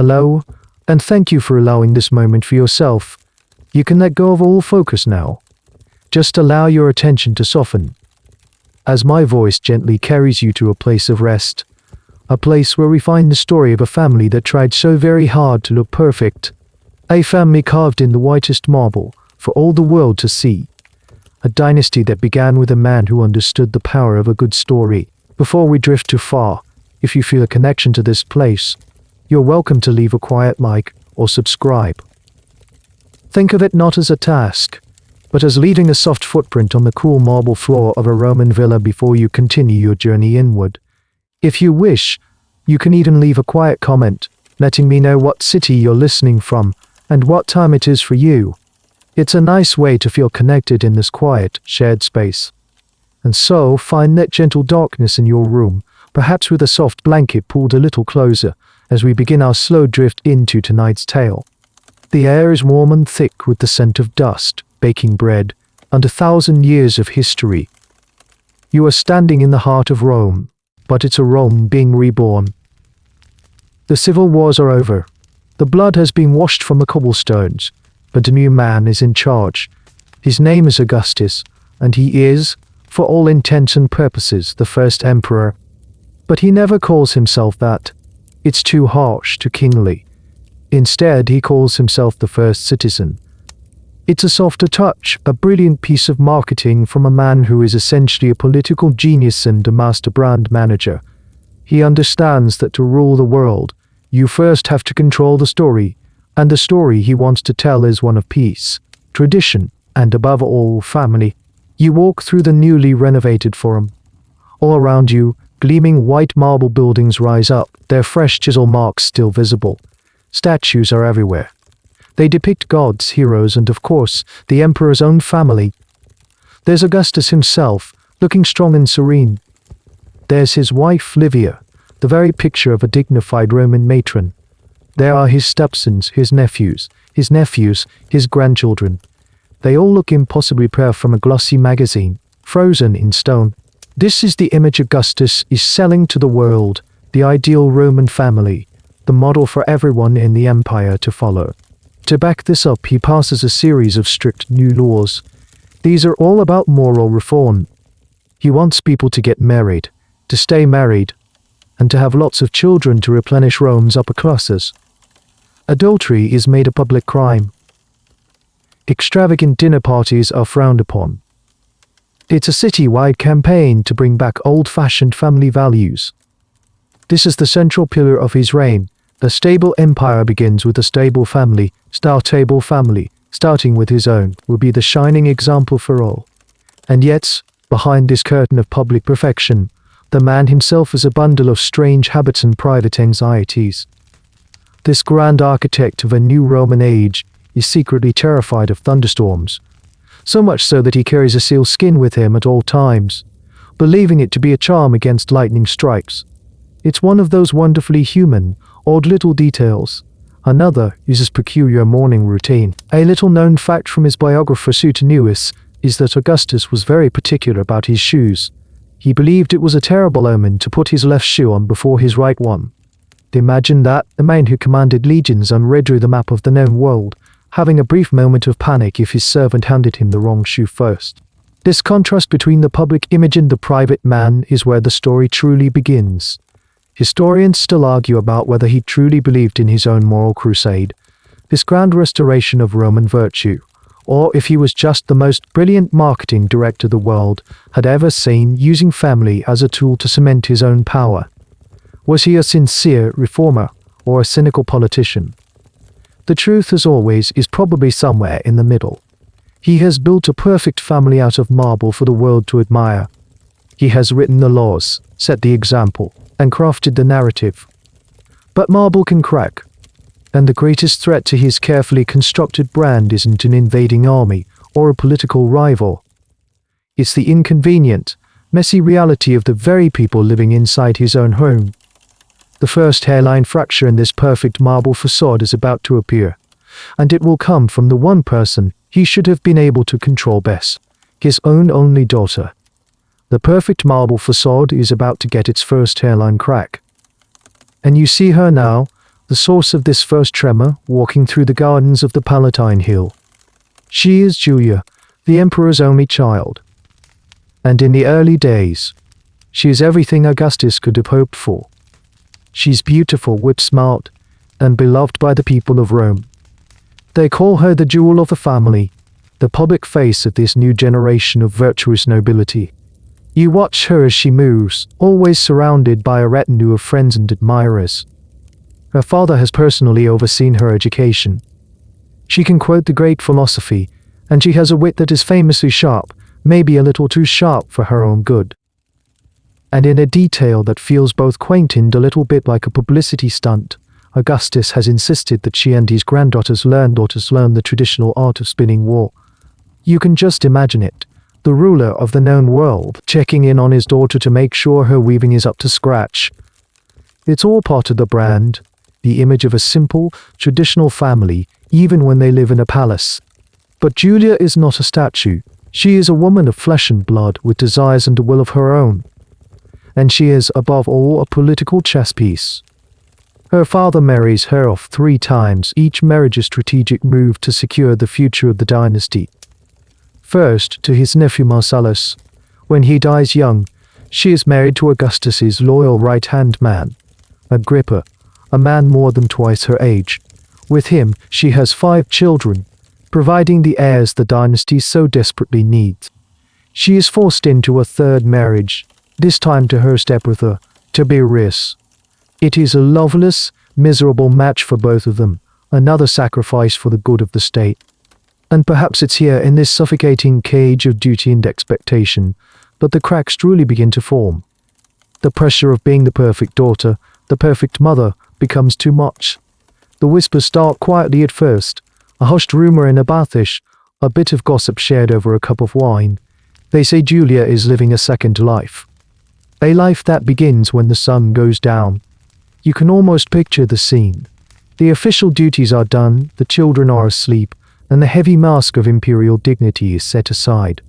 Hello, and thank you for allowing this moment for yourself. You can let go of all focus now. Just allow your attention to soften, as my voice gently carries you to a place of rest, a place where we find the story of a family that tried so very hard to look perfect, a family carved in the whitest marble for all the world to see, a dynasty that began with a man who understood the power of a good story. Before we drift too far, if you feel a connection to this place, you're welcome to leave a quiet like or subscribe. Think of it not as a task, but as leaving a soft footprint on the cool marble floor of a Roman villa before you continue your journey inward. If you wish, you can even leave a quiet comment, letting me know what city you're listening from and what time it is for you. It's a nice way to feel connected in this quiet, shared space. And so, find that gentle darkness in your room, perhaps with a soft blanket pulled a little closer, as we begin our slow drift into tonight's tale. The air is warm and thick with the scent of dust, baking bread, and 1,000 years of history. You are standing in the heart of Rome, but it's a Rome being reborn. The civil wars are over. The blood has been washed from the cobblestones, but a new man is in charge. His name is Augustus, and he is, for all intents and purposes, the first emperor. But he never calls himself that. It's too harsh, too kingly. Instead, he calls himself the first citizen. It's a softer touch, a brilliant piece of marketing from a man who is essentially a political genius and a master brand manager. He understands that to rule the world, you first have to control the story, and the story he wants to tell is one of peace, tradition, and above all, family. You walk through the newly renovated forum. All around you, gleaming white marble buildings rise up, their fresh chisel marks still visible. Statues are everywhere. They depict gods, heroes, and of course, the emperor's own family. There's Augustus himself, looking strong and serene. There's his wife, Livia, the very picture of a dignified Roman matron. There are his stepsons, his nephews, his grandchildren. They all look impossibly pale from a glossy magazine, frozen in stone. This is the image Augustus is selling to the world, the ideal Roman family, the model for everyone in the empire to follow. To back this up, he passes a series of strict new laws. These are all about moral reform. He wants people to get married, to stay married, and to have lots of children to replenish Rome's upper classes. Adultery is made a public crime. Extravagant dinner parties are frowned upon. It's a city-wide campaign to bring back old-fashioned family values. This is the central pillar of his reign. A stable empire begins with a stable family. Stable family, starting with his own, will be the shining example for all. And yet, behind this curtain of public perfection, the man himself is a bundle of strange habits and private anxieties. This grand architect of a new Roman age is secretly terrified of thunderstorms, so much so that he carries a seal skin with him at all times, believing it to be a charm against lightning strikes. It's one of those wonderfully human, odd little details. Another is his peculiar morning routine. A little-known fact from his biographer Suetonius is that Augustus was very particular about his shoes. He believed it was a terrible omen to put his left shoe on before his right one. Imagine that, the man who commanded legions and redrew the map of the known world, having a brief moment of panic if his servant handed him the wrong shoe first. This contrast between the public image and the private man is where the story truly begins. Historians still argue about whether he truly believed in his own moral crusade, this grand restoration of Roman virtue, or if he was just the most brilliant marketing director the world had ever seen, using family as a tool to cement his own power. Was he a sincere reformer or a cynical politician? The truth, as always, is probably somewhere in the middle. He has built a perfect family out of marble for the world to admire. He has written the laws, set the example, and crafted the narrative. But marble can crack, and the greatest threat to his carefully constructed brand isn't an invading army or a political rival. It's the inconvenient, messy reality of the very people living inside his own home. The first hairline fracture in this perfect marble facade is about to appear, and it will come from the one person he should have been able to control best, his own only daughter. The perfect marble facade is about to get its first hairline crack. And you see her now, the source of this first tremor, walking through the gardens of the Palatine Hill. She is Julia, the emperor's only child. And in the early days, she is everything Augustus could have hoped for. She's beautiful, whip-smart, and beloved by the people of Rome. They call her the jewel of the family, the public face of this new generation of virtuous nobility. You watch her as she moves, always surrounded by a retinue of friends and admirers. Her father has personally overseen her education. She can quote the great philosophy, and she has a wit that is famously sharp, maybe a little too sharp for her own good. And in a detail that feels both quaint and a little bit like a publicity stunt, Augustus has insisted that she and his granddaughters learn the traditional art of spinning wool. You can just imagine it, the ruler of the known world checking in on his daughter to make sure her weaving is up to scratch. It's all part of the brand, the image of a simple, traditional family, even when they live in a palace. But Julia is not a statue. She is a woman of flesh and blood with desires and a will of her own. And she is, above all, a political chess piece. Her father marries her off 3 times, each marriage a strategic move to secure the future of the dynasty. First, to his nephew Marcellus. When he dies young, she is married to Augustus's loyal right-hand man, Agrippa, a man more than twice her age. With him, she has 5 children, providing the heirs the dynasty so desperately needs. She is forced into a 3rd marriage, this time to her stepbrother, Tiberius. It is a loveless, miserable match for both of them, another sacrifice for the good of the state. And perhaps it's here in this suffocating cage of duty and expectation, that the cracks truly begin to form. The pressure of being the perfect daughter, the perfect mother, becomes too much. The whispers start quietly at first, a hushed rumor in a bathish, a bit of gossip shared over a cup of wine. They say Julia is living a second life. A life that begins when the sun goes down. You can almost picture the scene. The official duties are done, the children are asleep, and the heavy mask of imperial dignity is set aside.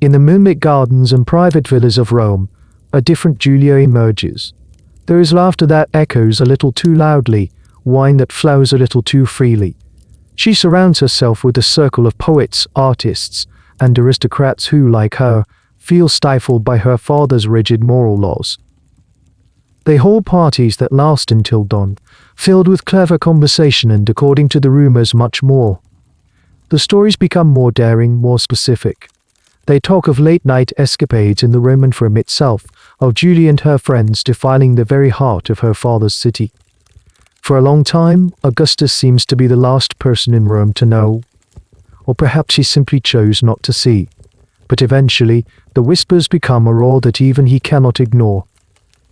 In the moonlit gardens and private villas of Rome, a different Julia emerges. There is laughter that echoes a little too loudly, wine that flows a little too freely. She surrounds herself with a circle of poets, artists, and aristocrats who, like her, feel stifled by her father's rigid moral laws. They hold parties that last until dawn, filled with clever conversation and, according to the rumors, much more. The stories become more daring, more specific. They talk of late-night escapades in the Roman Forum itself, of Julia and her friends defiling the very heart of her father's city. For a long time, Augustus seems to be the last person in Rome to know, or perhaps he simply chose not to see. But eventually, the whispers become a roar that even he cannot ignore.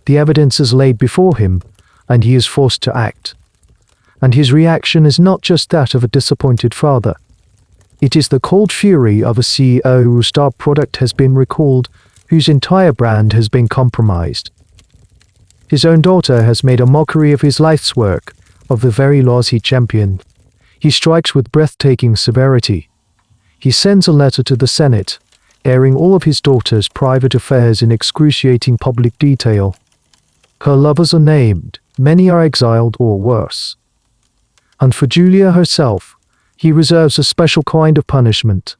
The evidence is laid before him, and he is forced to act. And his reaction is not just that of a disappointed father. It is the cold fury of a CEO whose star product has been recalled, whose entire brand has been compromised. His own daughter has made a mockery of his life's work, of the very laws he championed. He strikes with breathtaking severity. He sends a letter to the Senate, airing all of his daughter's private affairs in excruciating public detail. Her lovers are named, many are exiled or worse. And for Julia herself, he reserves a special kind of punishment.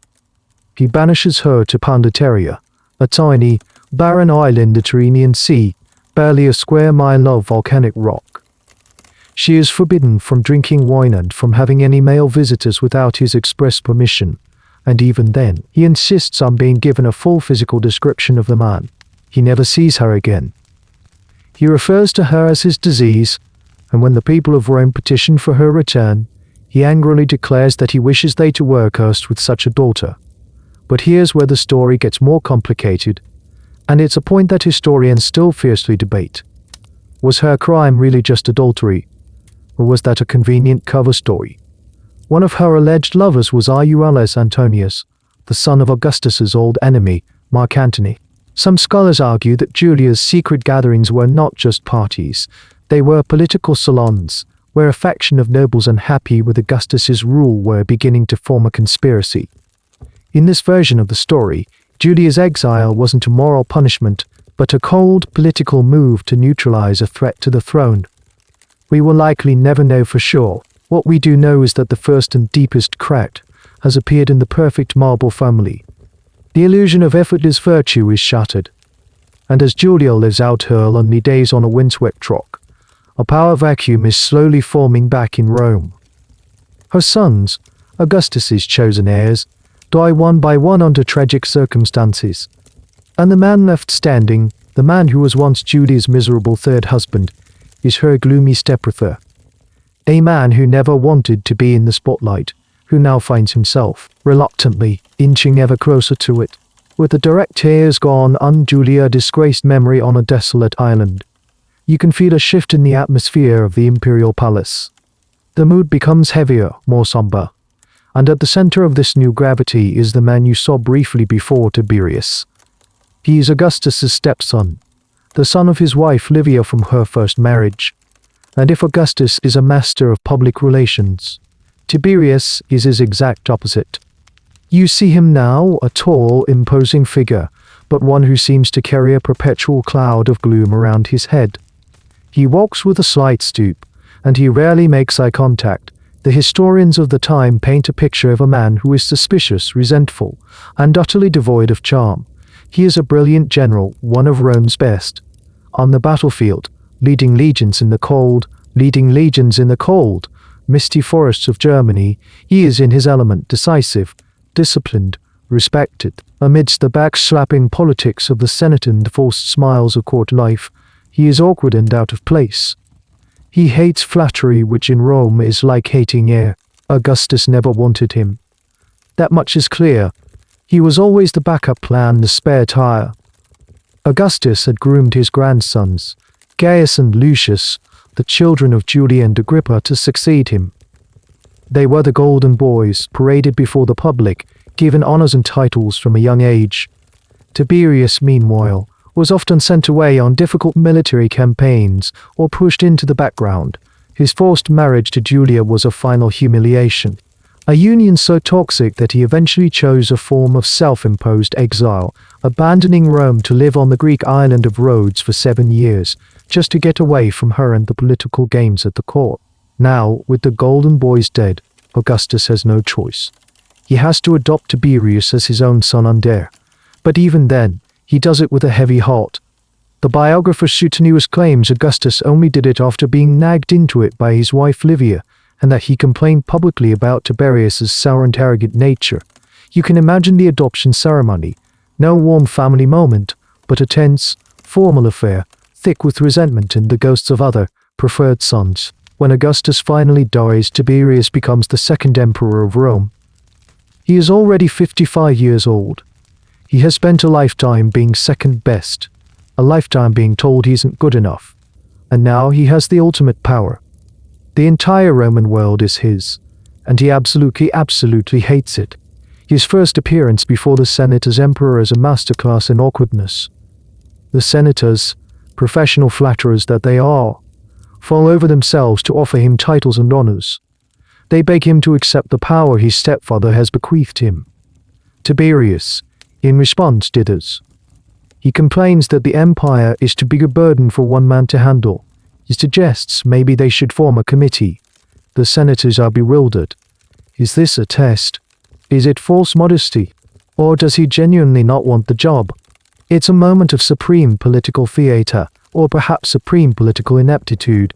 He banishes her to Pandateria, a tiny, barren island in the Tyrrhenian Sea, barely a square mile of volcanic rock. She is forbidden from drinking wine and from having any male visitors without his express permission, and even then, he insists on being given a full physical description of the man. He never sees her again. He refers to her as his disease, and when the people of Rome petition for her return, he angrily declares that he wishes they too were cursed with such a daughter. But here's where the story gets more complicated, and it's a point that historians still fiercely debate. Was her crime really just adultery, or was that a convenient cover story? One of her alleged lovers was Aulus Antonius, the son of Augustus's old enemy, Mark Antony. Some scholars argue that Julia's secret gatherings were not just parties, they were political salons, where a faction of nobles unhappy with Augustus's rule were beginning to form a conspiracy. In this version of the story, Julia's exile wasn't a moral punishment, but a cold political move to neutralize a threat to the throne. We will likely never know for sure. What we do know is that the first and deepest crack has appeared in the perfect marble family. The illusion of effortless virtue is shattered. And as Julia lives out her lonely days on a windswept rock, a power vacuum is slowly forming back in Rome. Her sons, Augustus's chosen heirs, die one by one under tragic circumstances. And the man left standing, the man who was once Julia's miserable third husband, is her gloomy stepbrother. A man who never wanted to be in the spotlight, who now finds himself, reluctantly, inching ever closer to it. With the direct heirs gone and Julia a disgraced memory on a desolate island, you can feel a shift in the atmosphere of the Imperial palace. The mood becomes heavier, more somber. And at the center of this new gravity is the man you saw briefly before Tiberius. He is Augustus's stepson, the son of his wife Livia from her first marriage. And if Augustus is a master of public relations, Tiberius is his exact opposite. You see him now, a tall, imposing figure, but one who seems to carry a perpetual cloud of gloom around his head. He walks with a slight stoop, and he rarely makes eye contact. The historians of the time paint a picture of a man who is suspicious, resentful, and utterly devoid of charm. He is a brilliant general, one of Rome's best. On the battlefield, leading legions in the cold, misty forests of Germany, he is in his element, decisive, disciplined, respected. Amidst the backslapping politics of the Senate and the forced smiles of court life, he is awkward and out of place. He hates flattery, which in Rome is like hating air. Augustus never wanted him. That much is clear. He was always the backup plan, the spare tire. Augustus had groomed his grandsons, Gaius and Lucius, the children of Julia and Agrippa, to succeed him. They were the golden boys, paraded before the public, given honors and titles from a young age. Tiberius, meanwhile, was often sent away on difficult military campaigns or pushed into the background. His forced marriage to Julia was a final humiliation, a union so toxic that he eventually chose a form of self-imposed exile, abandoning Rome to live on the Greek island of Rhodes for 7 years, just to get away from her and the political games at the court. Now, with the golden boys dead, Augustus has no choice. He has to adopt Tiberius as his own son and heir. But even then, he does it with a heavy heart. The biographer Suetonius claims Augustus only did it after being nagged into it by his wife Livia, and that he complained publicly about Tiberius's sour and arrogant nature. You can imagine the adoption ceremony. No warm family moment, but a tense, formal affair, thick with resentment and the ghosts of other, preferred sons. When Augustus finally dies, Tiberius becomes the second emperor of Rome. He is already 55 years old. He has spent a lifetime being second best, a lifetime being told he isn't good enough. And now he has the ultimate power. The entire Roman world is his, and he absolutely hates it. His first appearance before the Senate as emperor is a masterclass in awkwardness. The senators, professional flatterers that they are, fall over themselves to offer him titles and honors. They beg him to accept the power his stepfather has bequeathed him. Tiberius, in response, dithers. He complains that the empire is too big a burden for one man to handle. He suggests maybe they should form a committee. The senators are bewildered. Is this a test? Is it false modesty? Or does he genuinely not want the job? It's a moment of supreme political theater, or perhaps supreme political ineptitude.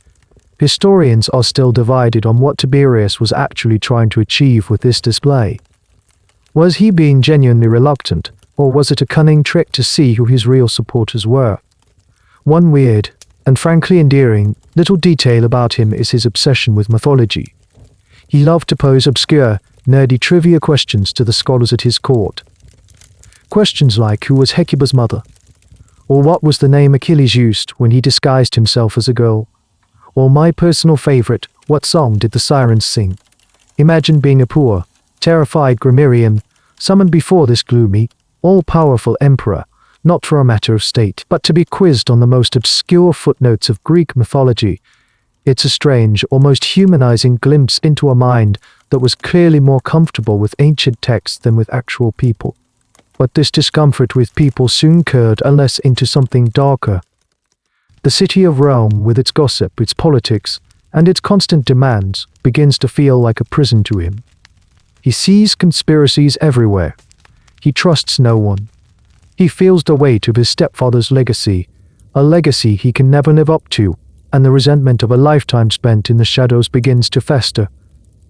Historians are still divided on what Tiberius was actually trying to achieve with this display. Was he being genuinely reluctant, or was it a cunning trick to see who his real supporters were? One weird, and frankly endearing, little detail about him is his obsession with mythology. He loved to pose obscure, nerdy trivia questions to the scholars at his court. Questions like who was Hecuba's mother? Or what was the name Achilles used when he disguised himself as a girl? Or my personal favorite, what song did the sirens sing? Imagine being a poor, terrified grammarian, summoned before this gloomy, all-powerful emperor, not for a matter of state, but to be quizzed on the most obscure footnotes of Greek mythology. It's a strange, almost humanizing glimpse into a mind that was clearly more comfortable with ancient texts than with actual people. But this discomfort with people soon curled into something darker. The city of Rome, with its gossip, its politics, and its constant demands begins to feel like a prison to him. He sees conspiracies everywhere. He trusts no one. He feels the weight of his stepfather's legacy, a legacy he can never live up to, and the resentment of a lifetime spent in the shadows begins to fester.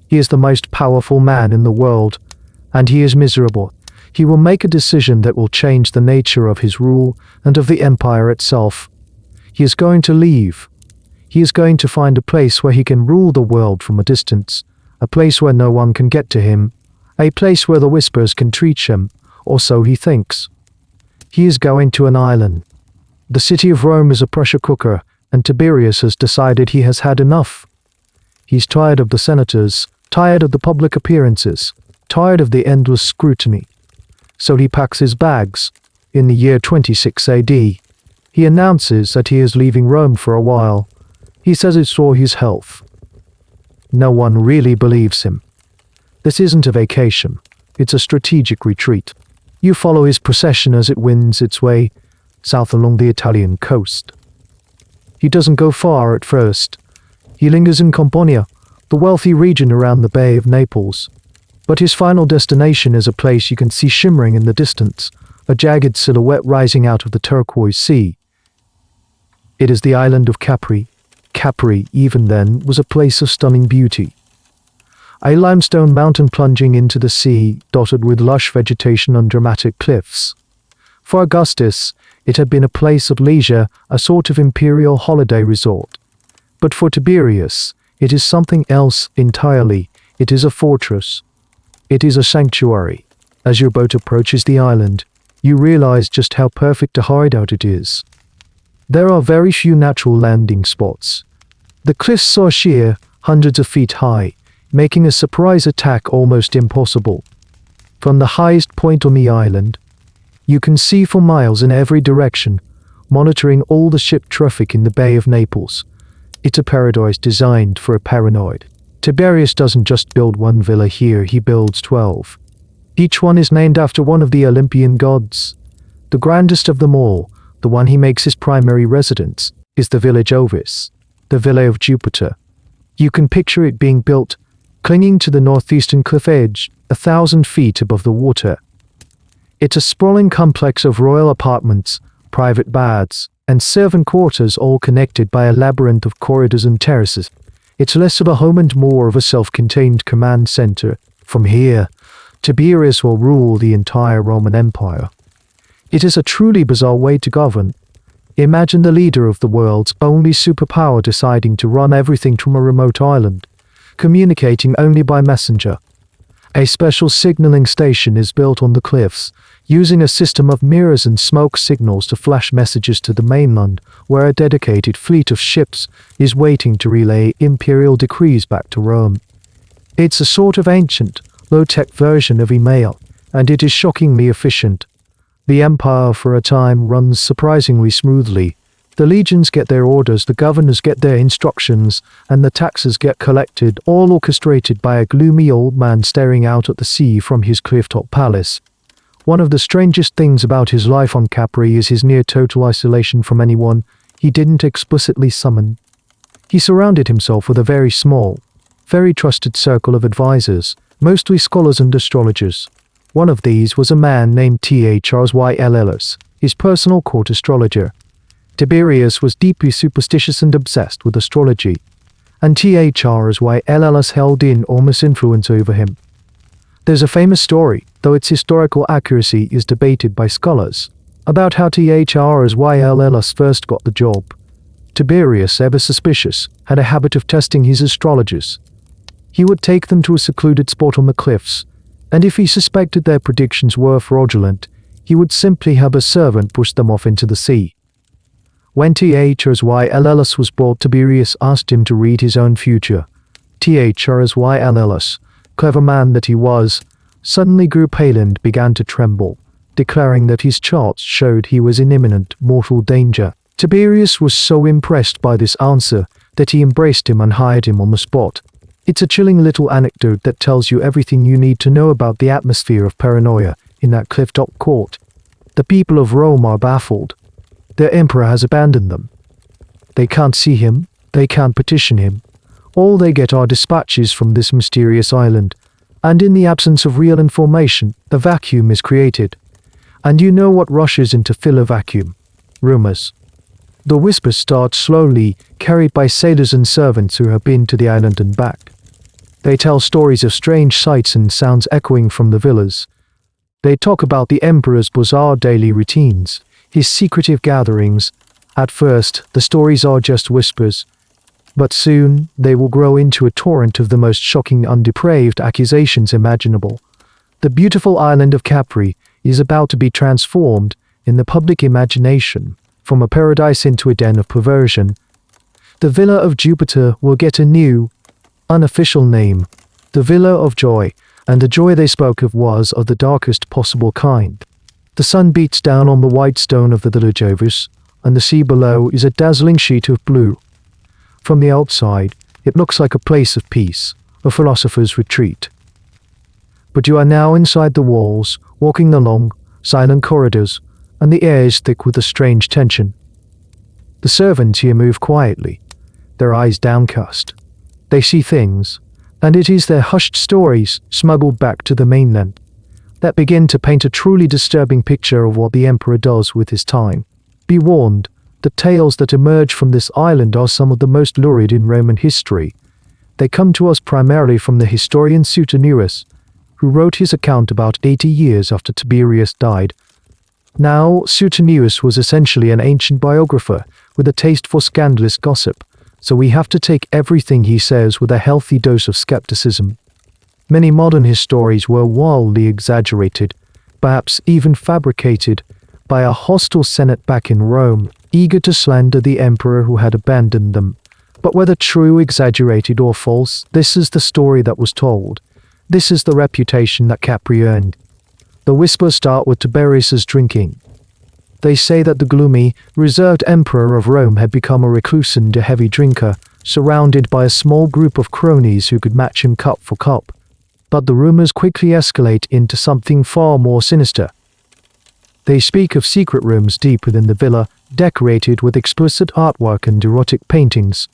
He is the most powerful man in the world, and he is miserable. He will make a decision that will change the nature of his rule and of the empire itself. He is going to leave. He is going to find a place where he can rule the world from a distance, a place where no one can get to him, a place where the whispers can reach him, or so he thinks. He is going to an island. The city of Rome is a pressure cooker, and Tiberius has decided he has had enough. He's tired of the senators, tired of the public appearances, tired of the endless scrutiny. So he packs his bags. In the year 26 AD, he announces that he is leaving Rome for a while. He says it's for his health. No one really believes him. This isn't a vacation. It's a strategic retreat. You follow his procession as it wends its way south along the Italian coast. He doesn't go far at first. He lingers in Campania, the wealthy region around the Bay of Naples. But his final destination is a place you can see shimmering in the distance, a jagged silhouette rising out of the turquoise sea. It is the island of Capri. Capri, even then, was a place of stunning beauty. A limestone mountain plunging into the sea, dotted with lush vegetation and dramatic cliffs. For Augustus, it had been a place of leisure, a sort of imperial holiday resort. But for Tiberius, it is something else entirely. It is a fortress. It is a sanctuary. As your boat approaches the island, you realize just how perfect a hideout it is. There are very few natural landing spots. The cliffs are sheer, hundreds of feet high, making a surprise attack almost impossible. From the highest point on the island, you can see for miles in every direction, monitoring all the ship traffic in the Bay of Naples. It's a paradise designed for a paranoid. Tiberius doesn't just build one villa here, he builds 12. Each one is named after one of the Olympian gods. The grandest of them all, the one he makes his primary residence, is the village Ovis, the villa of Jupiter. You can picture it being built, clinging to the northeastern cliff edge, 1,000 feet above the water. It's a sprawling complex of royal apartments, private baths, and servant quarters, all connected by a labyrinth of corridors and terraces. It's less of a home and more of a self-contained command center. From here, Tiberius will rule the entire Roman Empire. It is a truly bizarre way to govern. Imagine the leader of the world's only superpower deciding to run everything from a remote island, communicating only by messenger. A special signaling station is built on the cliffs, using a system of mirrors and smoke signals to flash messages to the mainland, where a dedicated fleet of ships is waiting to relay imperial decrees back to Rome. It's a sort of ancient, low-tech version of email, and it is shockingly efficient. The empire for a time runs surprisingly smoothly. The legions get their orders, the governors get their instructions, and the taxes get collected, all orchestrated by a gloomy old man staring out at the sea from his cliff-top palace. One of the strangest things about his life on Capri is his near-total isolation from anyone he didn't explicitly summon. He surrounded himself with a very small, very trusted circle of advisors, mostly scholars and astrologers. One of these was a man named Thyllus, his personal court astrologer. Tiberius was deeply superstitious and obsessed with astrology, and Thyllus held enormous influence over him. There's a famous story, though its historical accuracy is debated by scholars, about how Thyllus first got the job. Tiberius, ever suspicious, had a habit of testing his astrologers. He would take them to a secluded spot on the cliffs, and if he suspected their predictions were fraudulent, he would simply have a servant push them off into the sea. When Thyllus was brought, Tiberius asked him to read his own future. Thyllus, clever man that he was, suddenly grew pale and began to tremble, declaring that his charts showed he was in imminent mortal danger. Tiberius was so impressed by this answer that he embraced him and hired him on the spot. It's a chilling little anecdote that tells you everything you need to know about the atmosphere of paranoia in that cliff-top court. The people of Rome are baffled. Their emperor has abandoned them. They can't see him, they can't petition him. All they get are dispatches from this mysterious island, and in the absence of real information, a vacuum is created. And you know what rushes in to fill a vacuum? Rumors. The whispers start slowly, carried by sailors and servants who have been to the island and back. They tell stories of strange sights and sounds echoing from the villas. They talk about the emperor's bizarre daily routines, his secretive gatherings. At first, the stories are just whispers, but soon they will grow into a torrent of the most shocking and depraved accusations imaginable. The beautiful island of Capri is about to be transformed in the public imagination from a paradise into a den of perversion. The Villa of Jupiter will get a new, unofficial name, the Villa of Joy, and the joy they spoke of was of the darkest possible kind. The sun beats down on the white stone of the village overs, and the sea below is a dazzling sheet of blue. From the outside, it looks like a place of peace, a philosopher's retreat. But you are now inside the walls, walking the long, silent corridors, and the air is thick with a strange tension. The servants here move quietly, their eyes downcast. They see things, and it is their hushed stories, smuggled back to the mainland, that begin to paint a truly disturbing picture of what the emperor does with his time. Be warned, the tales that emerge from this island are some of the most lurid in Roman history. They come to us primarily from the historian Suetonius, who wrote his account about 80 years after Tiberius died. Now, Suetonius was essentially an ancient biographer with a taste for scandalous gossip, so we have to take everything he says with a healthy dose of skepticism. Many modern his stories were wildly exaggerated, perhaps even fabricated, by a hostile senate back in Rome, eager to slander the emperor who had abandoned them. But whether true, exaggerated, or false, this is the story that was told. This is the reputation that Capri earned. The whispers start with Tiberius's drinking. They say that the gloomy, reserved emperor of Rome had become a recluse and a heavy drinker, surrounded by a small group of cronies who could match him cup for cup. But the rumors quickly escalate into something far more sinister. They speak of secret rooms deep within the villa, decorated with explicit artwork and erotic paintings.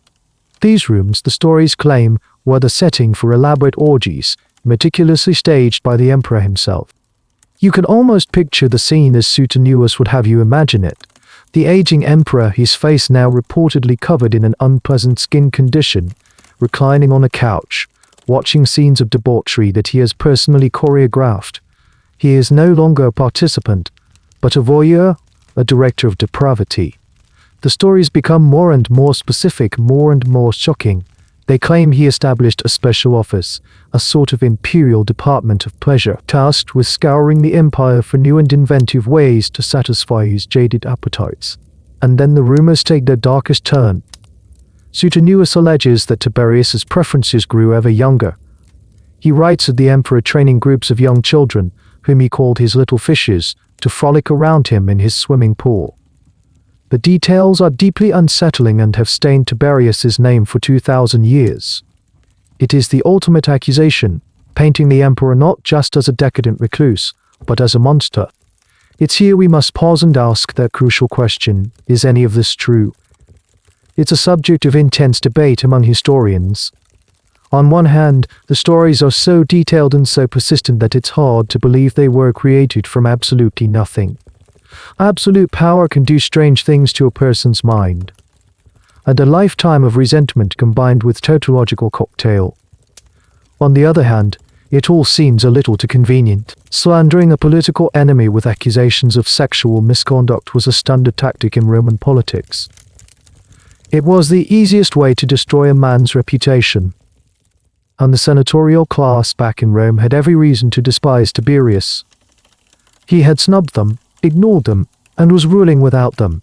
These rooms, the stories claim, were the setting for elaborate orgies, meticulously staged by the emperor himself. You can almost picture the scene as Suetonius would have you imagine it. The aging emperor, his face now reportedly covered in an unpleasant skin condition, reclining on a couch, watching scenes of debauchery that he has personally choreographed. He is no longer a participant, but a voyeur, a director of depravity. The stories become more and more specific, more and more shocking. They claim he established a special office, a sort of imperial department of pleasure, tasked with scouring the empire for new and inventive ways to satisfy his jaded appetites. And then the rumors take their darkest turn. Suetonius alleges that Tiberius's preferences grew ever younger. He writes of the emperor training groups of young children, whom he called his little fishes, to frolic around him in his swimming pool. The details are deeply unsettling and have stained Tiberius's name for 2,000 years. It is the ultimate accusation, painting the emperor not just as a decadent recluse, but as a monster. It's here we must pause and ask that crucial question: is any of this true? It's a subject of intense debate among historians. On one hand, the stories are so detailed and so persistent that it's hard to believe they were created from absolutely nothing. Absolute power can do strange things to a person's mind. And a lifetime of resentment combined with tautological cocktail. On the other hand, it all seems a little too convenient. Slandering a political enemy with accusations of sexual misconduct was a standard tactic in Roman politics. It was the easiest way to destroy a man's reputation. And the senatorial class back in Rome had every reason to despise Tiberius. He had snubbed them, ignored them, and was ruling without them.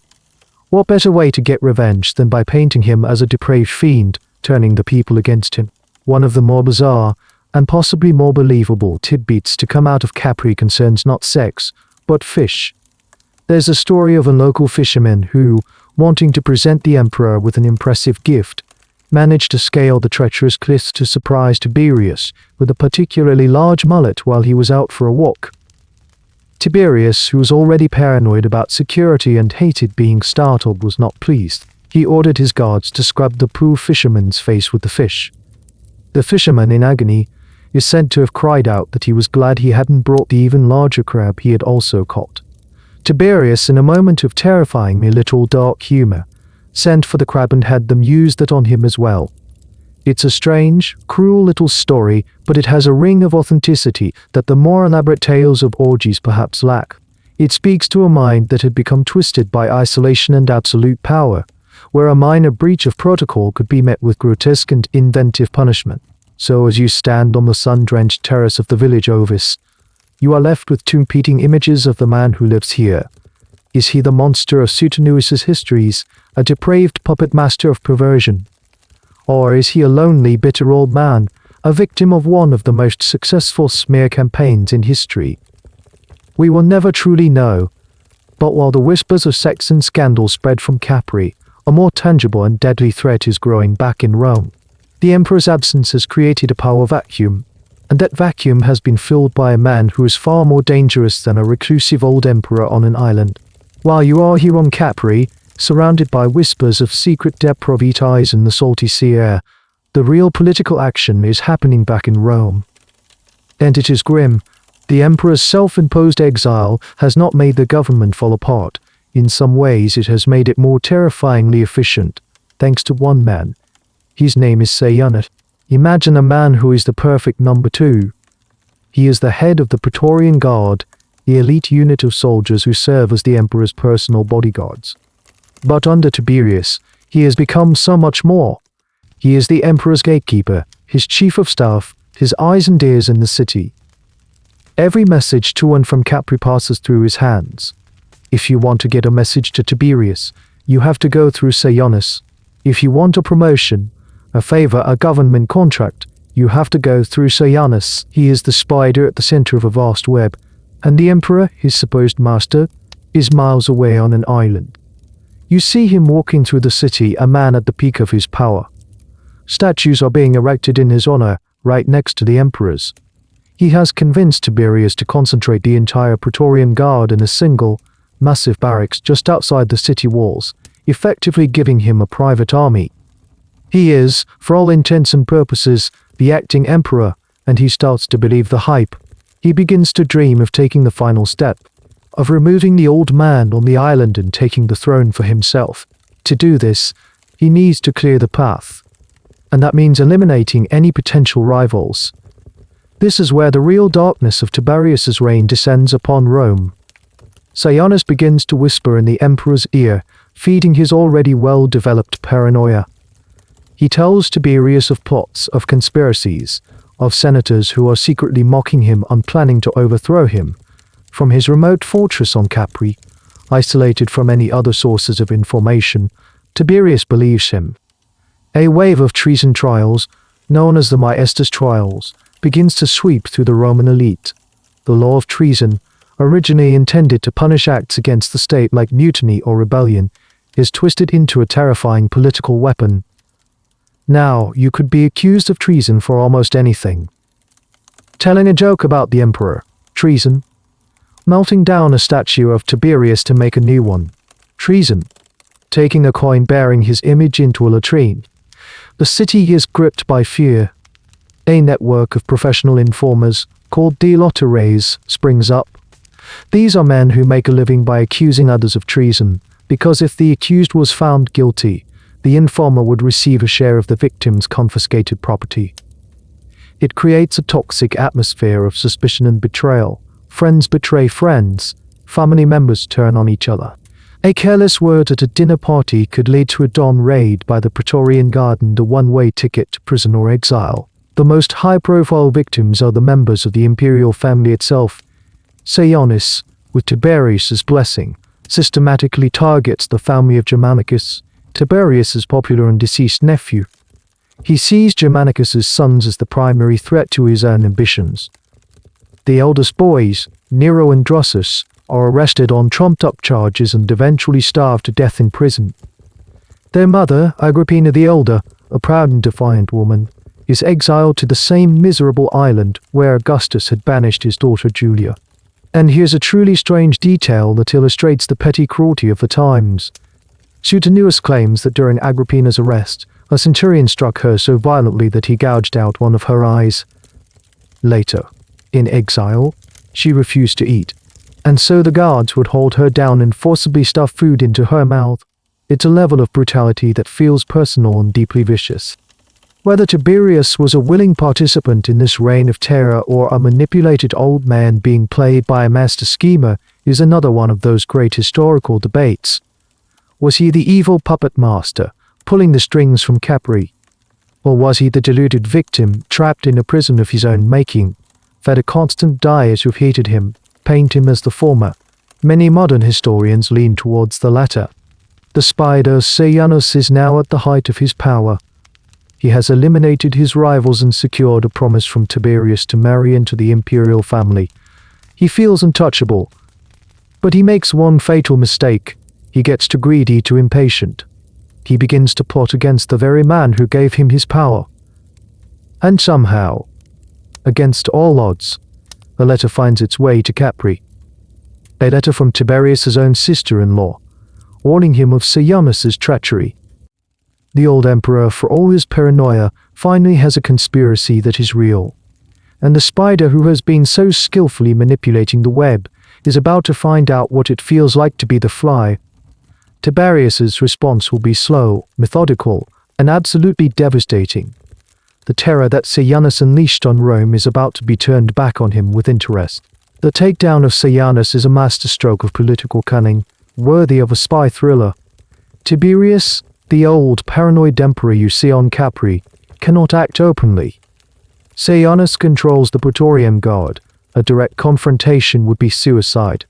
What better way to get revenge than by painting him as a depraved fiend, turning the people against him? One of the more bizarre, and possibly more believable tidbits to come out of Capri concerns not sex, but fish. There's a story of a local fisherman who, wanting to present the emperor with an impressive gift, managed to scale the treacherous cliffs to surprise Tiberius with a particularly large mullet while he was out for a walk. Tiberius, who was already paranoid about security and hated being startled, was not pleased. He ordered his guards to scrub the poor fisherman's face with the fish. The fisherman, in agony, is said to have cried out that he was glad he hadn't brought the even larger crab he had also caught. Tiberius, in a moment of terrifyingly literal dark humor, sent for the crab and had them use that on him as well. It's a strange, cruel little story, but it has a ring of authenticity that the more elaborate tales of orgies perhaps lack. It speaks to a mind that had become twisted by isolation and absolute power, where a minor breach of protocol could be met with grotesque and inventive punishment. So as you stand on the sun-drenched terrace of the village Ovis, you are left with two competing images of the man who lives here. Is he the monster of Suetonius' histories, a depraved puppet master of perversion? Or is he a lonely, bitter old man, a victim of one of the most successful smear campaigns in history? We will never truly know, but while the whispers of sex and scandal spread from Capri, a more tangible and deadly threat is growing back in Rome. The emperor's absence has created a power vacuum, and that vacuum has been filled by a man who is far more dangerous than a reclusive old emperor on an island. While you are here on Capri, surrounded by whispers of secret depravities in the salty sea air, the real political action is happening back in Rome. And it is grim. The emperor's self-imposed exile has not made the government fall apart. In some ways it has made it more terrifyingly efficient, thanks to one man. His name is Sejanus. Imagine a man who is the perfect number two. He is the head of the Praetorian Guard, the elite unit of soldiers who serve as the emperor's personal bodyguards. But under Tiberius, he has become so much more. He is the emperor's gatekeeper, his chief of staff, his eyes and ears in the city. Every message to and from Capri passes through his hands. If you want to get a message to Tiberius, you have to go through Sejanus. If you want a promotion, a favor, a government contract, you have to go through Sejanus. He is the spider at the center of a vast web, and the emperor, his supposed master, is miles away on an island. You see him walking through the city, a man at the peak of his power. Statues are being erected in his honor, right next to the emperor's. He has convinced Tiberius to concentrate the entire Praetorian Guard in a single, massive barracks just outside the city walls, effectively giving him a private army. He is, for all intents and purposes, the acting emperor, and he starts to believe the hype. He begins to dream of taking the final step, of removing the old man on the island and taking the throne for himself. To do this, he needs to clear the path, and that means eliminating any potential rivals. This is where the real darkness of Tiberius's reign descends upon Rome. Sejanus begins to whisper in the emperor's ear, feeding his already well-developed paranoia. He tells Tiberius of plots, of conspiracies, of senators who are secretly mocking him and planning to overthrow him. From his remote fortress on Capri, isolated from any other sources of information, Tiberius believes him. A wave of treason trials, known as the Maestas trials, begins to sweep through the Roman elite. The law of treason, originally intended to punish acts against the state like mutiny or rebellion, is twisted into a terrifying political weapon. Now, you could be accused of treason for almost anything. Telling a joke about the emperor, treason. Melting down a statue of Tiberius to make a new one, treason. Taking a coin bearing his image into a latrine. The city is gripped by fear. A network of professional informers, called dilotaries, springs up. These are men who make a living by accusing others of treason, because if the accused was found guilty, the informer would receive a share of the victim's confiscated property. It creates a toxic atmosphere of suspicion and betrayal. Friends betray friends, family members turn on each other. A careless word at a dinner party could lead to a dawn raid by the Praetorian Guard and a one-way ticket to prison or exile. The most high-profile victims are the members of the Imperial family itself. Sejanus, with Tiberius's blessing, systematically targets the family of Germanicus, Tiberius's popular and deceased nephew. He sees Germanicus's sons as the primary threat to his own ambitions. The eldest boys, Nero and Drusus, are arrested on trumped-up charges and eventually starved to death in prison. Their mother, Agrippina the Elder, a proud and defiant woman, is exiled to the same miserable island where Augustus had banished his daughter Julia. And here's a truly strange detail that illustrates the petty cruelty of the times. Suetonius claims that during Agrippina's arrest, a centurion struck her so violently that he gouged out one of her eyes. Later, in exile, she refused to eat, and so the guards would hold her down and forcibly stuff food into her mouth. It's a level of brutality that feels personal and deeply vicious. Whether Tiberius was a willing participant in this reign of terror or a manipulated old man being played by a master schemer is another one of those great historical debates. Was he the evil puppet master, pulling the strings from Capri? Or was he the deluded victim, trapped in a prison of his own making, fed a constant diet who hated him, paint him as the former? Many modern historians lean towards the latter. The spider Sejanus is now at the height of his power. He has eliminated his rivals and secured a promise from Tiberius to marry into the imperial family. He feels untouchable, but he makes one fatal mistake. He gets too greedy, too impatient. He begins to plot against the very man who gave him his power. And somehow, against all odds, a letter finds its way to Capri. A letter from Tiberius's own sister-in-law, warning him of Sejanus's treachery. The old emperor, for all his paranoia, finally has a conspiracy that is real. And the spider who has been so skillfully manipulating the web is about to find out what it feels like to be the fly. Tiberius's response will be slow, methodical, and absolutely devastating. The terror that Sejanus unleashed on Rome is about to be turned back on him with interest. The takedown of Sejanus is a masterstroke of political cunning, worthy of a spy thriller. Tiberius, the old paranoid emperor you see on Capri, cannot act openly. Sejanus controls the Praetorian Guard. A direct confrontation would be suicide.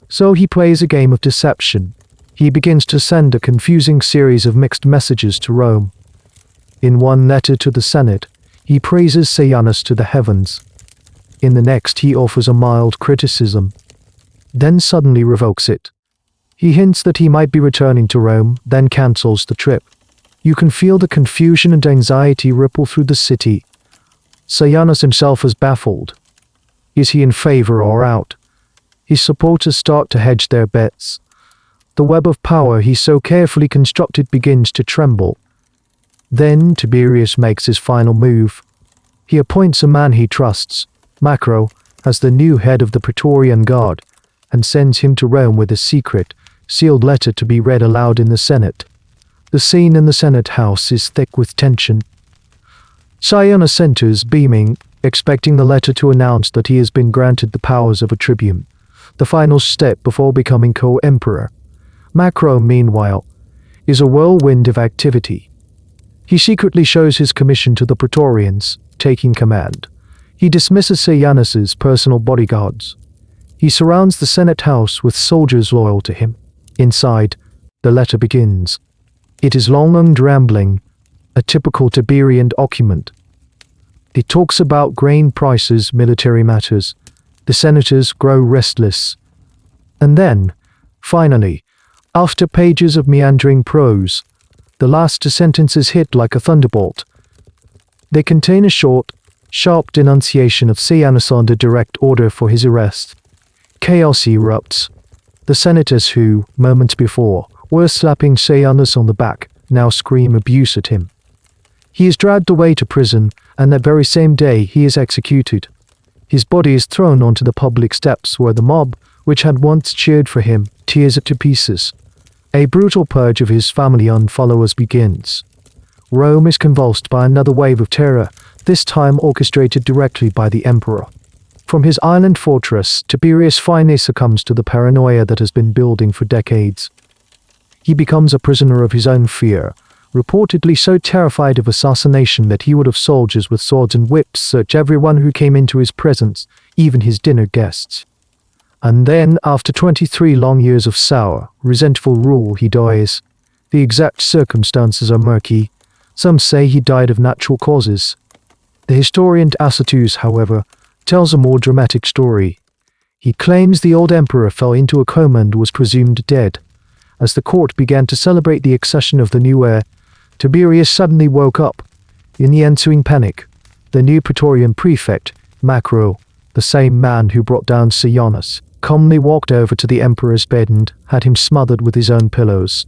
So he plays a game of deception. He begins to send a confusing series of mixed messages to Rome. In one letter to the Senate, he praises Sejanus to the heavens. In the next, he offers a mild criticism, then suddenly revokes it. He hints that he might be returning to Rome, then cancels the trip. You can feel the confusion and anxiety ripple through the city. Sejanus himself is baffled. Is he in favor or out? His supporters start to hedge their bets. The web of power he so carefully constructed begins to tremble. Then Tiberius makes his final move. He appoints a man he trusts, Macro, as the new head of the Praetorian Guard, and sends him to Rome with a secret, sealed letter to be read aloud in the Senate. The scene in the Senate house is thick with tension. Sejanus enters, beaming, expecting the letter to announce that he has been granted the powers of a tribune, the final step before becoming co-emperor. Macro, meanwhile, is a whirlwind of activity. He secretly shows his commission to the Praetorians, taking command. He dismisses Sejanus's personal bodyguards. He surrounds the Senate house with soldiers loyal to him. Inside, the letter begins. It is long and rambling, a typical Tiberian document. It talks about grain prices, military matters. The senators grow restless. And then, finally, after pages of meandering prose, the last two sentences hit like a thunderbolt. They contain a short, sharp denunciation of Sejanus under direct order for his arrest. Chaos erupts. The senators who, moments before, were slapping Sejanus on the back, now scream abuse at him. He is dragged away to prison, and that very same day he is executed. His body is thrown onto the public steps where the mob, which had once cheered for him, tears it to pieces. A brutal purge of his family and followers begins. Rome is convulsed by another wave of terror, this time orchestrated directly by the emperor. From his island fortress, Tiberius finally succumbs to the paranoia that has been building for decades. He becomes a prisoner of his own fear, reportedly so terrified of assassination that he would have soldiers with swords and whips search everyone who came into his presence, even his dinner guests. And then, after 23 long years of sour, resentful rule, he dies. The exact circumstances are murky. Some say he died of natural causes. The historian Tacitus, however, tells a more dramatic story. He claims the old emperor fell into a coma and was presumed dead. As the court began to celebrate the accession of the new heir, Tiberius suddenly woke up. In the ensuing panic, the new Praetorian prefect, Macro, the same man who brought down Sejanus, calmly walked over to the emperor's bed and had him smothered with his own pillows.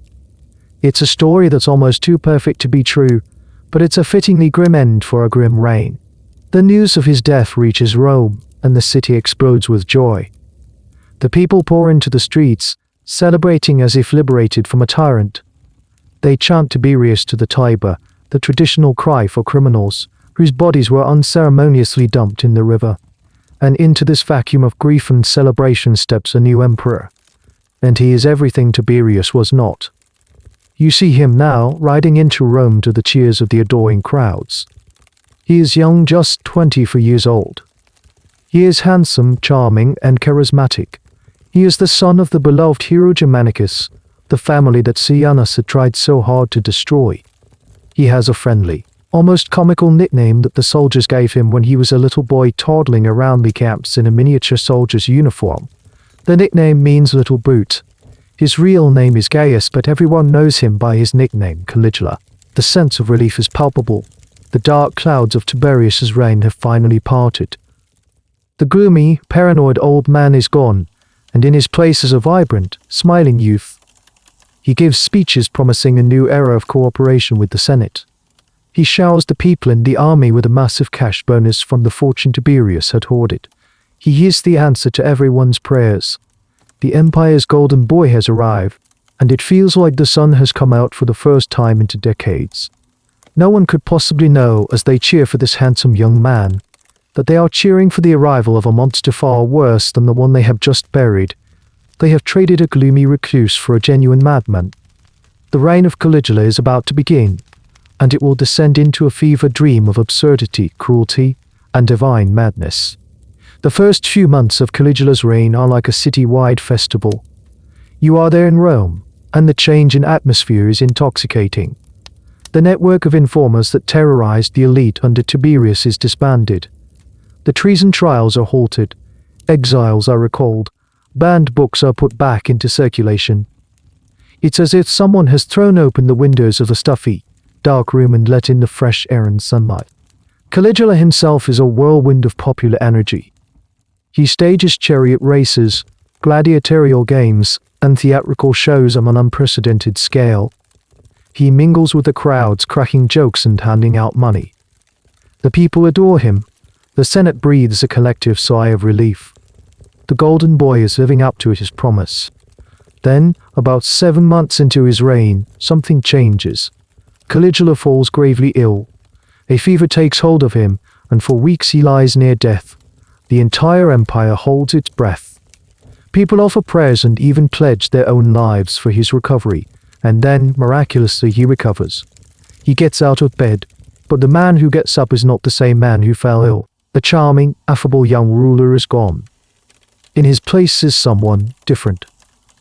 It's a story that's almost too perfect to be true, but it's a fittingly grim end for a grim reign. The news of his death reaches Rome, and the city explodes with joy. The people pour into the streets, celebrating as if liberated from a tyrant. They chant Tiberius to the Tiber, the traditional cry for criminals, whose bodies were unceremoniously dumped in the river. And into this vacuum of grief and celebration steps a new emperor. And he is everything Tiberius was not. You see him now, riding into Rome to the cheers of the adoring crowds. He is young, just 24 years old. He is handsome, charming, and charismatic. He is the son of the beloved hero Germanicus, the family that Sejanus had tried so hard to destroy. He has a friendly, almost comical nickname that the soldiers gave him when he was a little boy toddling around the camps in a miniature soldier's uniform. The nickname means little brute. His real name is Gaius, but everyone knows him by his nickname, Caligula. The sense of relief is palpable. The dark clouds of Tiberius's reign have finally parted. The gloomy, paranoid old man is gone, and in his place is a vibrant, smiling youth. He gives speeches promising a new era of cooperation with the Senate. He showers the people in the army with a massive cash bonus from the fortune Tiberius had hoarded. He is the answer to everyone's prayers. The empire's golden boy has arrived, and it feels like the sun has come out for the first time into decades. No one could possibly know, as they cheer for this handsome young man, that they are cheering for the arrival of a monster far worse than the one they have just buried. They have traded a gloomy recluse for a genuine madman. The reign of Caligula is about to begin, and it will descend into a fever dream of absurdity, cruelty, and divine madness. The first few months of Caligula's reign are like a city-wide festival. You are there in Rome, and the change in atmosphere is intoxicating. The network of informers that terrorized the elite under Tiberius is disbanded. The treason trials are halted, exiles are recalled, banned books are put back into circulation. It's as if someone has thrown open the windows of the stuffy, dark room and let in the fresh air and sunlight. Caligula himself is a whirlwind of popular energy. He stages chariot races, gladiatorial games, and theatrical shows on an unprecedented scale. He mingles with the crowds, cracking jokes and handing out money. The people adore him. The Senate breathes a collective sigh of relief. The golden boy is living up to his promise. Then, about 7 months into his reign, something changes. Caligula falls gravely ill. A fever takes hold of him, and for weeks he lies near death. The entire empire holds its breath. People offer prayers and even pledge their own lives for his recovery, and then, miraculously, he recovers. He gets out of bed, but the man who gets up is not the same man who fell ill. The charming, affable young ruler is gone. In his place is someone different.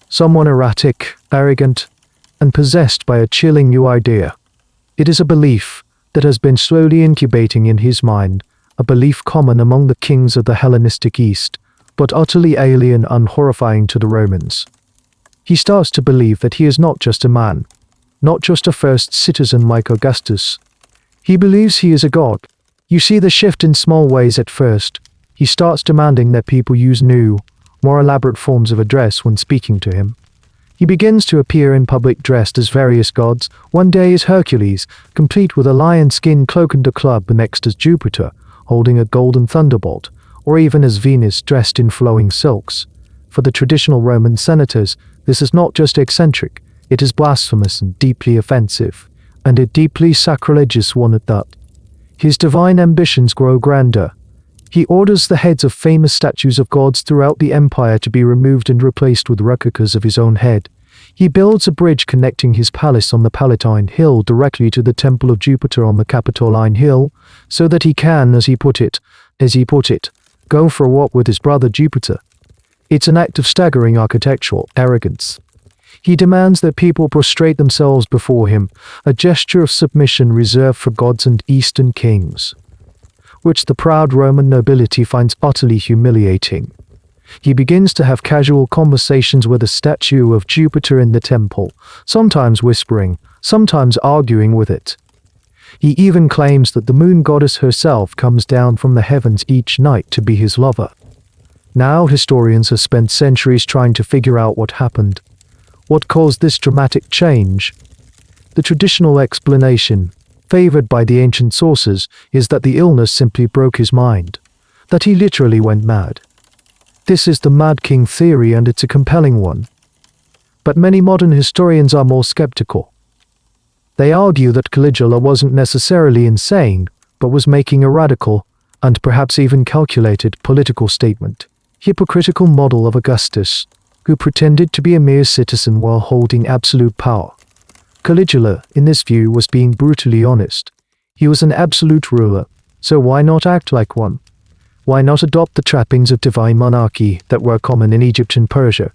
Someone erratic, arrogant, and possessed by a chilling new idea. It is a belief that has been slowly incubating in his mind, a belief common among the kings of the Hellenistic East, but utterly alien and horrifying to the Romans. He starts to believe that he is not just a man, not just a first citizen like Augustus. He believes he is a god. You see the shift in small ways at first. He starts demanding that people use new, more elaborate forms of address when speaking to him. He begins to appear in public dressed as various gods. One day is Hercules, complete with a lion skin cloak and a club, the next as Jupiter, holding a golden thunderbolt, or even as Venus dressed in flowing silks. For the traditional Roman senators, this is not just eccentric, it is blasphemous and deeply offensive, and a deeply sacrilegious one at that. His divine ambitions grow grander. He orders the heads of famous statues of gods throughout the empire to be removed and replaced with replicas of his own head. He builds a bridge connecting his palace on the Palatine Hill directly to the Temple of Jupiter on the Capitoline Hill, so that he can, as he put it, go for a walk with his brother Jupiter. It's an act of staggering architectural arrogance. He demands that people prostrate themselves before him, a gesture of submission reserved for gods and Eastern kings, which the proud Roman nobility finds utterly humiliating. He begins to have casual conversations with a statue of Jupiter in the temple, sometimes whispering, sometimes arguing with it. He even claims that the moon goddess herself comes down from the heavens each night to be his lover. Now historians have spent centuries trying to figure out what happened. What caused this dramatic change? The traditional explanation, favored by the ancient sources, is that the illness simply broke his mind, that he literally went mad. This is the Mad King theory, and it's a compelling one. But many modern historians are more skeptical. They argue that Caligula wasn't necessarily insane, but was making a radical, and perhaps even calculated, political statement. Hypocritical model of Augustus, who pretended to be a mere citizen while holding absolute power. Caligula, in this view, was being brutally honest. He was an absolute ruler, so why not act like one? Why not adopt the trappings of divine monarchy that were common in Egypt and Persia?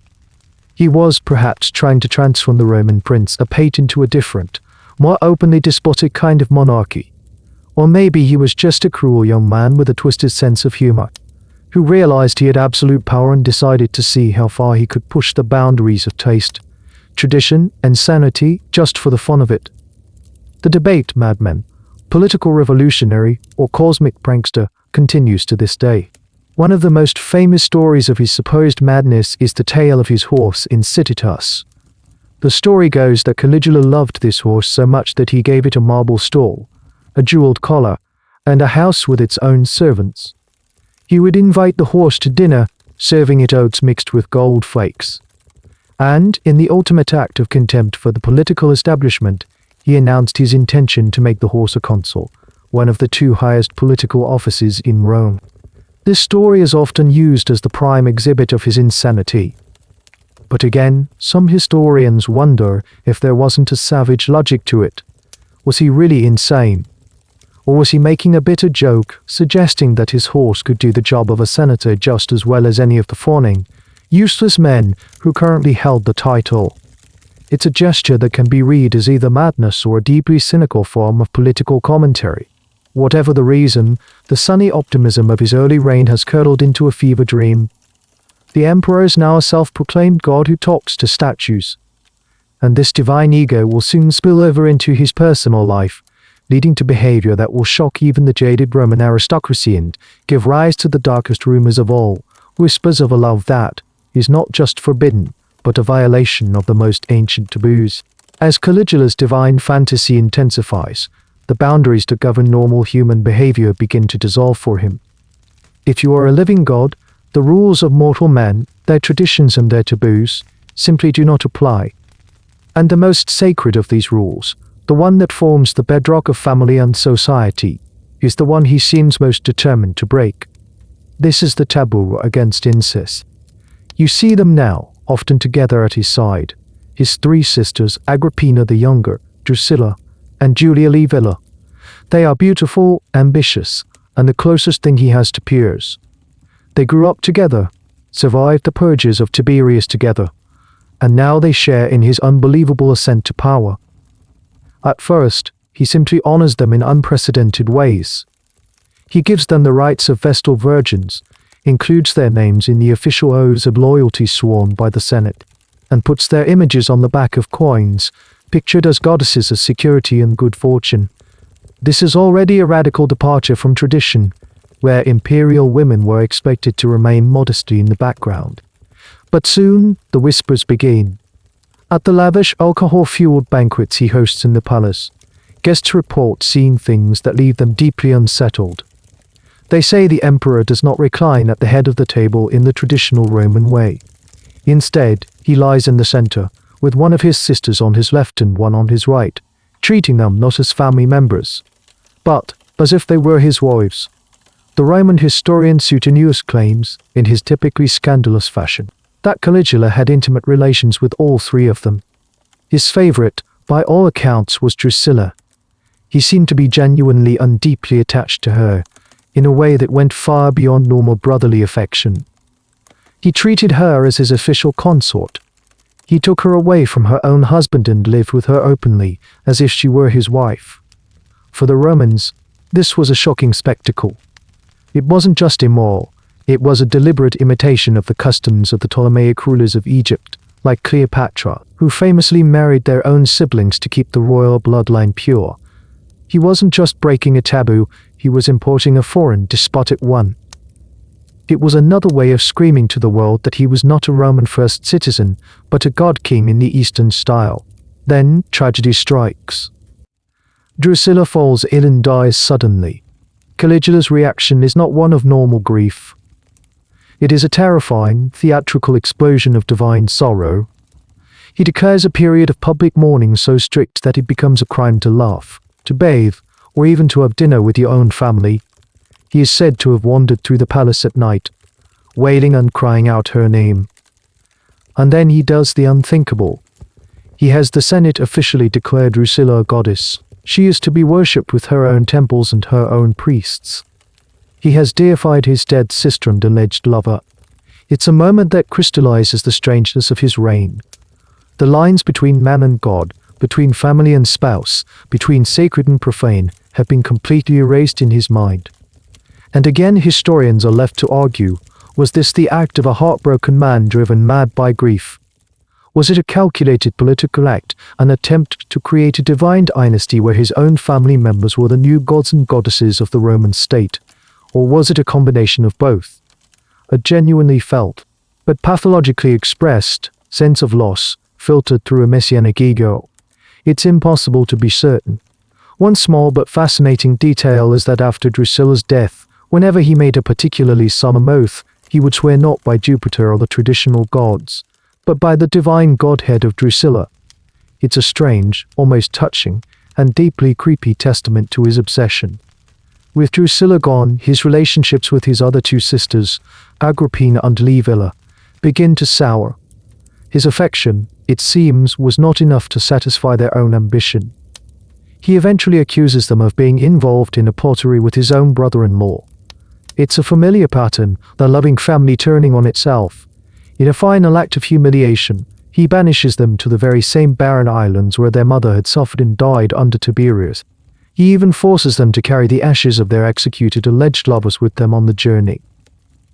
He was perhaps trying to transform the Roman prince apate into a different, more openly despotic kind of monarchy. Or maybe he was just a cruel young man with a twisted sense of humor, who realized he had absolute power and decided to see how far he could push the boundaries of taste, tradition, and sanity just for the fun of it. The debate, madman, political revolutionary, or cosmic prankster, continues to this day. One of the most famous stories of his supposed madness is the tale of his horse Incititus. The story goes that Caligula loved this horse so much that he gave it a marble stall, a jeweled collar, and a house with its own servants. He would invite the horse to dinner, serving it oats mixed with gold flakes. And, in the ultimate act of contempt for the political establishment, he announced his intention to make the horse a consul, one of the two highest political offices in Rome. This story is often used as the prime exhibit of his insanity. But again, some historians wonder if there wasn't a savage logic to it. Was he really insane? Or was he making a bitter joke, suggesting that his horse could do the job of a senator just as well as any of the fawning, useless men who currently held the title? It's a gesture that can be read as either madness or a deeply cynical form of political commentary. Whatever the reason, the sunny optimism of his early reign has curdled into a fever dream. The emperor is now a self-proclaimed god who talks to statues. And this divine ego will soon spill over into his personal life, leading to behavior that will shock even the jaded Roman aristocracy and give rise to the darkest rumors of all, whispers of a love that is not just forbidden, but a violation of the most ancient taboos. As Caligula's divine fantasy intensifies, the boundaries that govern normal human behavior begin to dissolve for him. If you are a living god, the rules of mortal men, their traditions and their taboos, simply do not apply. And the most sacred of these rules, the one that forms the bedrock of family and society, is the one he seems most determined to break. This is the taboo against incest. You see them now, often together at his side, his three sisters, Agrippina the Younger, Drusilla, and Julia Livilla. They are beautiful, ambitious, and the closest thing he has to peers. They grew up together, survived the purges of Tiberius together, and now they share in his unbelievable ascent to power. At first, he simply honors them in unprecedented ways. He gives them the rights of Vestal virgins, includes their names in the official oaths of loyalty sworn by the Senate, and puts their images on the back of coins, pictured as goddesses of security and good fortune. This is already a radical departure from tradition, where imperial women were expected to remain modestly in the background. But soon, the whispers begin. At the lavish alcohol-fueled banquets he hosts in the palace, guests report seeing things that leave them deeply unsettled. They say the emperor does not recline at the head of the table in the traditional Roman way. Instead, he lies in the center, with one of his sisters on his left and one on his right, treating them not as family members, but as if they were his wives. The Roman historian Suetonius claims, in his typically scandalous fashion, that Caligula had intimate relations with all three of them. His favorite, by all accounts, was Drusilla. He seemed to be genuinely and deeply attached to her, in a way that went far beyond normal brotherly affection. He treated her as his official consort. He took her away from her own husband and lived with her openly, as if she were his wife. For the Romans, this was a shocking spectacle. It wasn't just immoral, it was a deliberate imitation of the customs of the Ptolemaic rulers of Egypt, like Cleopatra, who famously married their own siblings to keep the royal bloodline pure. He wasn't just breaking a taboo, he was importing a foreign, despotic one. It was another way of screaming to the world that he was not a Roman first citizen, but a god king in the Eastern style. Then tragedy strikes. Drusilla falls ill and dies suddenly. Caligula's reaction is not one of normal grief. It is a terrifying, theatrical explosion of divine sorrow. He declares a period of public mourning so strict that it becomes a crime to laugh, to bathe, or even to have dinner with your own family. He is said to have wandered through the palace at night, wailing and crying out her name. And then he does the unthinkable. He has the Senate officially declare Drusilla a goddess. She is to be worshipped with her own temples and her own priests. He has deified his dead sister and alleged lover. It's a moment that crystallizes the strangeness of his reign. The lines between man and God, between family and spouse, between sacred and profane, have been completely erased in his mind. And again historians are left to argue, was this the act of a heartbroken man driven mad by grief? Was it a calculated political act, an attempt to create a divine dynasty where his own family members were the new gods and goddesses of the Roman state? Or was it a combination of both? A genuinely felt, but pathologically expressed, sense of loss, filtered through a messianic ego? It's impossible to be certain. One small but fascinating detail is that after Drusilla's death, whenever he made a particularly solemn oath, he would swear not by Jupiter or the traditional gods, but by the divine godhead of Drusilla. It's a strange, almost touching, and deeply creepy testament to his obsession. With Drusilla gone, his relationships with his other two sisters, Agrippina and Livilla, begin to sour. His affection, it seems, was not enough to satisfy their own ambition. He eventually accuses them of being involved in a plottery with his own brother-in-law. It's a familiar pattern, the loving family turning on itself. In a final act of humiliation, he banishes them to the very same barren islands where their mother had suffered and died under Tiberius. He even forces them to carry the ashes of their executed alleged lovers with them on the journey.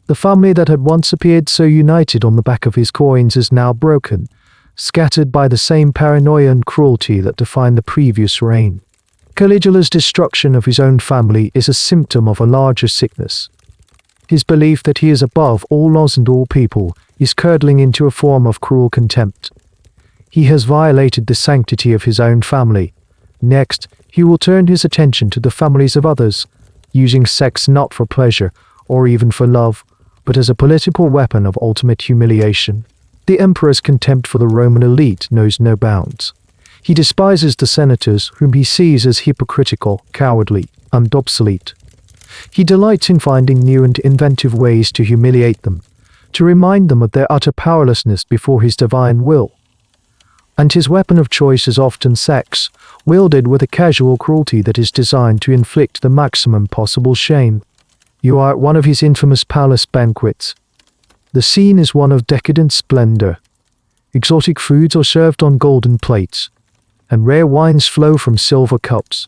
The family that had once appeared so united on the back of his coins is now broken, scattered by the same paranoia and cruelty that defined the previous reign. Caligula's destruction of his own family is a symptom of a larger sickness. His belief that he is above all laws and all people is curdling into a form of cruel contempt. He has violated the sanctity of his own family. Next, he will turn his attention to the families of others, using sex not for pleasure or even for love, but as a political weapon of ultimate humiliation. The emperor's contempt for the Roman elite knows no bounds. He despises the senators, whom he sees as hypocritical, cowardly, and obsolete. He delights in finding new and inventive ways to humiliate them, to remind them of their utter powerlessness before his divine will. And his weapon of choice is often sex, wielded with a casual cruelty that is designed to inflict the maximum possible shame. You are at one of his infamous palace banquets. The scene is one of decadent splendor. Exotic foods are served on golden plates, and rare wines flow from silver cups.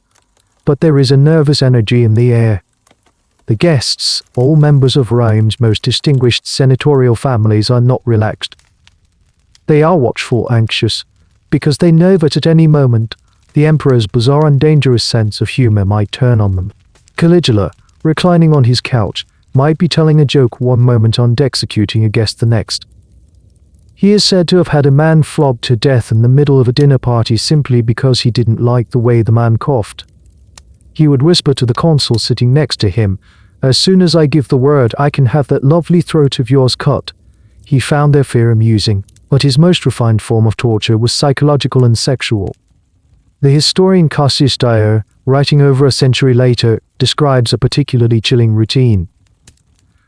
But there is a nervous energy in the air. The guests, all members of Rome's most distinguished senatorial families, are not relaxed. They are watchful, anxious, because they know that at any moment, the emperor's bizarre and dangerous sense of humor might turn on them. Caligula, reclining on his couch, might be telling a joke one moment and executing a guest the next. He is said to have had a man flogged to death in the middle of a dinner party simply because he didn't like the way the man coughed. He would whisper to the consul sitting next to him, "As soon as I give the word, I can have that lovely throat of yours cut." He found their fear amusing, but his most refined form of torture was psychological and sexual. The historian Cassius Dio, writing over a century later, describes a particularly chilling routine.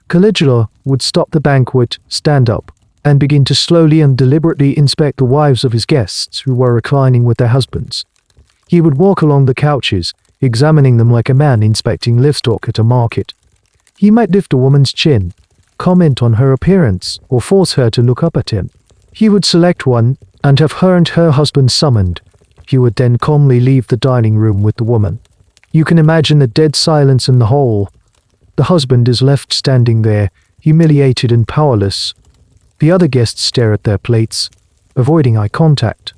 Caligula would stop the banquet, stand up, and begin to slowly and deliberately inspect the wives of his guests who were reclining with their husbands. He would walk along the couches, examining them like a man inspecting livestock at a market. He might lift a woman's chin, comment on her appearance, or force her to look up at him. He would select one, and have her and her husband summoned. He would then calmly leave the dining room with the woman. You can imagine the dead silence in the hall. The husband is left standing there, humiliated and powerless. The other guests stare at their plates, avoiding eye contact.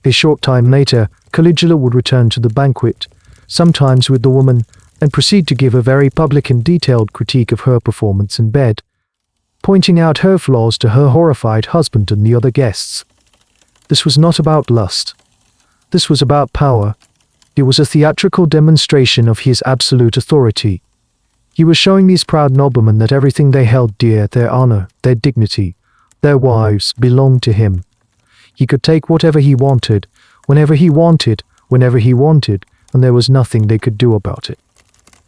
A short time later, Caligula would return to the banquet, sometimes with the woman, and proceed to give a very public and detailed critique of her performance in bed, pointing out her flaws to her horrified husband and the other guests. This was not about lust. This was about power. It was a theatrical demonstration of his absolute authority. He was showing these proud noblemen that everything they held dear, their honor, their dignity, their wives, belonged to him. He could take whatever he wanted, whenever he wanted, whenever he wanted, and there was nothing they could do about it.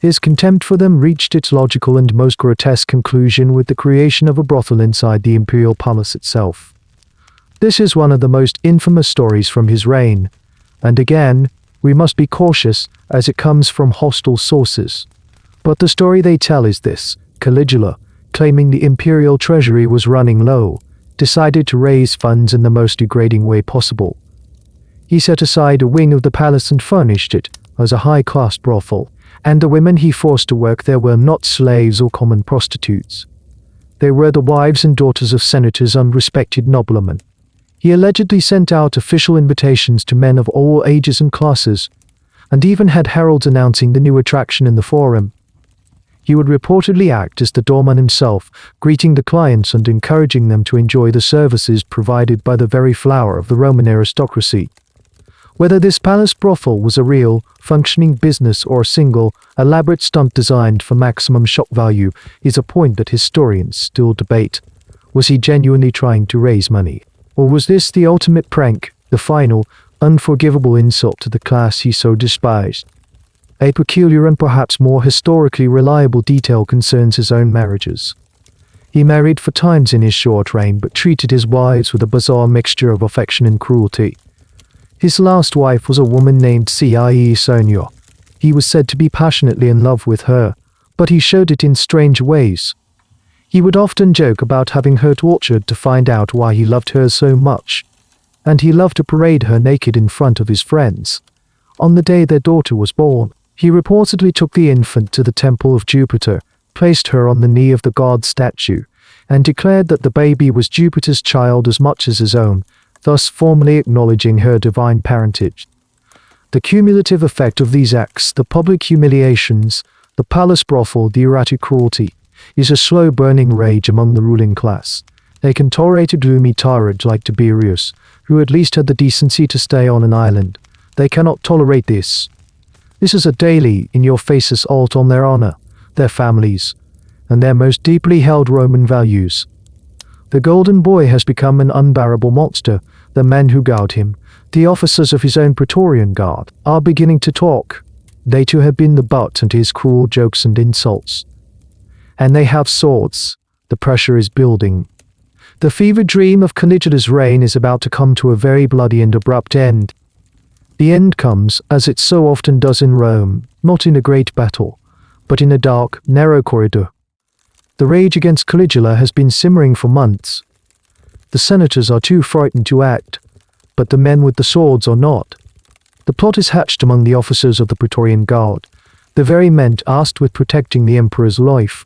His contempt for them reached its logical and most grotesque conclusion with the creation of a brothel inside the imperial palace itself. This is one of the most infamous stories from his reign, and again, we must be cautious as it comes from hostile sources. But the story they tell is this: Caligula, claiming the imperial treasury was running low, decided to raise funds in the most degrading way possible. He set aside a wing of the palace and furnished it as a high-class brothel, and the women he forced to work there were not slaves or common prostitutes. They were the wives and daughters of senators and respected noblemen. He allegedly sent out official invitations to men of all ages and classes, and even had heralds announcing the new attraction in the forum. He would reportedly act as the doorman himself, greeting the clients and encouraging them to enjoy the services provided by the very flower of the Roman aristocracy. Whether this palace brothel was a real, functioning business or a single, elaborate stunt designed for maximum shock value is a point that historians still debate. Was he genuinely trying to raise money? Or was this the ultimate prank, the final, unforgivable insult to the class he so despised? A peculiar and perhaps more historically reliable detail concerns his own marriages. He married 4 times in his short reign, but treated his wives with a bizarre mixture of affection and cruelty. His last wife was a woman named Suetonius. He was said to be passionately in love with her, but he showed it in strange ways. He would often joke about having her tortured to find out why he loved her so much, and he loved to parade her naked in front of his friends. On the day their daughter was born, he reportedly took the infant to the temple of Jupiter, placed her on the knee of the god statue, and declared that the baby was Jupiter's child as much as his own, thus formally acknowledging her divine parentage. The cumulative effect of these acts, the public humiliations, the palace brothel, the erratic cruelty, is a slow-burning rage among the ruling class. They can tolerate a gloomy tyrant like Tiberius, who at least had the decency to stay on an island. They cannot tolerate this. This is a daily, in-your-face assault on their honor, their families, and their most deeply held Roman values. The golden boy has become an unbearable monster. The men who guard him, the officers of his own Praetorian Guard, are beginning to talk. They too have been the butt of his cruel jokes and insults. And they have swords. The pressure is building. The fevered dream of Caligula's reign is about to come to a very bloody and abrupt end. The end comes, as it so often does in Rome, not in a great battle, but in a dark, narrow corridor. The rage against Caligula has been simmering for months. The senators are too frightened to act, but the men with the swords are not. The plot is hatched among the officers of the Praetorian Guard, the very men tasked with protecting the emperor's life.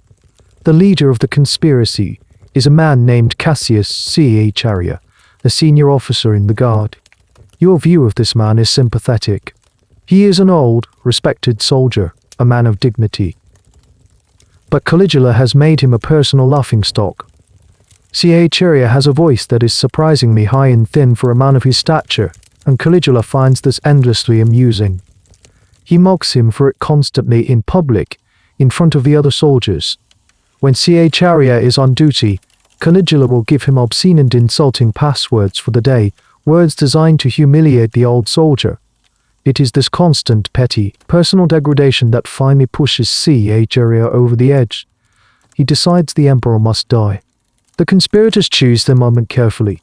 The leader of the conspiracy is a man named Cassius Caesarea, a senior officer in the guard. Your view of this man is sympathetic. He is an old, respected soldier, a man of dignity. But Caligula has made him a personal laughingstock. Caesarea has a voice that is surprisingly high and thin for a man of his stature, and Caligula finds this endlessly amusing. He mocks him for it constantly in public, in front of the other soldiers. When Caesarea is on duty, Caligula will give him obscene and insulting passwords for the day, words designed to humiliate the old soldier. It is this constant, petty, personal degradation that finally pushes Caesarea over the edge. He decides the emperor must die. The conspirators choose their moment carefully.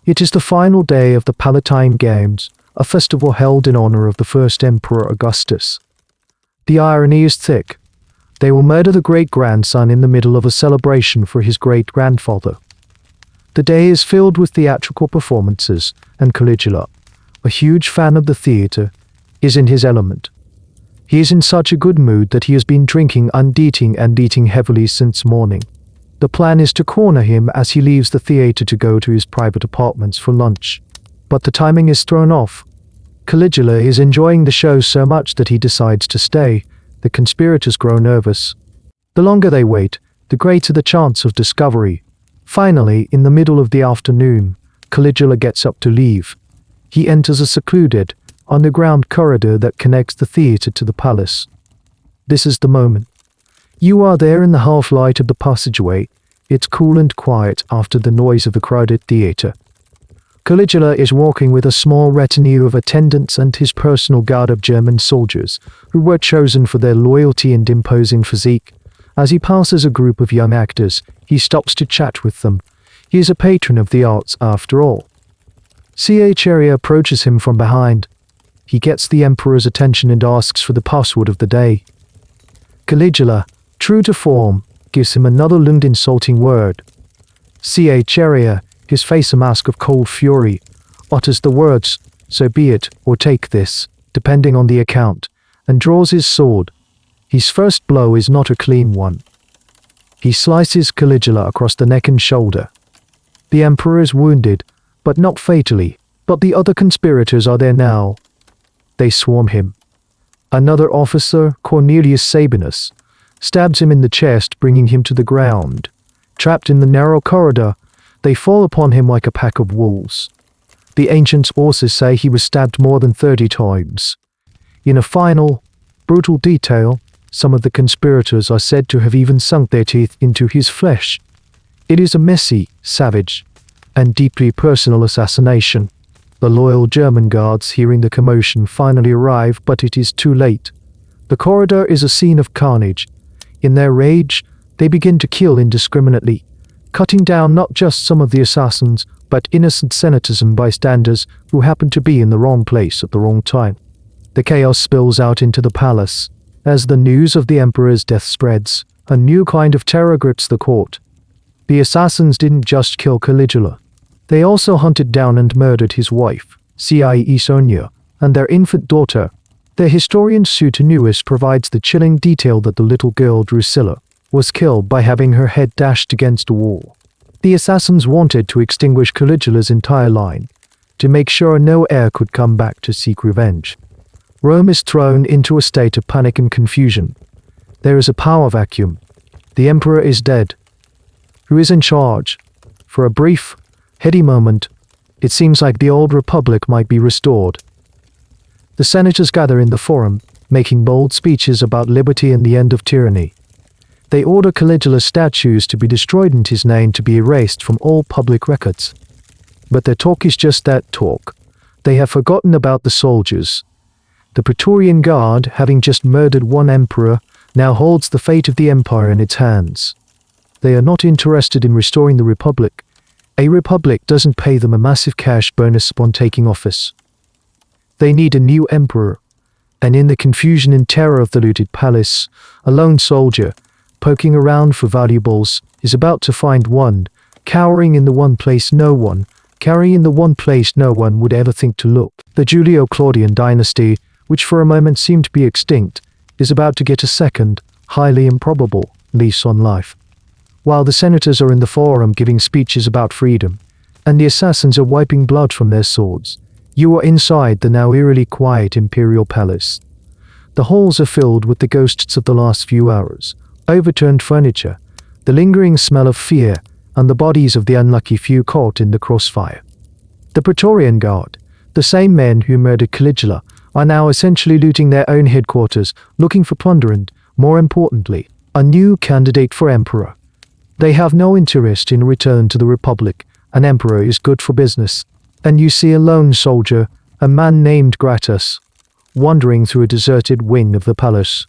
It is the final day of the Palatine Games, a festival held in honor of the first emperor Augustus. The irony is thick. They will murder the great-grandson in the middle of a celebration for his great-grandfather. The day is filled with theatrical performances, and Caligula, a huge fan of the theater, is in his element. He is in such a good mood that he has been drinking and eating heavily since morning. The plan is to corner him as he leaves the theater to go to his private apartments for lunch. But the timing is thrown off. Caligula is enjoying the show so much that he decides to stay. The conspirators grow nervous. The longer they wait, the greater the chance of discovery. Finally, in the middle of the afternoon, Caligula gets up to leave. He enters a secluded, underground corridor that connects the theater to the palace. This is the moment. You are there in the half-light of the passageway. It's cool and quiet after the noise of the crowded theater. Caligula is walking with a small retinue of attendants and his personal guard of German soldiers, who were chosen for their loyalty and imposing physique. As he passes a group of young actors, he stops to chat with them. He is a patron of the arts after all. Chaerea approaches him from behind. He gets the emperor's attention and asks for the password of the day. Caligula, true to form, gives him another lewd insulting word. Chaerea, his face a mask of cold fury, utters the words, "So be it, or take this," depending on the account, and draws his sword. His first blow is not a clean one. He slices Caligula across the neck and shoulder. The emperor is wounded, but not fatally, but the other conspirators are there now. They swarm him. Another officer, Cornelius Sabinus, stabs him in the chest, bringing him to the ground. Trapped in the narrow corridor, they fall upon him like a pack of wolves. The ancients also say he was stabbed more than 30 times. In a final, brutal detail, some of the conspirators are said to have even sunk their teeth into his flesh. It is a messy, savage, and deeply personal assassination. The loyal German guards, hearing the commotion, finally arrive, but it is too late. The corridor is a scene of carnage. In their rage, they begin to kill indiscriminately, cutting down not just some of the assassins, but innocent senators and bystanders who happen to be in the wrong place at the wrong time. The chaos spills out into the palace. As the news of the emperor's death spreads, a new kind of terror grips the court. The assassins didn't just kill Caligula. They also hunted down and murdered his wife, Sonia, and their infant daughter. The historian Suetonius provides the chilling detail that the little girl Drusilla was killed by having her head dashed against a wall. The assassins wanted to extinguish Caligula's entire line, to make sure no heir could come back to seek revenge. Rome is thrown into a state of panic and confusion. There is a power vacuum. The emperor is dead. Who is in charge? For a brief, heady moment, it seems like the old republic might be restored. The senators gather in the forum, making bold speeches about liberty and the end of tyranny. They order Caligula's statues to be destroyed and his name to be erased from all public records. But their talk is just that, talk. They have forgotten about the soldiers. The Praetorian Guard, having just murdered one emperor, now holds the fate of the empire in its hands. They are not interested in restoring the republic. A republic doesn't pay them a massive cash bonus upon taking office. They need a new emperor. And in the confusion and terror of the looted palace, a lone soldier, poking around for valuables, is about to find one, cowering in the one place no one would ever think to look. The Julio-Claudian dynasty, which for a moment seemed to be extinct, is about to get a second, highly improbable, lease on life. While the senators are in the forum giving speeches about freedom, and the assassins are wiping blood from their swords, you are inside the now eerily quiet Imperial palace. The halls are filled with the ghosts of the last few hours, overturned furniture, the lingering smell of fear, and the bodies of the unlucky few caught in the crossfire. The Praetorian Guard, the same men who murdered Caligula, are now essentially looting their own headquarters, looking for plunder and, more importantly, a new candidate for emperor. They have no interest in return to the Republic. An emperor is good for business. And you see a lone soldier, a man named Gratus, wandering through a deserted wing of the palace.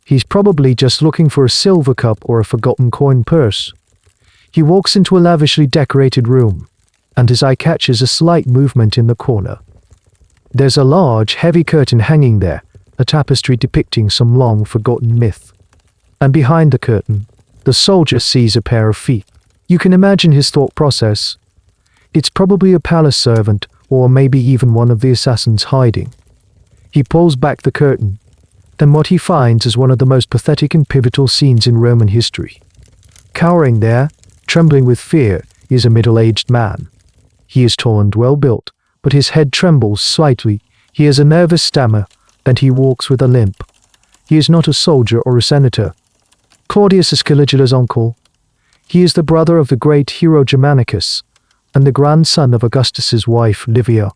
He's probably just looking for a silver cup or a forgotten coin purse. He walks into a lavishly decorated room, and his eye catches a slight movement in the corner. There's a large, heavy curtain hanging there, a tapestry depicting some long-forgotten myth. And behind the curtain, the soldier sees a pair of feet. You can imagine his thought process. It's probably a palace servant, or maybe even one of the assassins hiding. He pulls back the curtain. Then what he finds is one of the most pathetic and pivotal scenes in Roman history. Cowering there, trembling with fear, is a middle-aged man. He is tall and well-built, but his head trembles slightly. He has a nervous stammer, and he walks with a limp. He is not a soldier or a senator. Claudius is Caligula's uncle. He is the brother of the great hero Germanicus, and the grandson of Augustus's wife, Livia.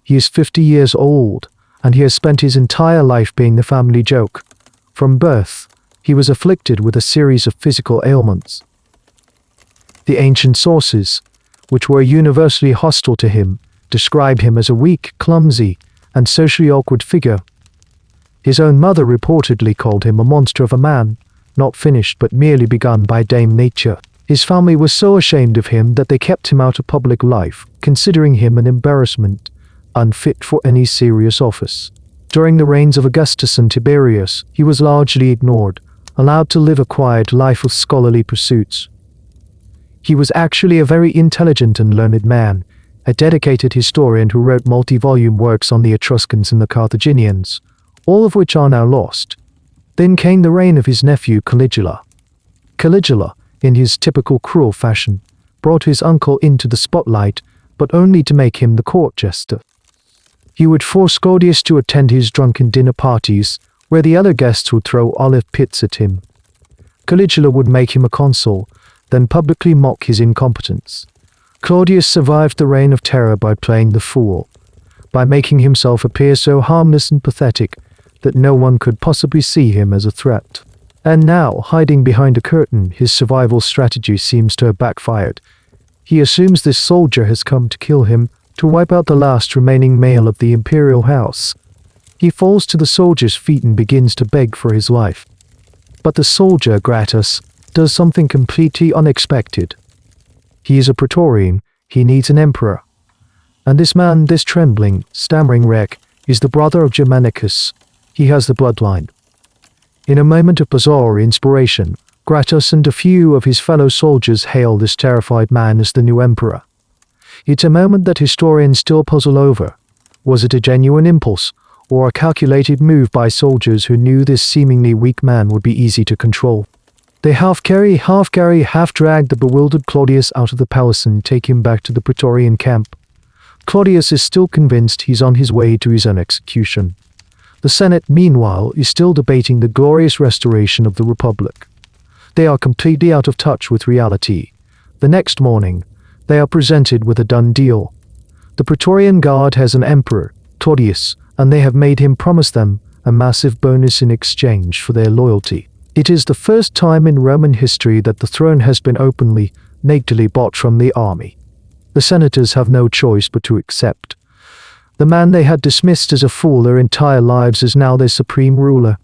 He is 50 years old, and he has spent his entire life being the family joke. From birth, he was afflicted with a series of physical ailments. The ancient sources, which were universally hostile to him, describe him as a weak, clumsy, and socially awkward figure. His own mother reportedly called him a monster of a man, not finished but merely begun by Dame Nature. His family was so ashamed of him that they kept him out of public life, considering him an embarrassment, unfit for any serious office. During the reigns of Augustus and Tiberius, he was largely ignored, allowed to live a quiet life of scholarly pursuits. He was actually a very intelligent and learned man, a dedicated historian who wrote multi-volume works on the Etruscans and the Carthaginians, all of which are now lost. Then came the reign of his nephew Caligula. Caligula, in his typical cruel fashion, brought his uncle into the spotlight, but only to make him the court jester. He would force Claudius to attend his drunken dinner parties, where the other guests would throw olive pits at him. Caligula would make him a consul, then publicly mock his incompetence. Claudius survived the reign of terror by playing the fool, by making himself appear so harmless and pathetic that no one could possibly see him as a threat. And now, hiding behind a curtain, his survival strategy seems to have backfired. He assumes this soldier has come to kill him, to wipe out the last remaining male of the Imperial house. He falls to the soldier's feet and begins to beg for his life. But the soldier, Gratus, does something completely unexpected. He is a Praetorian, he needs an emperor. And this man, this trembling, stammering wreck, is the brother of Germanicus. He has the bloodline. In a moment of bizarre inspiration, Gratus and a few of his fellow soldiers hail this terrified man as the new emperor. It's a moment that historians still puzzle over. Was it a genuine impulse, or a calculated move by soldiers who knew this seemingly weak man would be easy to control? They half carry, half drag the bewildered Claudius out of the palace and take him back to the Praetorian camp. Claudius is still convinced he's on his way to his own execution. The Senate, meanwhile, is still debating the glorious restoration of the Republic. They are completely out of touch with reality. The next morning, they are presented with a done deal. The Praetorian Guard has an emperor, Claudius, and they have made him promise them a massive bonus in exchange for their loyalty. It is the first time in Roman history that the throne has been openly, nakedly bought from the army. The senators have no choice but to accept. The man they had dismissed as a fool their entire lives is now their supreme ruler.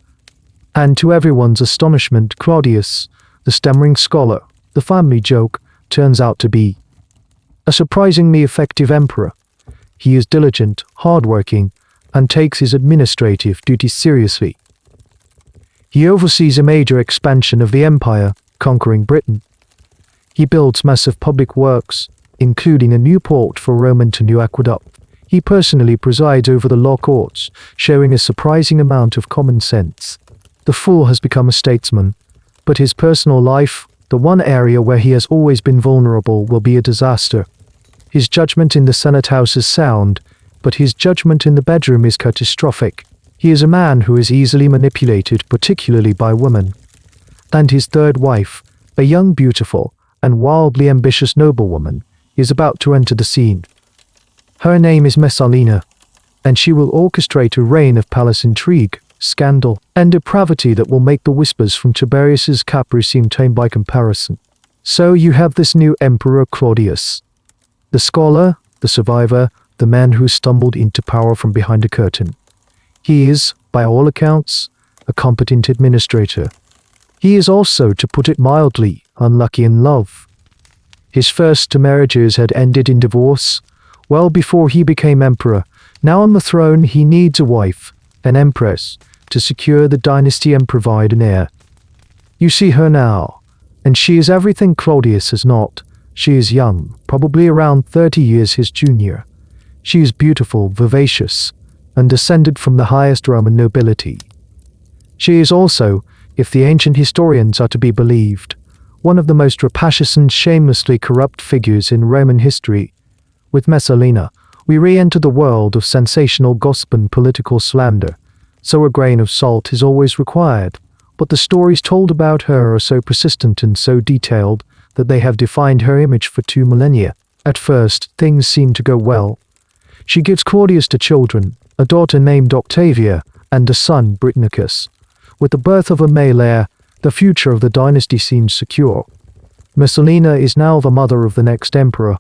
And to everyone's astonishment, Claudius, the stammering scholar, the family joke, turns out to be a surprisingly effective emperor. He is diligent, hardworking, and takes his administrative duties seriously. He oversees a major expansion of the empire, conquering Britain. He builds massive public works, including a new port for Rome and a new aqueduct. He personally presides over the law courts, showing a surprising amount of common sense. The fool has become a statesman, but his personal life, the one area where he has always been vulnerable, will be a disaster. His judgment in the Senate House is sound, but his judgment in the bedroom is catastrophic. He is a man who is easily manipulated, particularly by women. And his third wife, a young, beautiful, and wildly ambitious noblewoman, is about to enter the scene. Her name is Messalina, and she will orchestrate a reign of palace intrigue, scandal, and depravity that will make the whispers from Tiberius's Capri seem tame by comparison. So you have this new Emperor Claudius, the scholar, the survivor, the man who stumbled into power from behind a curtain. He is, by all accounts, a competent administrator. He is also, to put it mildly, unlucky in love. His first two marriages had ended in divorce. Well before he became emperor, now on the throne he needs a wife, an empress, to secure the dynasty and provide an heir. You see her now, and she is everything Claudius is not. She is young, probably around 30 years his junior. She is beautiful, vivacious, and descended from the highest Roman nobility. She is also, if the ancient historians are to be believed, one of the most rapacious and shamelessly corrupt figures in Roman history. With Messalina, we re-enter the world of sensational gossip and political slander, so a grain of salt is always required, but the stories told about her are so persistent and so detailed that they have defined her image for 2 millennia. At first, things seem to go well. She gives Claudius to children, a daughter named Octavia, and a son, Britannicus. With the birth of a male heir, the future of the dynasty seems secure. Messalina is now the mother of the next emperor,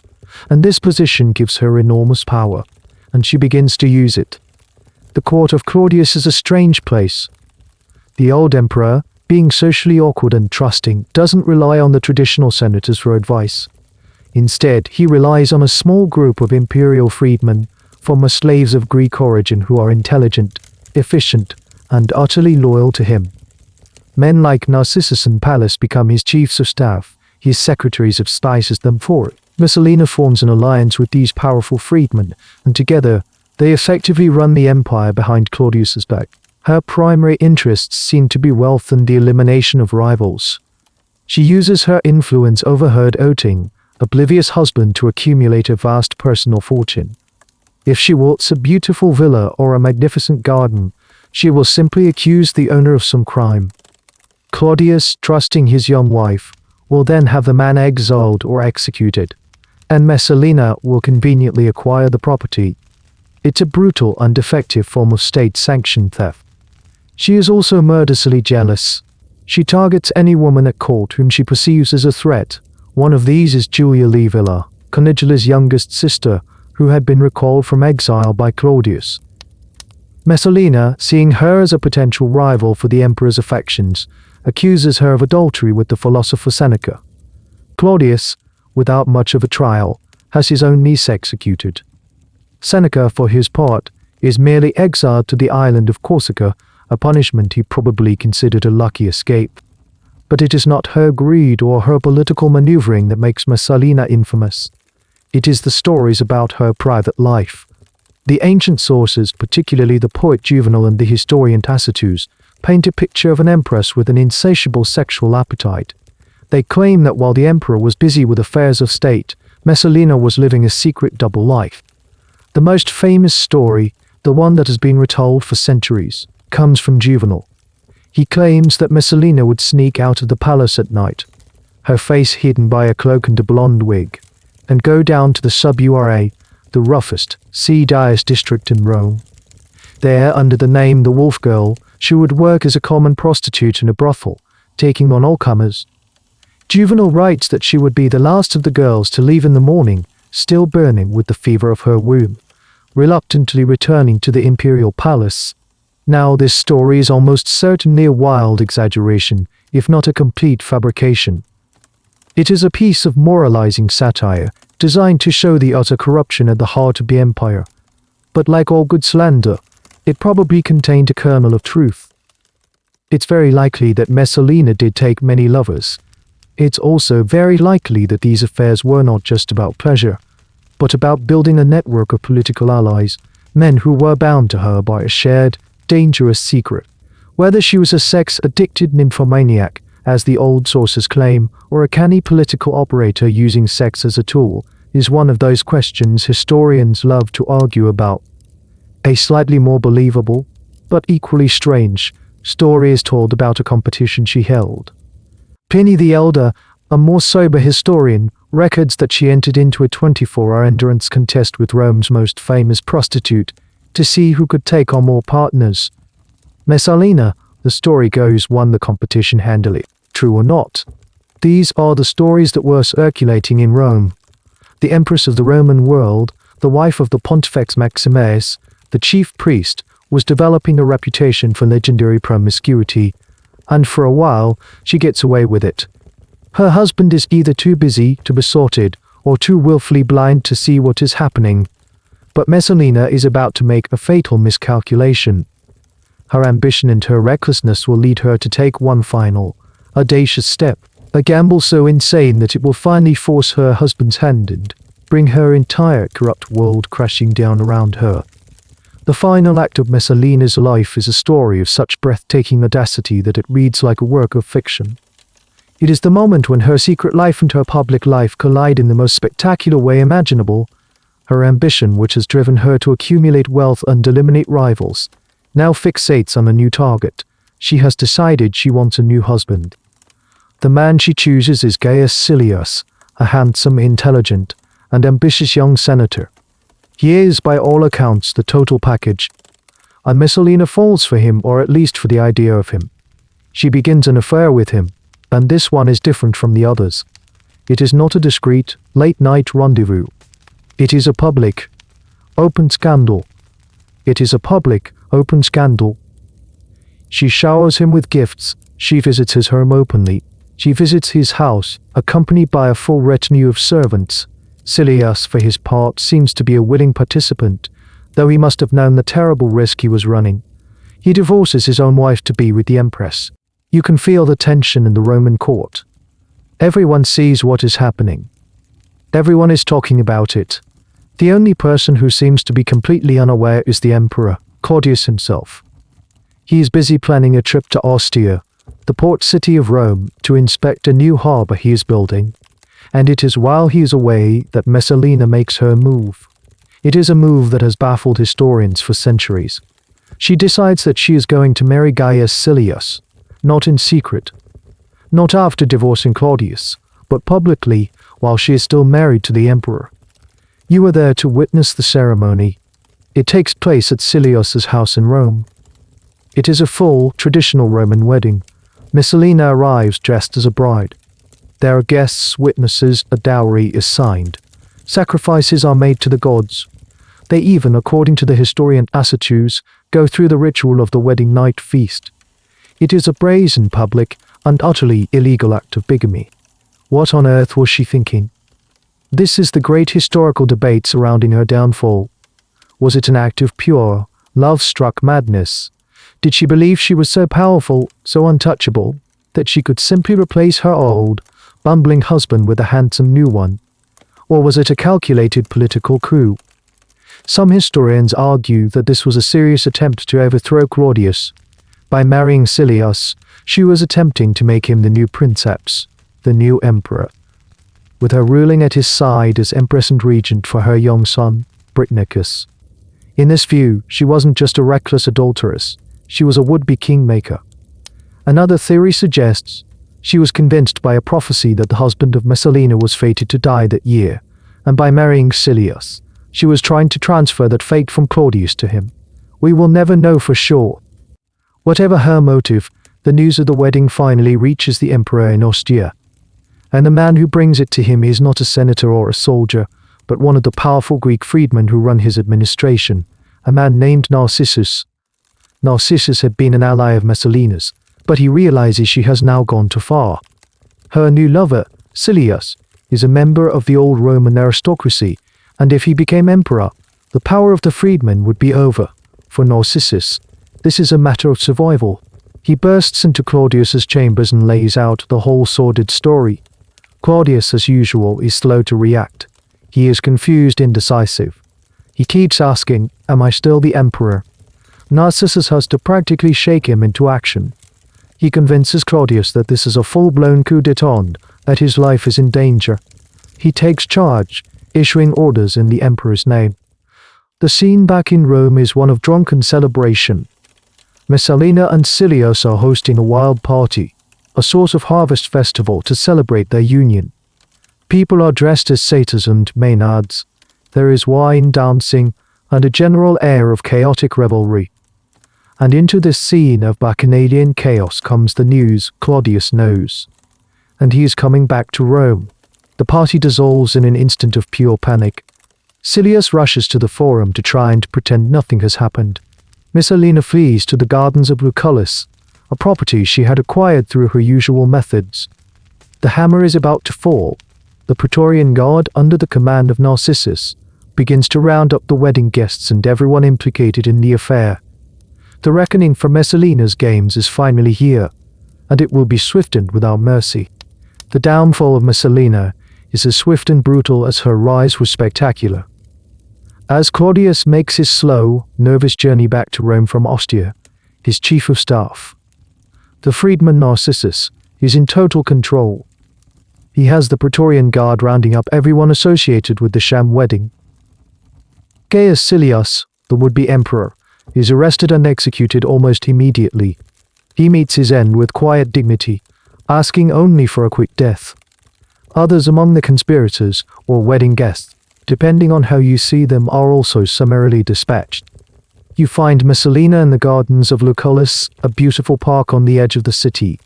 and this position gives her enormous power, and she begins to use it. The court of Claudius is a strange place. The old emperor, being socially awkward and trusting, doesn't rely on the traditional senators for advice. Instead, he relies on a small group of imperial freedmen, former slaves of Greek origin who are intelligent, efficient, and utterly loyal to him. Men like Narcissus and Pallas become his chiefs of staff, his secretaries of spices them forward. Messalina forms an alliance with these powerful freedmen, and together, they effectively run the empire behind Claudius's back. Her primary interests seem to be wealth and the elimination of rivals. She uses her influence over her doting, oblivious husband to accumulate a vast personal fortune. If she wants a beautiful villa or a magnificent garden, she will simply accuse the owner of some crime. Claudius, trusting his young wife, will then have the man exiled or executed, and Messalina will conveniently acquire the property. It's a brutal and effective form of state-sanctioned theft. She is also murderously jealous. She targets any woman at court whom she perceives as a threat. One of these is Julia Livilla, Caligula's youngest sister, who had been recalled from exile by Claudius. Messalina, seeing her as a potential rival for the emperor's affections, accuses her of adultery with the philosopher Seneca. Claudius, without much of a trial, has his own niece executed. Seneca, for his part, is merely exiled to the island of Corsica, a punishment he probably considered a lucky escape. But it is not her greed or her political maneuvering that makes Messalina infamous. It is the stories about her private life. The ancient sources, particularly the poet Juvenal and the historian Tacitus, paint a picture of an empress with an insatiable sexual appetite. They claim that while the emperor was busy with affairs of state, Messalina was living a secret double life. The most famous story, the one that has been retold for centuries, comes from Juvenal. He claims that Messalina would sneak out of the palace at night, her face hidden by a cloak and a blonde wig, and go down to the Subura, the roughest, seediest district in Rome. There, under the name the Wolf Girl, she would work as a common prostitute in a brothel, taking on all comers. Juvenal writes that she would be the last of the girls to leave in the morning, still burning with the fever of her womb, reluctantly returning to the imperial palace. Now this story is almost certainly a wild exaggeration, if not a complete fabrication. It is a piece of moralizing satire, designed to show the utter corruption at the heart of the empire. But like all good slander, it probably contained a kernel of truth. It's very likely that Messalina did take many lovers. It's also very likely that these affairs were not just about pleasure, but about building a network of political allies, men who were bound to her by a shared, dangerous secret. Whether she was a sex-addicted nymphomaniac, as the old sources claim, or a canny political operator using sex as a tool, is one of those questions historians love to argue about. A slightly more believable, but equally strange, story is told about a competition she held. Pliny the Elder, a more sober historian, records that she entered into a 24-hour endurance contest with Rome's most famous prostitute to see who could take on more partners. Messalina, the story goes, won the competition handily. True or not, these are the stories that were circulating in Rome. The empress of the Roman world, the wife of the Pontifex Maximus, the chief priest, was developing a reputation for legendary promiscuity, and for a while she gets away with it. Her husband is either too busy to be sorted or too willfully blind to see what is happening. But Messalina is about to make a fatal miscalculation. Her ambition and her recklessness will lead her to take one final, audacious step, a gamble so insane that it will finally force her husband's hand and bring her entire corrupt world crashing down around her. The final act of Messalina's life is a story of such breathtaking audacity that it reads like a work of fiction. It is the moment when her secret life and her public life collide in the most spectacular way imaginable. Her ambition, which has driven her to accumulate wealth and eliminate rivals, now fixates on a new target. She has decided she wants a new husband. The man she chooses is Gaius Silius, a handsome, intelligent, and ambitious young senator. He is, by all accounts, the total package, and Messalina falls for him, or at least for the idea of him. She begins an affair with him, and this one is different from the others. It is not a discreet, late-night rendezvous. It is a public, open scandal. It is a public, open scandal. She showers him with gifts. She visits his home openly. She visits his house, accompanied by a full retinue of servants. Silius, for his part, seems to be a willing participant, though he must have known the terrible risk he was running. He divorces his own wife to be with the empress. You can feel the tension in the Roman court. Everyone sees what is happening. Everyone is talking about it. The only person who seems to be completely unaware is the emperor, Claudius himself. He is busy planning a trip to Ostia, the port city of Rome, to inspect a new harbor he is building, and it is while he is away that Messalina makes her move. It is a move that has baffled historians for centuries. She decides that she is going to marry Gaius Silius, not in secret, not after divorcing Claudius, but publicly while she is still married to the emperor. You are there to witness the ceremony. It takes place at Silius's house in Rome. It is a full, traditional Roman wedding. Messalina arrives dressed as a bride. There are guests, witnesses, a dowry is signed. Sacrifices are made to the gods. They even, according to the historian Suetonius, go through the ritual of the wedding night feast. It is a brazen, public, and utterly illegal act of bigamy. What on earth was she thinking? This is the great historical debate surrounding her downfall. Was it an act of pure, love-struck madness? Did she believe she was so powerful, so untouchable, that she could simply replace her old, bumbling husband with a handsome new one? Or was it a calculated political coup? Some historians argue that this was a serious attempt to overthrow Claudius. By marrying Silius, she was attempting to make him the new princeps, the new emperor, with her ruling at his side as empress and regent for her young son, Britannicus. In this view, she wasn't just a reckless adulteress, she was a would-be kingmaker. Another theory suggests she was convinced by a prophecy that the husband of Messalina was fated to die that year, and by marrying Silius, she was trying to transfer that fate from Claudius to him. We will never know for sure. Whatever her motive, the news of the wedding finally reaches the emperor in Ostia, and the man who brings it to him is not a senator or a soldier, but one of the powerful Greek freedmen who run his administration, a man named Narcissus. Narcissus had been an ally of Messalina's, but he realizes she has now gone too far. Her new lover, Silius, is a member of the old Roman aristocracy, and if he became emperor, the power of the freedmen would be over. For Narcissus, this is a matter of survival. He bursts into Claudius's chambers and lays out the whole sordid story. Claudius, as usual, is slow to react. He is confused, indecisive. He keeps asking, "Am I still the emperor?" Narcissus has to practically shake him into action. He convinces Claudius that this is a full-blown coup d'état, that his life is in danger. He takes charge, issuing orders in the emperor's name. The scene back in Rome is one of drunken celebration. Messalina and Silius are hosting a wild party, a sort of harvest festival to celebrate their union. People are dressed as satyrs and maenads. There is wine, dancing, and a general air of chaotic revelry. And into this scene of bacchanalian chaos comes the news Claudius knows. And he is coming back to Rome. The party dissolves in an instant of pure panic. Silius rushes to the forum to try and pretend nothing has happened. Messalina flees to the gardens of Lucullus, a property she had acquired through her usual methods. The hammer is about to fall. The Praetorian Guard, under the command of Narcissus, begins to round up the wedding guests and everyone implicated in the affair. The reckoning for Messalina's games is finally here, and it will be swift and without mercy. The downfall of Messalina is as swift and brutal as her rise was spectacular. As Claudius makes his slow, nervous journey back to Rome from Ostia, his chief of staff, the freedman Narcissus, is in total control. He has the Praetorian Guard rounding up everyone associated with the sham wedding. Gaius Silius, the would-be emperor, is arrested and executed almost immediately. He meets his end with quiet dignity, asking only for a quick death. Others among the conspirators, or wedding guests, depending on how you see them, are also summarily dispatched. You find Messalina in the gardens of Lucullus, a beautiful park on the edge of the city.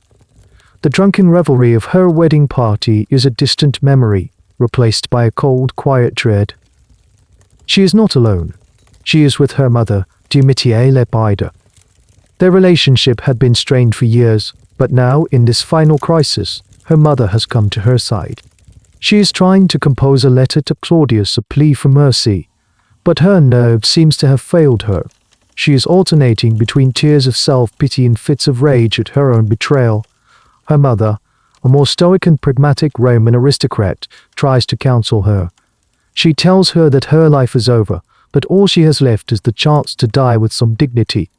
The drunken revelry of her wedding party is a distant memory, replaced by a cold, quiet dread. She is not alone. She is with her mother, Domitia Lepida. Their relationship had been strained for years, but now, in this final crisis, her mother has come to her side. She is trying to compose a letter to Claudius, a plea for mercy, but her nerve seems to have failed her. She is alternating between tears of self-pity and fits of rage at her own betrayal. Her mother, a more stoic and pragmatic Roman aristocrat, tries to counsel her. She tells her that her life is over, but all she has left is the chance to die with some dignity.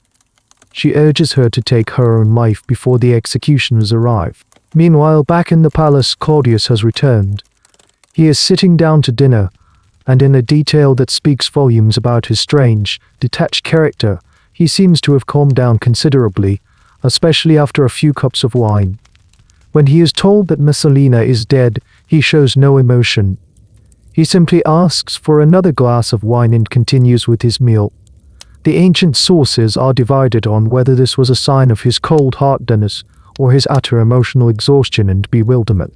She urges her to take her own life before the executioners arrive. Meanwhile, back in the palace, Claudius has returned. He is sitting down to dinner, and in a detail that speaks volumes about his strange, detached character, he seems to have calmed down considerably, especially after a few cups of wine. When he is told that Messalina is dead, he shows no emotion. He simply asks for another glass of wine and continues with his meal. The ancient sources are divided on whether this was a sign of his cold-heartedness or his utter emotional exhaustion and bewilderment.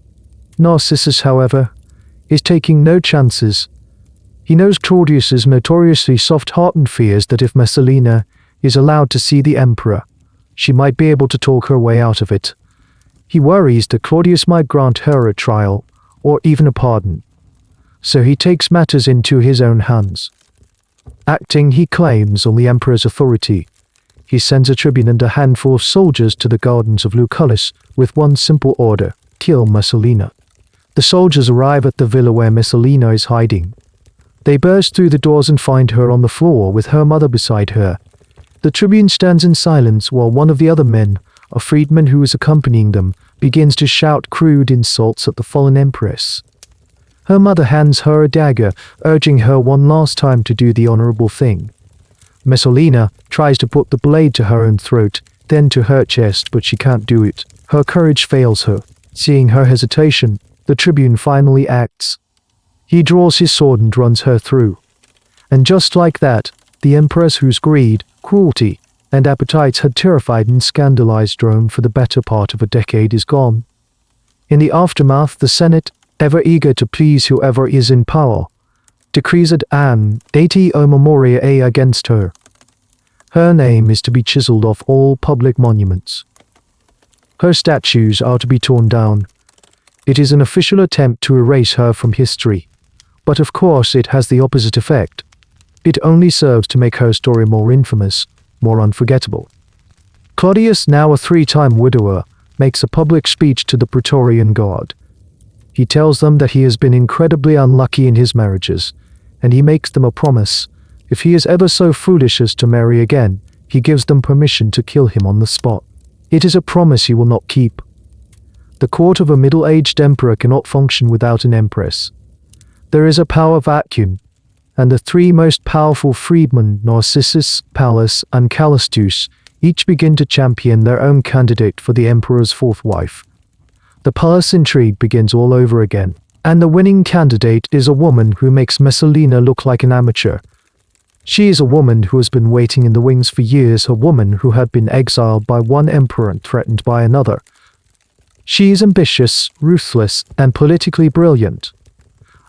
Narcissus, however, is taking no chances. He knows Claudius's notoriously soft-hearted and fears that if Messalina is allowed to see the emperor, she might be able to talk her way out of it. He worries that Claudius might grant her a trial, or even a pardon. So he takes matters into his own hands. Acting, he claims, on the emperor's authority, he sends a tribune and a handful of soldiers to the gardens of Lucullus with one simple order: kill Messalina. The soldiers arrive at the villa where Messalina is hiding. They burst through the doors and find her on the floor with her mother beside her. The tribune stands in silence while one of the other men, a freedman who is accompanying them, begins to shout crude insults at the fallen empress. Her mother hands her a dagger, urging her one last time to do the honorable thing. Messalina tries to put the blade to her own throat, then to her chest, but she can't do it. Her courage fails her. Seeing her hesitation, the tribune finally acts. He draws his sword and runs her through. And just like that, the empress, whose greed, cruelty, and appetites had terrified and scandalized Rome for the better part of a decade, is gone. In the aftermath, the Senate, ever eager to please whoever is in power, decrees an date o memoria against her. Her name is to be chiseled off all public monuments. Her statues are to be torn down. It is an official attempt to erase her from history. But of course it has the opposite effect. It only serves to make her story more infamous, more unforgettable. Claudius, now a 3-time widower, makes a public speech to the Praetorian Guard. He tells them that he has been incredibly unlucky in his marriages, and he makes them a promise: if he is ever so foolish as to marry again, he gives them permission to kill him on the spot. It is a promise he will not keep. The court of a middle-aged emperor cannot function without an empress. There is a power vacuum, and the 3 most powerful freedmen, Narcissus, Pallas, and Caligula, each begin to champion their own candidate for the emperor's 4th wife. The palace intrigue begins all over again, and the winning candidate is a woman who makes Messalina look like an amateur. She is a woman who has been waiting in the wings for years, a woman who had been exiled by one emperor and threatened by another. She is ambitious, ruthless, and politically brilliant.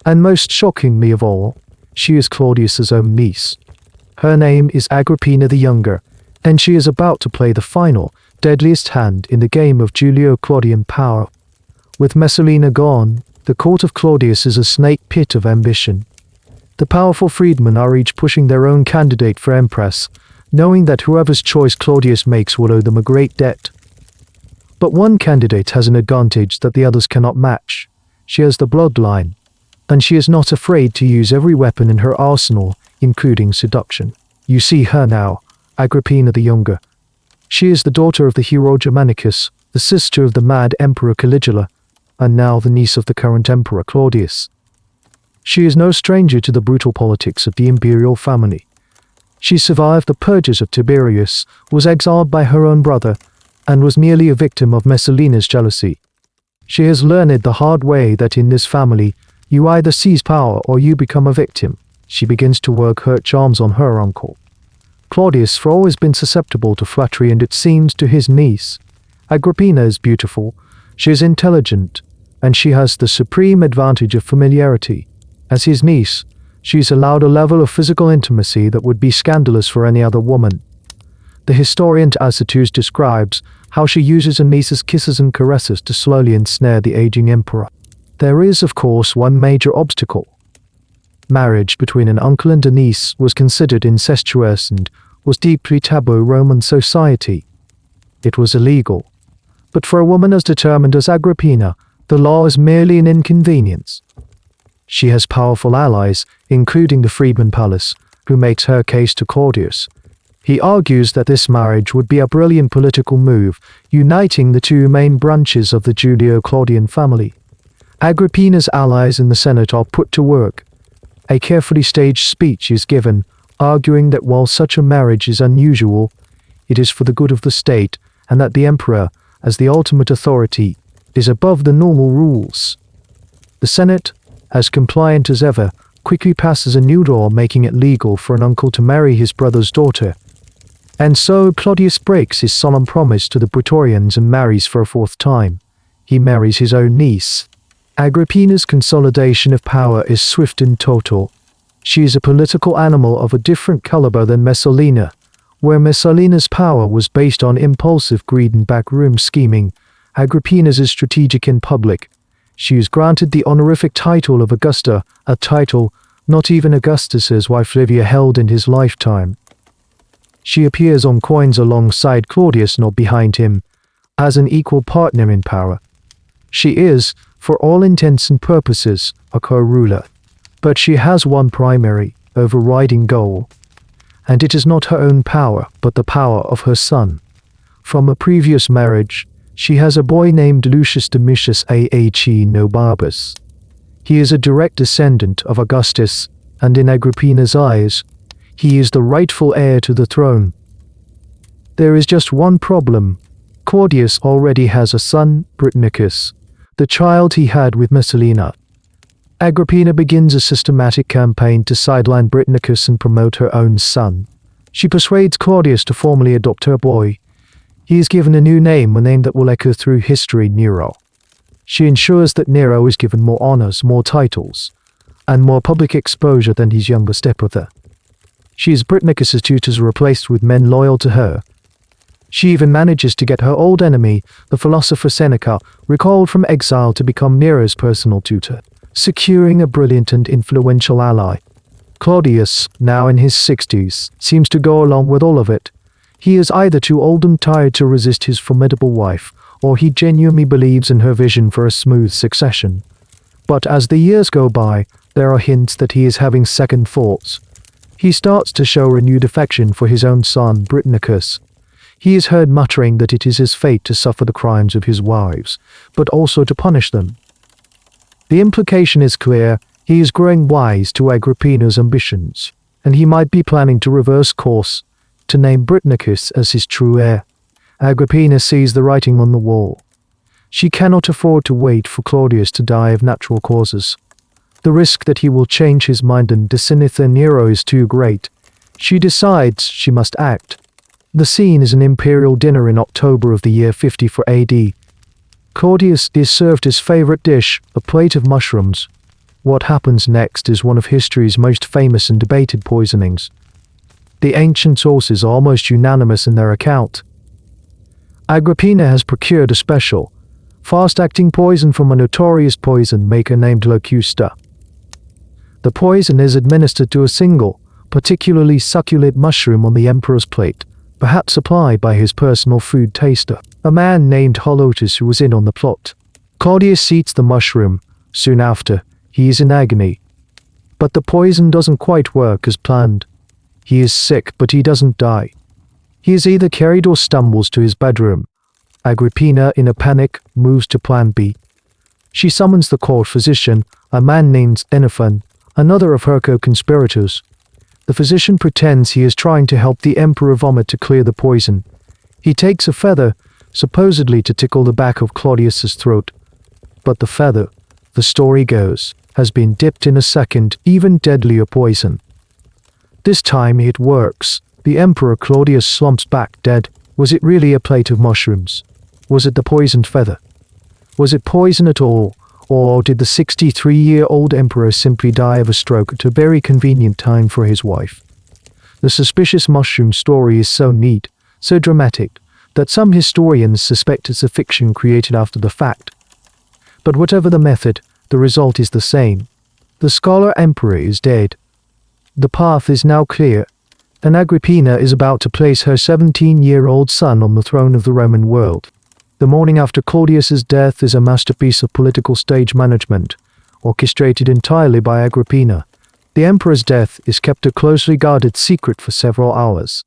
And most shockingly of all, she is Claudius's own niece. Her name is Agrippina the Younger, and she is about to play the final, deadliest hand in the game of Julio-Claudian power. With Messalina gone, the court of Claudius is a snake pit of ambition. The powerful freedmen are each pushing their own candidate for empress, knowing that whoever's choice Claudius makes will owe them a great debt. But one candidate has an advantage that the others cannot match. She has the bloodline, and she is not afraid to use every weapon in her arsenal, including seduction. You see her now, Agrippina the Younger. She is the daughter of the hero Germanicus, the sister of the mad Emperor Caligula, and now the niece of the current Emperor Claudius. She is no stranger to the brutal politics of the Imperial family. She survived the purges of Tiberius, was exiled by her own brother, and was merely a victim of Messalina's jealousy. She has learned the hard way that in this family, you either seize power or you become a victim. She begins to work her charms on her uncle. Claudius has always been susceptible to flattery, and it seems to his niece. Agrippina is beautiful, she is intelligent, and she has the supreme advantage of familiarity. As his niece, she is allowed a level of physical intimacy that would be scandalous for any other woman. The historian Tacitus describes how she uses her niece's kisses and caresses to slowly ensnare the aging emperor. There is, of course, one major obstacle. Marriage between an uncle and a niece was considered incestuous and was deeply taboo in Roman society. It was illegal. But for a woman as determined as Agrippina, the law is merely an inconvenience. She has powerful allies, including the freedman Pallas, who makes her case to Claudius. He argues that this marriage would be a brilliant political move, uniting the two main branches of the Julio-Claudian family. Agrippina's allies in the Senate are put to work. A carefully staged speech is given, arguing that while such a marriage is unusual, it is for the good of the state, and that the emperor, as the ultimate authority, is above the normal rules. The Senate, as compliant as ever, quickly passes a new law making it legal for an uncle to marry his brother's daughter. And so Claudius breaks his solemn promise to the Praetorians and marries for a fourth time. He marries his own niece. Agrippina's consolidation of power is swift and total. She is a political animal of a different caliber than Messalina. Where Messalina's power was based on impulsive greed and backroom scheming, Agrippina's is strategic and public. She is granted the honorific title of Augusta, a title not even Augustus's wife Livia held in his lifetime. She appears on coins alongside Claudius, not behind him, as an equal partner in power. She is, for all intents and purposes, a co-ruler. But she has one primary, overriding goal. And it is not her own power, but the power of her son. From a previous marriage, she has a boy named Lucius Domitius Aache Nobarbus. He is a direct descendant of Augustus, and in Agrippina's eyes, he is the rightful heir to the throne. There is just one problem. Claudius already has a son, Britannicus, the child he had with Messalina. Agrippina begins a systematic campaign to sideline Britannicus and promote her own son. She persuades Claudius to formally adopt her boy. He is given a new name, a name that will echo through history, Nero. She ensures that Nero is given more honors, more titles, and more public exposure than his younger stepbrother. She is Britannicus's tutors replaced with men loyal to her. She even manages to get her old enemy, the philosopher Seneca, recalled from exile to become Nero's personal tutor, securing a brilliant and influential ally. Claudius, now in his 60s, seems to go along with all of it. He is either too old and tired to resist his formidable wife, or he genuinely believes in her vision for a smooth succession. But as the years go by, there are hints that he is having second thoughts. He starts to show renewed affection for his own son, Britannicus. He is heard muttering that it is his fate to suffer the crimes of his wives, but also to punish them. The implication is clear. He is growing wise to Agrippina's ambitions, and he might be planning to reverse course, to name Britannicus as his true heir. Agrippina sees the writing on the wall. She cannot afford to wait for Claudius to die of natural causes. The risk that he will change his mind and disinherit Nero is too great. She decides she must act. The scene is an imperial dinner in October of the year 54 AD. Claudius is served his favorite dish, a plate of mushrooms. What happens next is one of history's most famous and debated poisonings. The ancient sources are almost unanimous in their account. Agrippina has procured a special, fast-acting poison from a notorious poison maker named Locusta. The poison is administered to a single, particularly succulent mushroom on the emperor's plate, perhaps supplied by his personal food taster, a man named Holotus who was in on the plot. Claudius eats the mushroom. Soon after, he is in agony. But the poison doesn't quite work as planned. He is sick, but he doesn't die. He is either carried or stumbles to his bedroom. Agrippina, in a panic, moves to plan B. She summons the court physician, a man named Xenophon, another of her co-conspirators. The physician pretends he is trying to help the emperor vomit to clear the poison. He takes a feather, supposedly to tickle the back of Claudius's throat. But the feather, the story goes, has been dipped in a second, even deadlier poison. This time it works. The Emperor Claudius slumps back dead. Was it really a plate of mushrooms? Was it the poisoned feather? Was it poison at all? Or did the 63-year-old emperor simply die of a stroke at a very convenient time for his wife? The suspicious mushroom story is so neat, so dramatic, that some historians suspect it's a fiction created after the fact. But whatever the method, the result is the same. The scholar emperor is dead. The path is now clear, and Agrippina is about to place her 17-year-old son on the throne of the Roman world. The morning after Claudius's death is a masterpiece of political stage management, orchestrated entirely by Agrippina. The emperor's death is kept a closely guarded secret for several hours.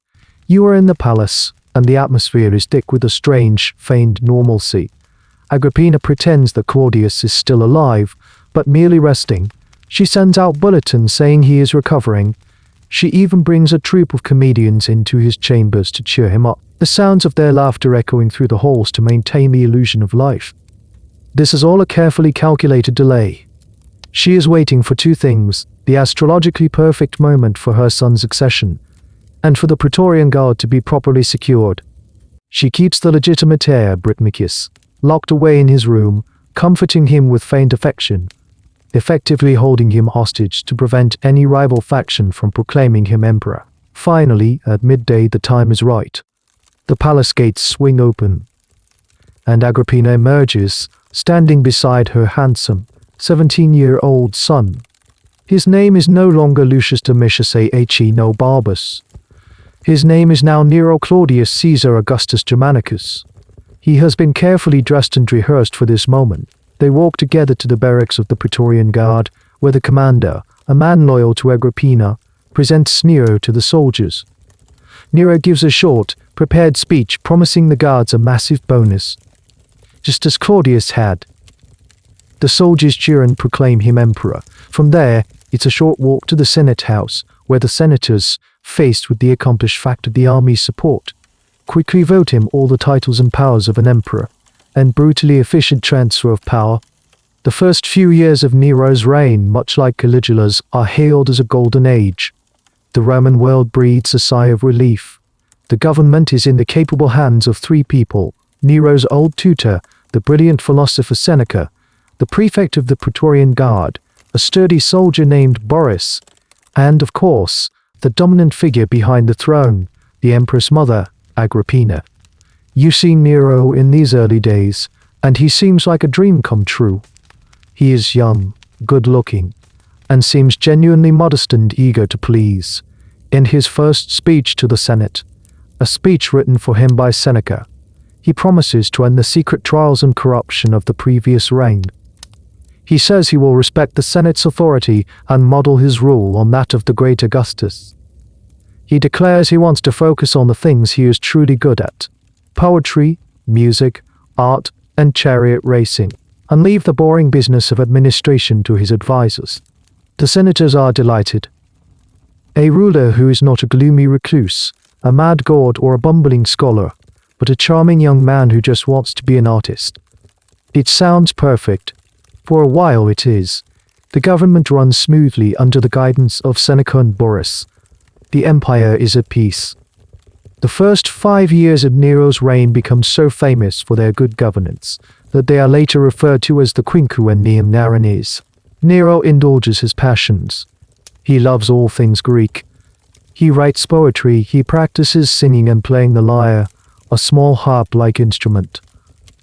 You are in the palace, and the atmosphere is thick with a strange, feigned normalcy. Agrippina pretends that Claudius is still alive, but merely resting. She sends out bulletins saying he is recovering. She even brings a troupe of comedians into his chambers to cheer him up, the sounds of their laughter echoing through the halls to maintain the illusion of life. This is all a carefully calculated delay. She is waiting for two things: the astrologically perfect moment for her son's accession, and for the Praetorian Guard to be properly secured. She keeps the legitimate heir, Britannicus, locked away in his room, comforting him with feigned affection, effectively holding him hostage to prevent any rival faction from proclaiming him emperor. Finally, at midday, the time is right. The palace gates swing open, and Agrippina emerges, standing beside her handsome, 17-year-old son. His name is no longer Lucius Domitius Aecino Barbus. His name is now Nero Claudius Caesar Augustus Germanicus. He has been carefully dressed and rehearsed for this moment. They walk together to the barracks of the Praetorian Guard, where the commander, a man loyal to Agrippina, presents Nero to the soldiers. Nero gives a short, prepared speech promising the guards a massive bonus, just as Claudius had. The soldiers cheer and proclaim him emperor. From there, it's a short walk to the Senate House, where the senators, faced with the accomplished fact of the army's support, quickly vote him all the titles and powers of an emperor, and brutally efficient transfer of power. The first few years of Nero's reign, much like Caligula's, are hailed as a golden age. The Roman world breathes a sigh of relief. The government is in the capable hands of three people: Nero's old tutor, the brilliant philosopher Seneca, the prefect of the Praetorian Guard, a sturdy soldier named Boris, and, of course, the dominant figure behind the throne, the empress mother, Agrippina. You see Nero in these early days, and he seems like a dream come true. He is young, good-looking, and seems genuinely modest and eager to please. In his first speech to the Senate, a speech written for him by Seneca, he promises to end the secret trials and corruption of the previous reign. He says he will respect the Senate's authority and model his rule on that of the great Augustus. He declares he wants to focus on the things he is truly good at: poetry, music, art, and chariot racing, and leave the boring business of administration to his advisors. The senators are delighted. A ruler who is not a gloomy recluse, a mad god, or a bumbling scholar, but a charming young man who just wants to be an artist. It sounds perfect. For a while it is. The government runs smoothly under the guidance of Seneca and Boris. The empire is at peace. The first 5 years of Nero's reign become so famous for their good governance that they are later referred to as the quinquennium Naranes. Nero indulges his passions. He loves all things Greek. He writes poetry, he practices singing and playing the lyre, a small harp-like instrument.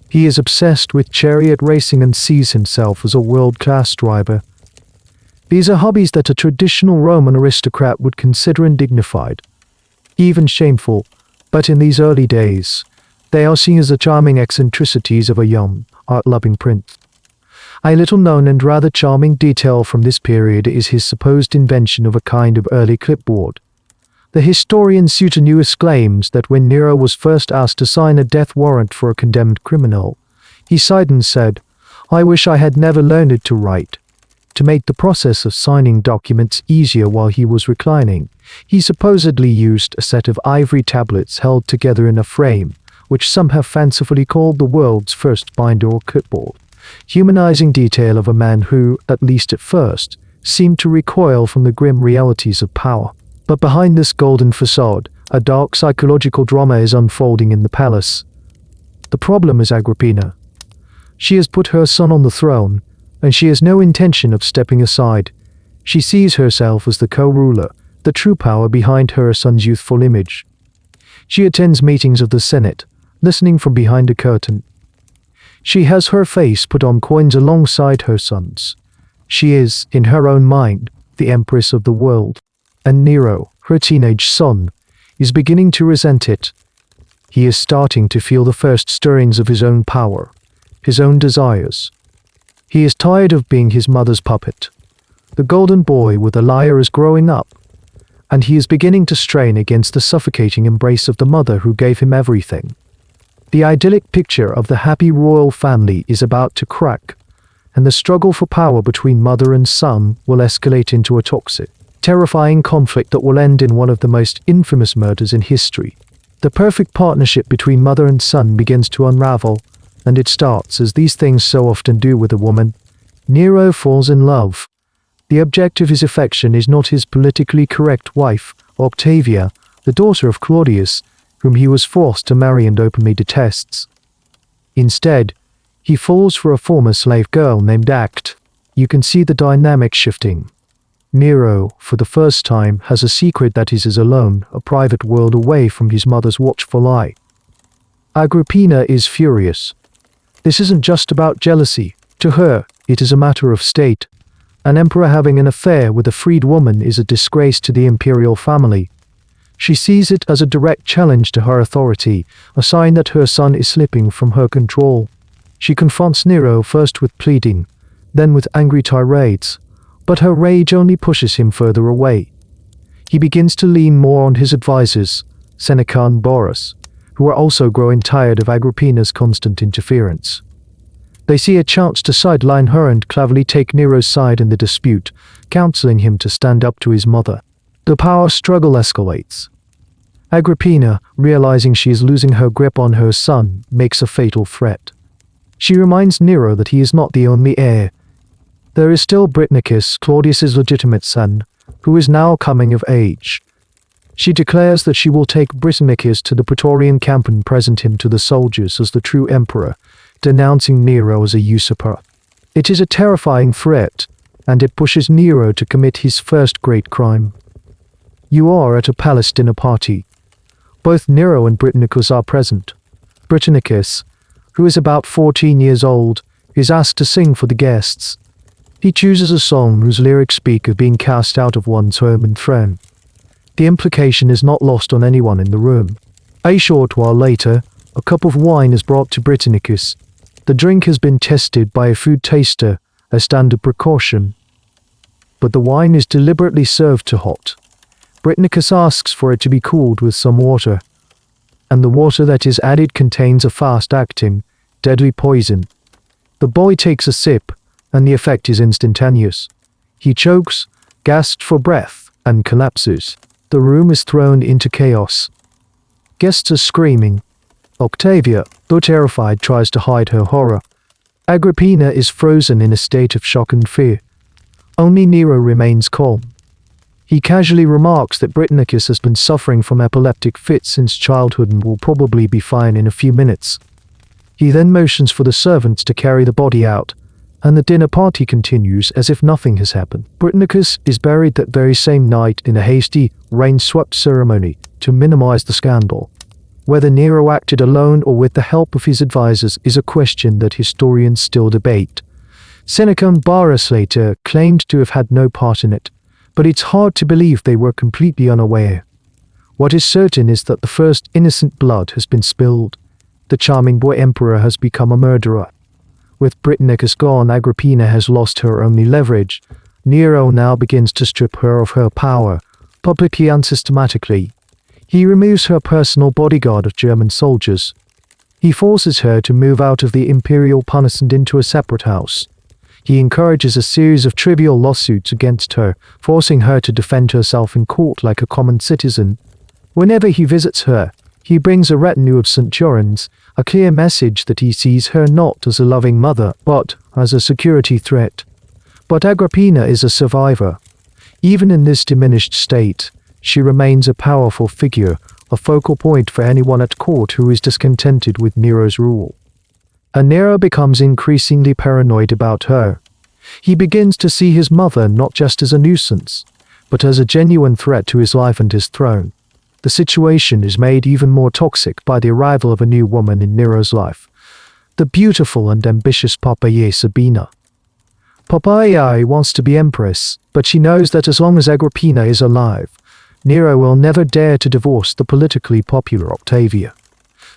He is obsessed with chariot racing and sees himself as a world-class driver. These are hobbies that a traditional Roman aristocrat would consider undignified, even shameful, but in these early days, they are seen as the charming eccentricities of a young, art-loving prince. A little-known and rather charming detail from this period is his supposed invention of a kind of early clipboard. The historian Suetonius claims that when Nero was first asked to sign a death warrant for a condemned criminal, he sighed and said, "I wish I had never learned to write." To make the process of signing documents easier while he was reclining, he supposedly used a set of ivory tablets held together in a frame, which some have fancifully called the world's first binder or clipboard, humanizing detail of a man who, at least at first, seemed to recoil from the grim realities of power. But behind this golden facade, A dark psychological drama is unfolding in the palace. The problem is Agrippina. She has put her son on the throne, and she has no intention of stepping aside. She sees herself as the co-ruler, the true power behind her son's youthful image. She attends meetings of the Senate, listening from behind a curtain. She has her face put on coins alongside her son's. She is, in her own mind, the empress of the world. And Nero, her teenage son, is beginning to resent it. He is starting to feel the first stirrings of his own power, his own desires. He is tired of being his mother's puppet. The golden boy with a lyre is growing up, and he is beginning to strain against the suffocating embrace of the mother who gave him everything. The idyllic picture of the happy royal family is about to crack, and the struggle for power between mother and son will escalate into a toxic, terrifying conflict that will end in one of the most infamous murders in history. The perfect partnership between mother and son begins to unravel, and it starts as these things so often do with a woman. Nero falls in love. The object of his affection is not his politically correct wife, Octavia, the daughter of Claudius, whom he was forced to marry and openly detests. Instead, he falls for a former slave girl named Act. You can see the dynamic shifting. Nero, for the first time, has a secret that is his alone, a private world away from his mother's watchful eye. Agrippina is furious. This isn't just about jealousy. To her, it is a matter of state. An emperor having an affair with a freed woman is a disgrace to the imperial family. She sees it as a direct challenge to her authority, a sign that her son is slipping from her control. She confronts Nero first with pleading, then with angry tirades, but her rage only pushes him further away. He begins to lean more on his advisors, Seneca and Boris, who are also growing tired of Agrippina's constant interference. They see a chance to sideline her and cleverly take Nero's side in the dispute, counseling him to stand up to his mother. The power struggle escalates. Agrippina, realizing she is losing her grip on her son, makes a fatal threat. She reminds Nero that he is not the only heir. There is still Britannicus, Claudius's legitimate son, who is now coming of age. She declares that she will take Britannicus to the Praetorian camp and present him to the soldiers as the true emperor, denouncing Nero as a usurper. It is a terrifying threat, and it pushes Nero to commit his first great crime. You are at a palace dinner party. Both Nero and Britannicus are present. Britannicus, who is about 14 years old, is asked to sing for the guests. He chooses a song whose lyrics speak of being cast out of one's home and throne. The implication is not lost on anyone in the room. A short while later, a cup of wine is brought to Britannicus. The drink has been tested by a food taster, a standard precaution. But the wine is deliberately served too hot. Britannicus asks for it to be cooled with some water, and the water that is added contains a fast-acting, deadly poison. The boy takes a sip, and the effect is instantaneous. He chokes, gasps for breath, and collapses. The room is thrown into chaos. Guests are screaming. Octavia, though terrified, tries to hide her horror. Agrippina is frozen in a state of shock and fear. Only Nero remains calm. He casually remarks that Britannicus has been suffering from epileptic fits since childhood and will probably be fine in a few minutes. He then motions for the servants to carry the body out, and the dinner party continues as if nothing has happened. Britannicus is buried that very same night in a hasty, rain-swept ceremony to minimize the scandal. Whether Nero acted alone or with the help of his advisors is a question that historians still debate. Seneca and Boris later claimed to have had no part in it, but it's hard to believe they were completely unaware. What is certain is that the first innocent blood has been spilled. The charming boy emperor has become a murderer. With Britannicus gone, Agrippina has lost her only leverage. Nero now begins to strip her of her power, publicly and systematically. He removes her personal bodyguard of German soldiers. He forces her to move out of the Imperial palace and into a separate house. He encourages a series of trivial lawsuits against her, forcing her to defend herself in court like a common citizen. Whenever he visits her, he brings a retinue of centurions, a clear message that he sees her not as a loving mother, but as a security threat. But Agrippina is a survivor. Even in this diminished state, she remains a powerful figure, a focal point for anyone at court who is discontented with Nero's rule. And Nero becomes increasingly paranoid about her. He begins to see his mother not just as a nuisance, but as a genuine threat to his life and his throne. The situation is made even more toxic by the arrival of a new woman in Nero's life, the beautiful and ambitious Poppaea Sabina. Poppaea wants to be empress, but she knows that as long as Agrippina is alive, Nero will never dare to divorce the politically popular Octavia.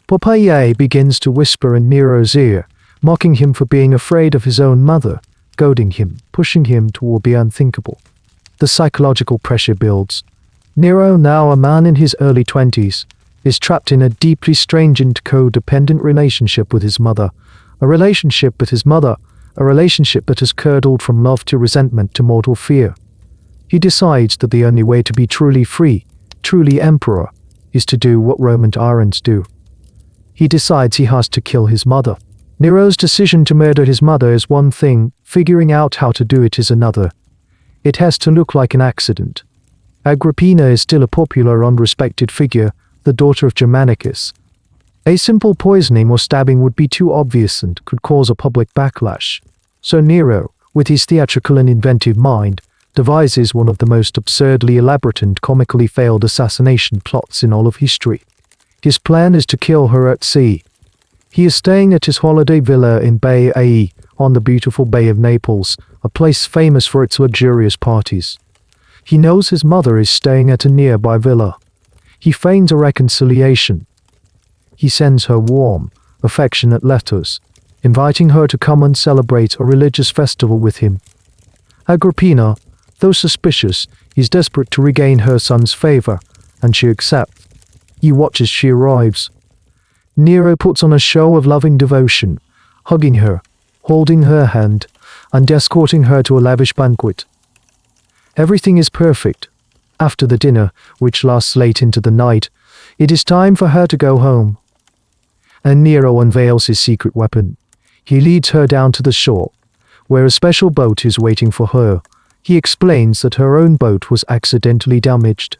Poppaea begins to whisper in Nero's ear, mocking him for being afraid of his own mother, goading him, pushing him toward the unthinkable. The psychological pressure builds. Nero, now a man in his early 20s, is trapped in a deeply strange and codependent relationship with his mother. A relationship that has curdled from love to resentment to mortal fear. He decides that the only way to be truly free, truly emperor, is to do what Roman tyrants do. He decides he has to kill his mother. Nero's decision to murder his mother is one thing, figuring out how to do it is another. It has to look like an accident. Agrippina is still a popular and respected figure, the daughter of Germanicus. A simple poisoning or stabbing would be too obvious and could cause a public backlash. So Nero, with his theatrical and inventive mind, devises one of the most absurdly elaborate and comically failed assassination plots in all of history. His plan is to kill her at sea. He is staying at his holiday villa in Baiae, on the beautiful Bay of Naples, a place famous for its luxurious parties. He knows his mother is staying at a nearby villa. He feigns a reconciliation. He sends her warm, affectionate letters, inviting her to come and celebrate a religious festival with him. Agrippina, though suspicious, is desperate to regain her son's favor, and she accepts. He watches as she arrives. Nero puts on a show of loving devotion, hugging her, holding her hand, and escorting her to a lavish banquet. Everything is perfect. After the dinner, which lasts late into the night, it is time for her to go home. And Nero unveils his secret weapon. He leads her down to the shore, where a special boat is waiting for her. He explains that her own boat was accidentally damaged.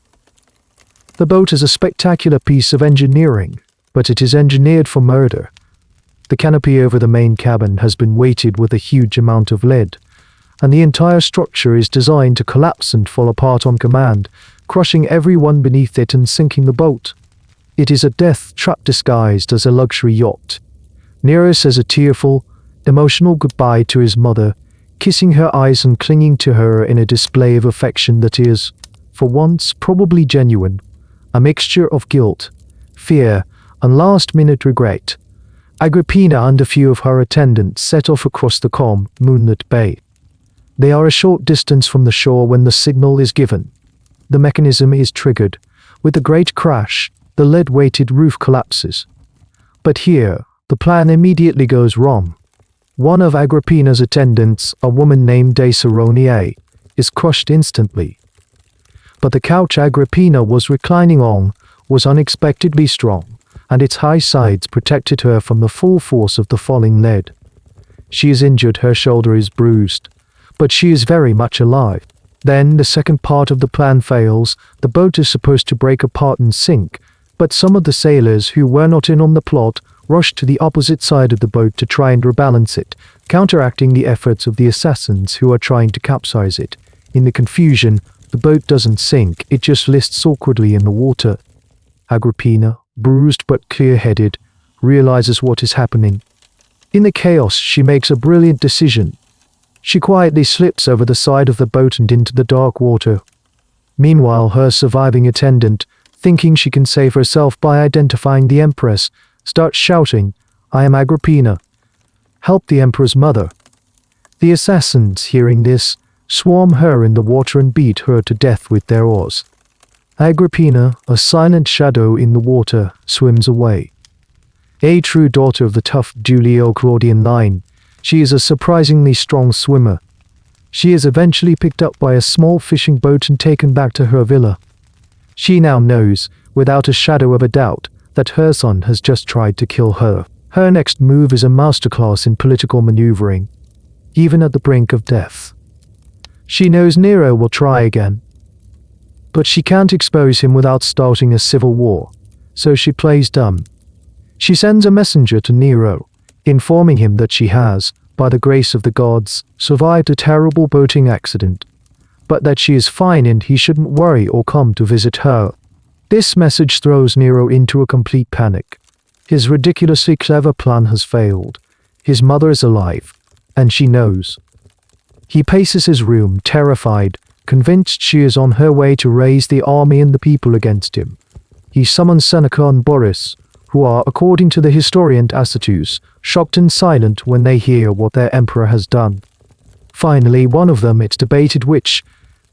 The boat is a spectacular piece of engineering, but it is engineered for murder. The canopy over the main cabin has been weighted with a huge amount of lead, and the entire structure is designed to collapse and fall apart on command, crushing everyone beneath it and sinking the boat. It is a death trap disguised as a luxury yacht. Nero says a tearful, emotional goodbye to his mother, kissing her eyes and clinging to her in a display of affection that is, for once, probably genuine, a mixture of guilt, fear, and last-minute regret. Agrippina and a few of her attendants set off across the calm, moonlit bay. They are a short distance from the shore when the signal is given. The mechanism is triggered. With a great crash, the lead-weighted roof collapses. But here, the plan immediately goes wrong. One of Agrippina's attendants, a woman named Daceroniae, is crushed instantly. But the couch Agrippina was reclining on was unexpectedly strong, and its high sides protected her from the full force of the falling lead. She is injured, her shoulder is bruised, but she is very much alive. Then the second part of the plan fails. The boat is supposed to break apart and sink, but some of the sailors who were not in on the plot rush to the opposite side of the boat to try and rebalance it, counteracting the efforts of the assassins who are trying to capsize it. In the confusion, the boat doesn't sink, it just lists awkwardly in the water. Agrippina, bruised but clear-headed, realizes what is happening. In the chaos, she makes a brilliant decision. She quietly slips over the side of the boat and into the dark water. Meanwhile, her surviving attendant, thinking she can save herself by identifying the Empress, starts shouting, "I am Agrippina. Help the Emperor's mother." The assassins, hearing this, swarm her in the water and beat her to death with their oars. Agrippina, a silent shadow in the water, swims away. A true daughter of the tough Julio-Claudian line, she is a surprisingly strong swimmer. She is eventually picked up by a small fishing boat and taken back to her villa. She now knows, without a shadow of a doubt, that her son has just tried to kill her. Her next move is a masterclass in political maneuvering, even at the brink of death. She knows Nero will try again. But she can't expose him without starting a civil war, so she plays dumb. She sends a messenger to Nero, informing him that she has, by the grace of the gods, survived a terrible boating accident, but that she is fine and he shouldn't worry or come to visit her. This message throws Nero into a complete panic. His ridiculously clever plan has failed. His mother is alive, and she knows. He paces his room, terrified, convinced she is on her way to raise the army and the people against him. He summons Seneca and Boris, who are, according to the historian Tacitus, shocked and silent when they hear what their emperor has done. Finally, one of them, it's debated which,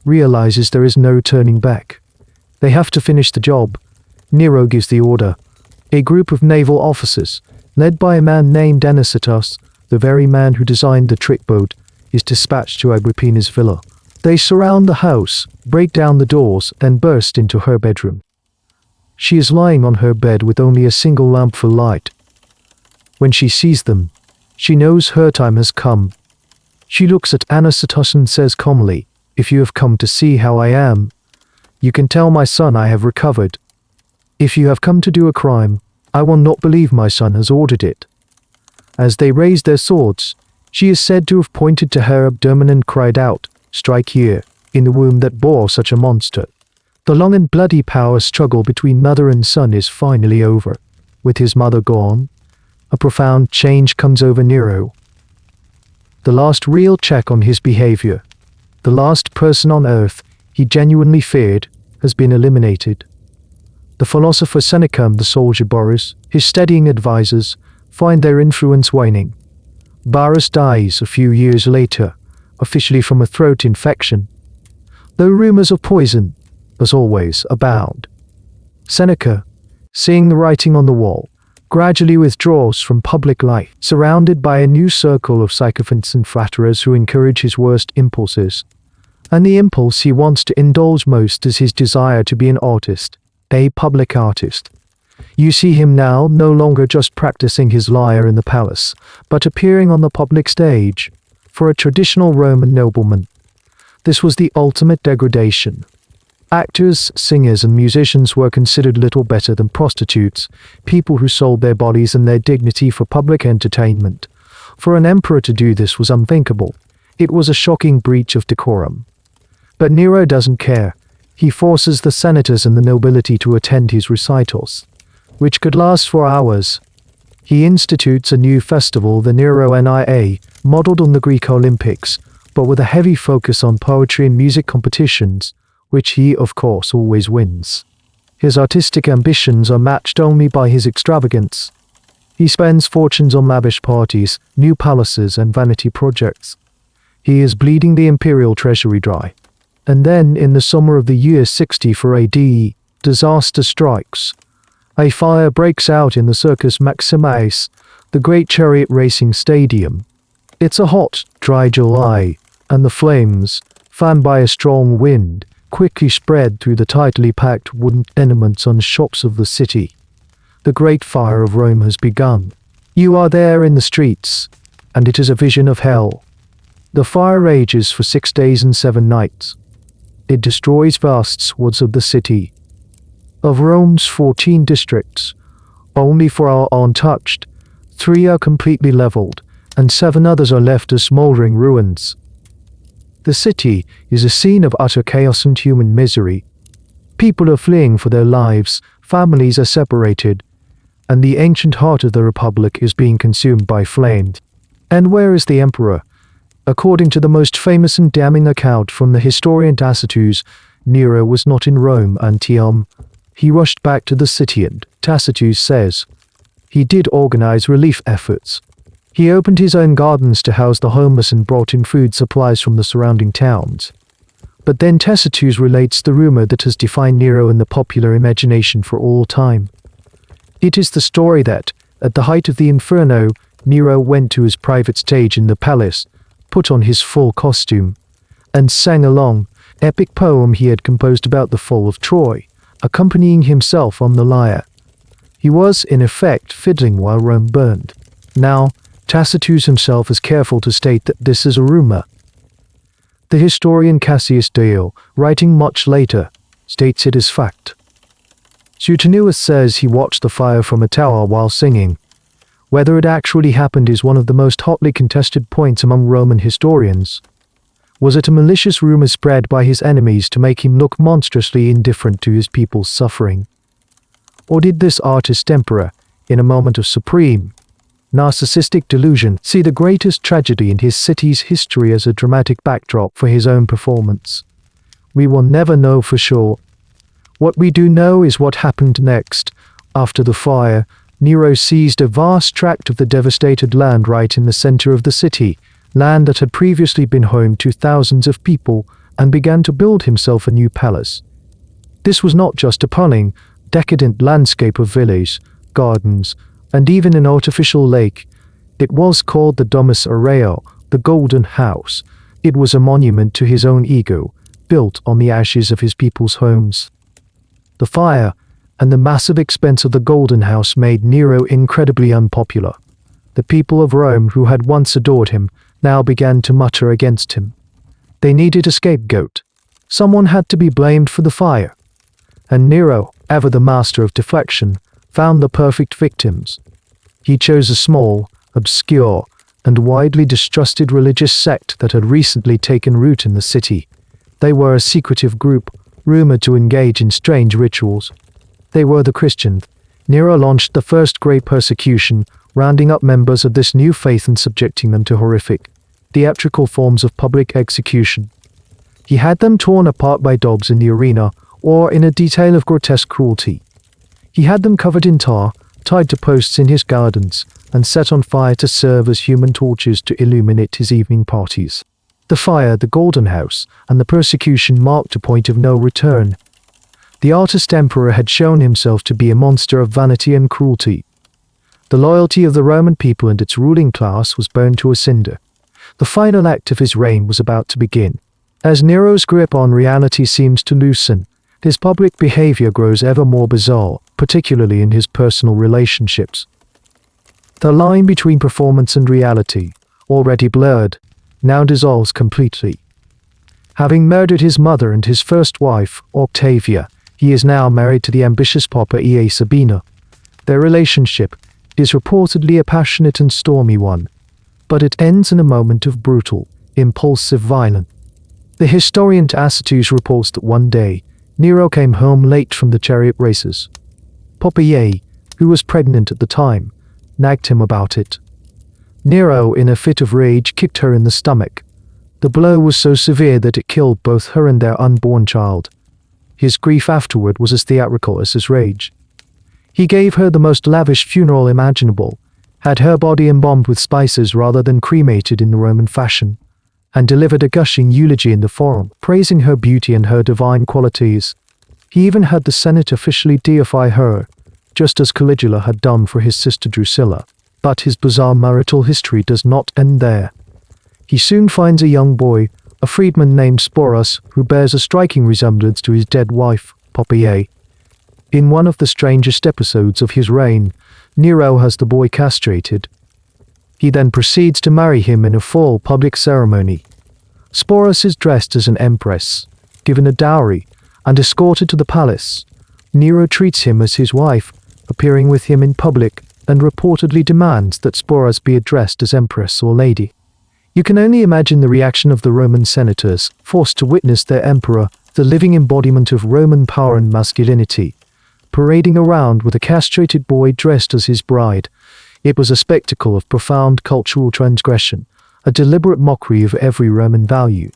realizes there is no turning back. They have to finish the job. Nero gives the order. A group of naval officers, led by a man named Augustus, the very man who designed the trick boat, is dispatched to Agrippina's villa. They surround the house, break down the doors, then burst into her bedroom. She is lying on her bed with only a single lamp for light. When she sees them, she knows her time has come. She looks at Augustus and says calmly, "If you have come to see how I am, you can tell my son I have recovered. If you have come to do a crime, I will not believe my son has ordered it." As they raise their swords, she is said to have pointed to her abdomen and cried out, "Strike here, in the womb that bore such a monster." The long and bloody power struggle between mother and son is finally over. With his mother gone, a profound change comes over Nero. The last real check on his behavior, the last person on earth he genuinely feared, has been eliminated. The philosopher Seneca and the soldier Boris, his steadying advisors, find their influence waning. Boris dies a few years later, officially from a throat infection, though rumors of poison, as always, abound. Seneca, seeing the writing on the wall, gradually withdraws from public life, surrounded by a new circle of sycophants and flatterers who encourage his worst impulses. And the impulse he wants to indulge most is his desire to be an artist, a public artist. You see him now no longer just practicing his lyre in the palace, but appearing on the public stage. For a traditional Roman nobleman, this was the ultimate degradation. Actors, singers, and musicians were considered little better than prostitutes, people who sold their bodies and their dignity for public entertainment. For an emperor to do this was unthinkable. It was a shocking breach of decorum. But Nero doesn't care. He forces the senators and the nobility to attend his recitals, which could last for hours. He institutes a new festival, the Nero Nia, modeled on the Greek Olympics, but with a heavy focus on poetry and music competitions, which he, of course, always wins. His artistic ambitions are matched only by his extravagance. He spends fortunes on lavish parties, new palaces, and vanity projects. He is bleeding the imperial treasury dry. And then, in the summer of the year 64 AD, disaster strikes. A fire breaks out in the Circus Maximus, the great chariot racing stadium. It's a hot, dry July, and the flames, fanned by a strong wind, quickly spread through the tightly packed wooden tenements and shops of the city. The great fire of Rome has begun. You are there in the streets, and it is a vision of hell. The fire rages for 6 days and 7 nights. It destroys vast swaths of the city. Of Rome's 14 districts, only 4 are untouched, 3 are completely leveled, and 7 others are left as smoldering ruins. The city is a scene of utter chaos and human misery. People are fleeing for their lives, families are separated, and the ancient heart of the Republic is being consumed by flames. And where is the emperor? According to the most famous and damning account from the historian Tacitus, Nero was not in Rome until he rushed back to the city, and Tacitus says he did organize relief efforts. He opened his own gardens to house the homeless and brought in food supplies from the surrounding towns. But then Tacitus relates the rumor that has defined Nero in the popular imagination for all time. It is the story that, at the height of the Inferno, Nero went to his private stage in the palace, put on his full costume, and sang a long, epic poem he had composed about the fall of Troy, accompanying himself on the lyre. He was, in effect, fiddling while Rome burned. Now, Tacitus himself is careful to state that this is a rumor. The historian Cassius Dio, writing much later, states it as fact. Suetonius says he watched the fire from a tower while singing. Whether it actually happened is one of the most hotly contested points among Roman historians. Was it a malicious rumor spread by his enemies to make him look monstrously indifferent to his people's suffering? Or did this artist emperor, in a moment of supreme, narcissistic delusion, see the greatest tragedy in his city's history as a dramatic backdrop for his own performance? We will never know for sure. What we do know is what happened next. After the fire, Nero seized a vast tract of the devastated land right in the center of the city, land that had previously been home to thousands of people, and began to build himself a new palace. This was not just a punning, decadent landscape of villas, gardens, and even an artificial lake. It was called the Domus Aurea, the Golden House. It was a monument to his own ego, built on the ashes of his people's homes. The fire and the massive expense of the Golden House made Nero incredibly unpopular. The people of Rome who had once adored him now began to mutter against him. They needed a scapegoat. Someone had to be blamed for the fire. And Nero, ever the master of deflection, found the perfect victims. He chose a small, obscure, and widely distrusted religious sect that had recently taken root in the city. They were a secretive group, rumored to engage in strange rituals. They were the Christians. Nero launched the first great persecution, rounding up members of this new faith and subjecting them to horrific, theatrical forms of public execution. He had them torn apart by dogs in the arena, or in a detail of grotesque cruelty. He had them covered in tar, tied to posts in his gardens, and set on fire to serve as human torches to illuminate his evening parties. The fire, the Golden House, and the persecution marked a point of no return. The artist emperor had shown himself to be a monster of vanity and cruelty. The loyalty of the Roman people and its ruling class was burned to a cinder. The final act of his reign was about to begin. As Nero's grip on reality seems to loosen, his public behavior grows ever more bizarre, particularly in his personal relationships. The line between performance and reality, already blurred, now dissolves completely. Having murdered his mother and his first wife, Octavia, he is now married to the ambitious Poppaea Sabina. Their relationship is reportedly a passionate and stormy one, but it ends in a moment of brutal, impulsive violence. The historian Tacitus reports that one day, Nero came home late from the chariot races. Poppaea, who was pregnant at the time, nagged him about it. Nero, in a fit of rage, kicked her in the stomach. The blow was so severe that it killed both her and their unborn child. His grief afterward was as theatrical as his rage. He gave her the most lavish funeral imaginable, had her body embalmed with spices rather than cremated in the Roman fashion, and delivered a gushing eulogy in the Forum, praising her beauty and her divine qualities. He even had the Senate officially deify her, just as Caligula had done for his sister Drusilla. But his bizarre marital history does not end there. He soon finds a young boy, a freedman named Sporus, who bears a striking resemblance to his dead wife, Poppaea. In one of the strangest episodes of his reign, Nero has the boy castrated. He then proceeds to marry him in a full public ceremony. Sporus is dressed as an empress, given a dowry, and escorted to the palace. Nero treats him as his wife, appearing with him in public, and reportedly demands that Sporus be addressed as empress or lady. You can only imagine the reaction of the Roman senators, forced to witness their emperor, the living embodiment of Roman power and masculinity, parading around with a castrated boy dressed as his bride. It was a spectacle of profound cultural transgression, a deliberate mockery of every Roman value.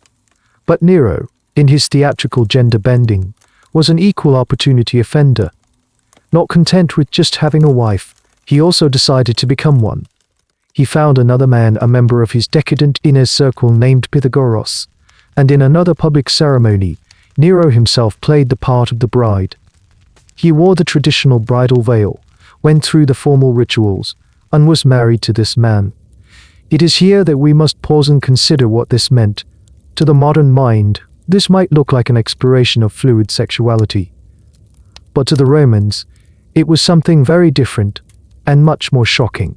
But Nero, in his theatrical gender bending, was an equal opportunity offender. Not content with just having a wife, he also decided to become one. He found another man, a member of his decadent inner circle named Pythagoras, and in another public ceremony, Nero himself played the part of the bride. He wore the traditional bridal veil, went through the formal rituals, and was married to this man. It is here that we must pause and consider what this meant. To the modern mind, this might look like an exploration of fluid sexuality. But to the Romans, it was something very different, and much more shocking.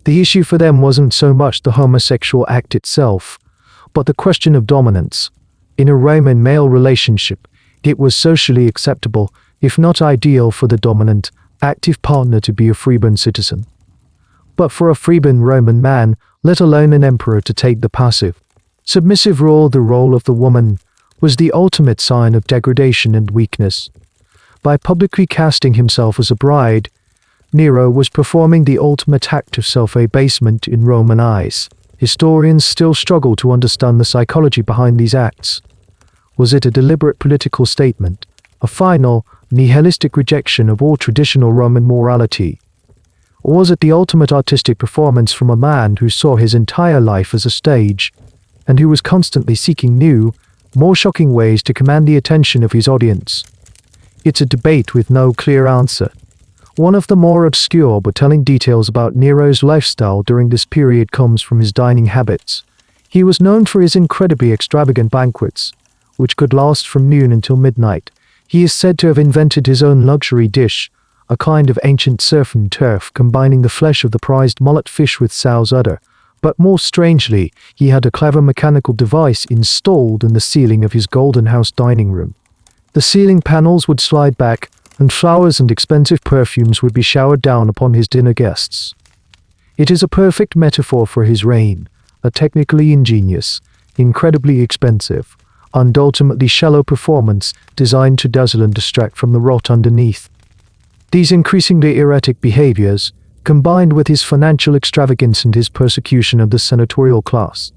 The issue for them wasn't so much the homosexual act itself, but the question of dominance. In a Roman male relationship, It was socially acceptable, if not ideal, for the dominant, active partner to be a freeborn citizen. But for a freeborn Roman man, let alone an emperor, to take the passive, submissive role, the role of the woman, was the ultimate sign of degradation and weakness. By publicly casting himself as a bride, Nero was performing the ultimate act of self-abasement in Roman eyes. Historians still struggle to understand the psychology behind these acts. Was it a deliberate political statement, a final, nihilistic rejection of all traditional Roman morality? Or was it the ultimate artistic performance from a man who saw his entire life as a stage, and who was constantly seeking new, more shocking ways to command the attention of his audience? It's a debate with no clear answer. One of the more obscure but telling details about Nero's lifestyle during this period comes from his dining habits. He was known for his incredibly extravagant banquets, which could last from noon until midnight. He is said to have invented his own luxury dish, a kind of ancient surf and turf combining the flesh of the prized mullet fish with sow's udder. But more strangely, he had a clever mechanical device installed in the ceiling of his Golden House dining room. The ceiling panels would slide back, and flowers and expensive perfumes would be showered down upon his dinner guests. It is a perfect metaphor for his reign, a technically ingenious, incredibly expensive, and ultimately shallow performance designed to dazzle and distract from the rot underneath. These increasingly erratic behaviors, combined with his financial extravagance and his persecution of the senatorial class,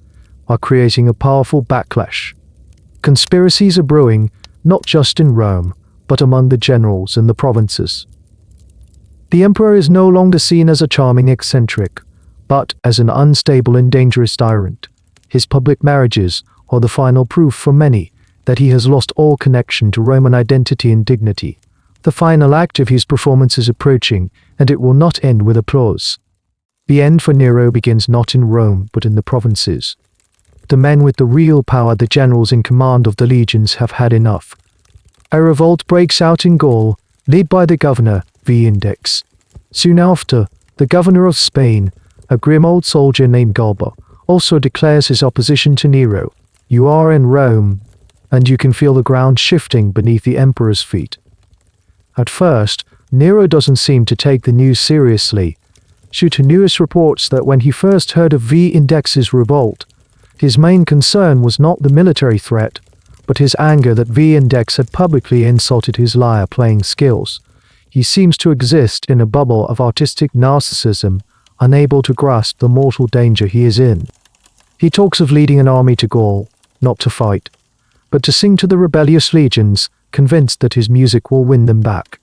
are creating a powerful backlash. Conspiracies are brewing, not just in Rome, but among the generals in the provinces. The emperor is no longer seen as a charming eccentric, but as an unstable and dangerous tyrant. His public marriages are the final proof for many that he has lost all connection to Roman identity and dignity. The final act of his performance is approaching, and it will not end with applause. The end for Nero begins not in Rome, but in the provinces. The men with the real power, the generals in command of the legions, have had enough. A revolt breaks out in Gaul, led by the governor, Index. Soon after, the governor of Spain, a grim old soldier named Galba, also declares his opposition to Nero. You are in Rome, and you can feel the ground shifting beneath the emperor's feet. At first, Nero doesn't seem to take the news seriously. Suetonius reports that when he first heard of Index's revolt, his main concern was not the military threat, but his anger that Index had publicly insulted his lyre-playing skills. He seems to exist in a bubble of artistic narcissism, unable to grasp the mortal danger he is in. He talks of leading an army to Gaul, not to fight, but to sing to the rebellious legions, convinced that his music will win them back.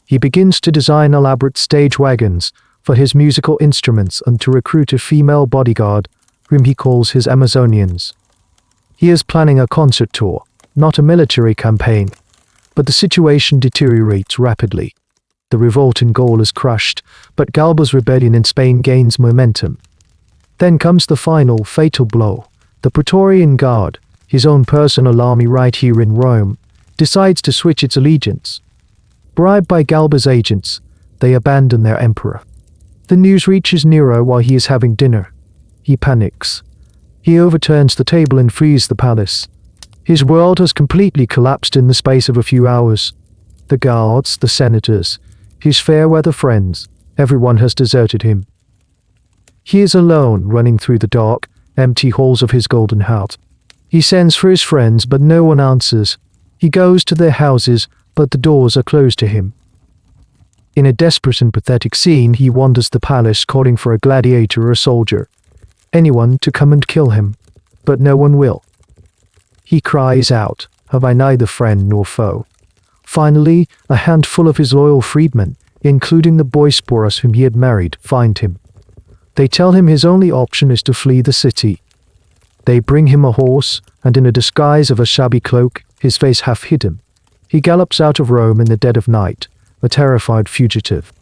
He begins to design elaborate stage wagons for his musical instruments and to recruit a female bodyguard, whom he calls his Amazonians. He is planning a concert tour, not a military campaign, but the situation deteriorates rapidly. The revolt in Gaul is crushed, but Galba's rebellion in Spain gains momentum. Then comes the final, fatal blow. The Praetorian Guard, his own personal army right here in Rome, decides to switch its allegiance. Bribed by Galba's agents, they abandon their emperor. The news reaches Nero while he is having dinner. He panics. He overturns the table and frees the palace. His world has completely collapsed in the space of a few hours. The guards, the senators, his fair-weather friends, everyone has deserted him. He is alone, running through the dark, empty halls of his golden house. He sends for his friends, but no one answers. He goes to their houses, but the doors are closed to him. In a desperate and pathetic scene, he wanders the palace calling for a gladiator or a soldier, anyone to come and kill him, but no one will. He cries out, "Have I neither friend nor foe?" Finally, a handful of his loyal freedmen, including the boy Sporus whom he had married, find him. They tell him his only option is to flee the city. They bring him a horse, and in a disguise of a shabby cloak, his face half hidden, he gallops out of Rome in the dead of night, a terrified fugitive.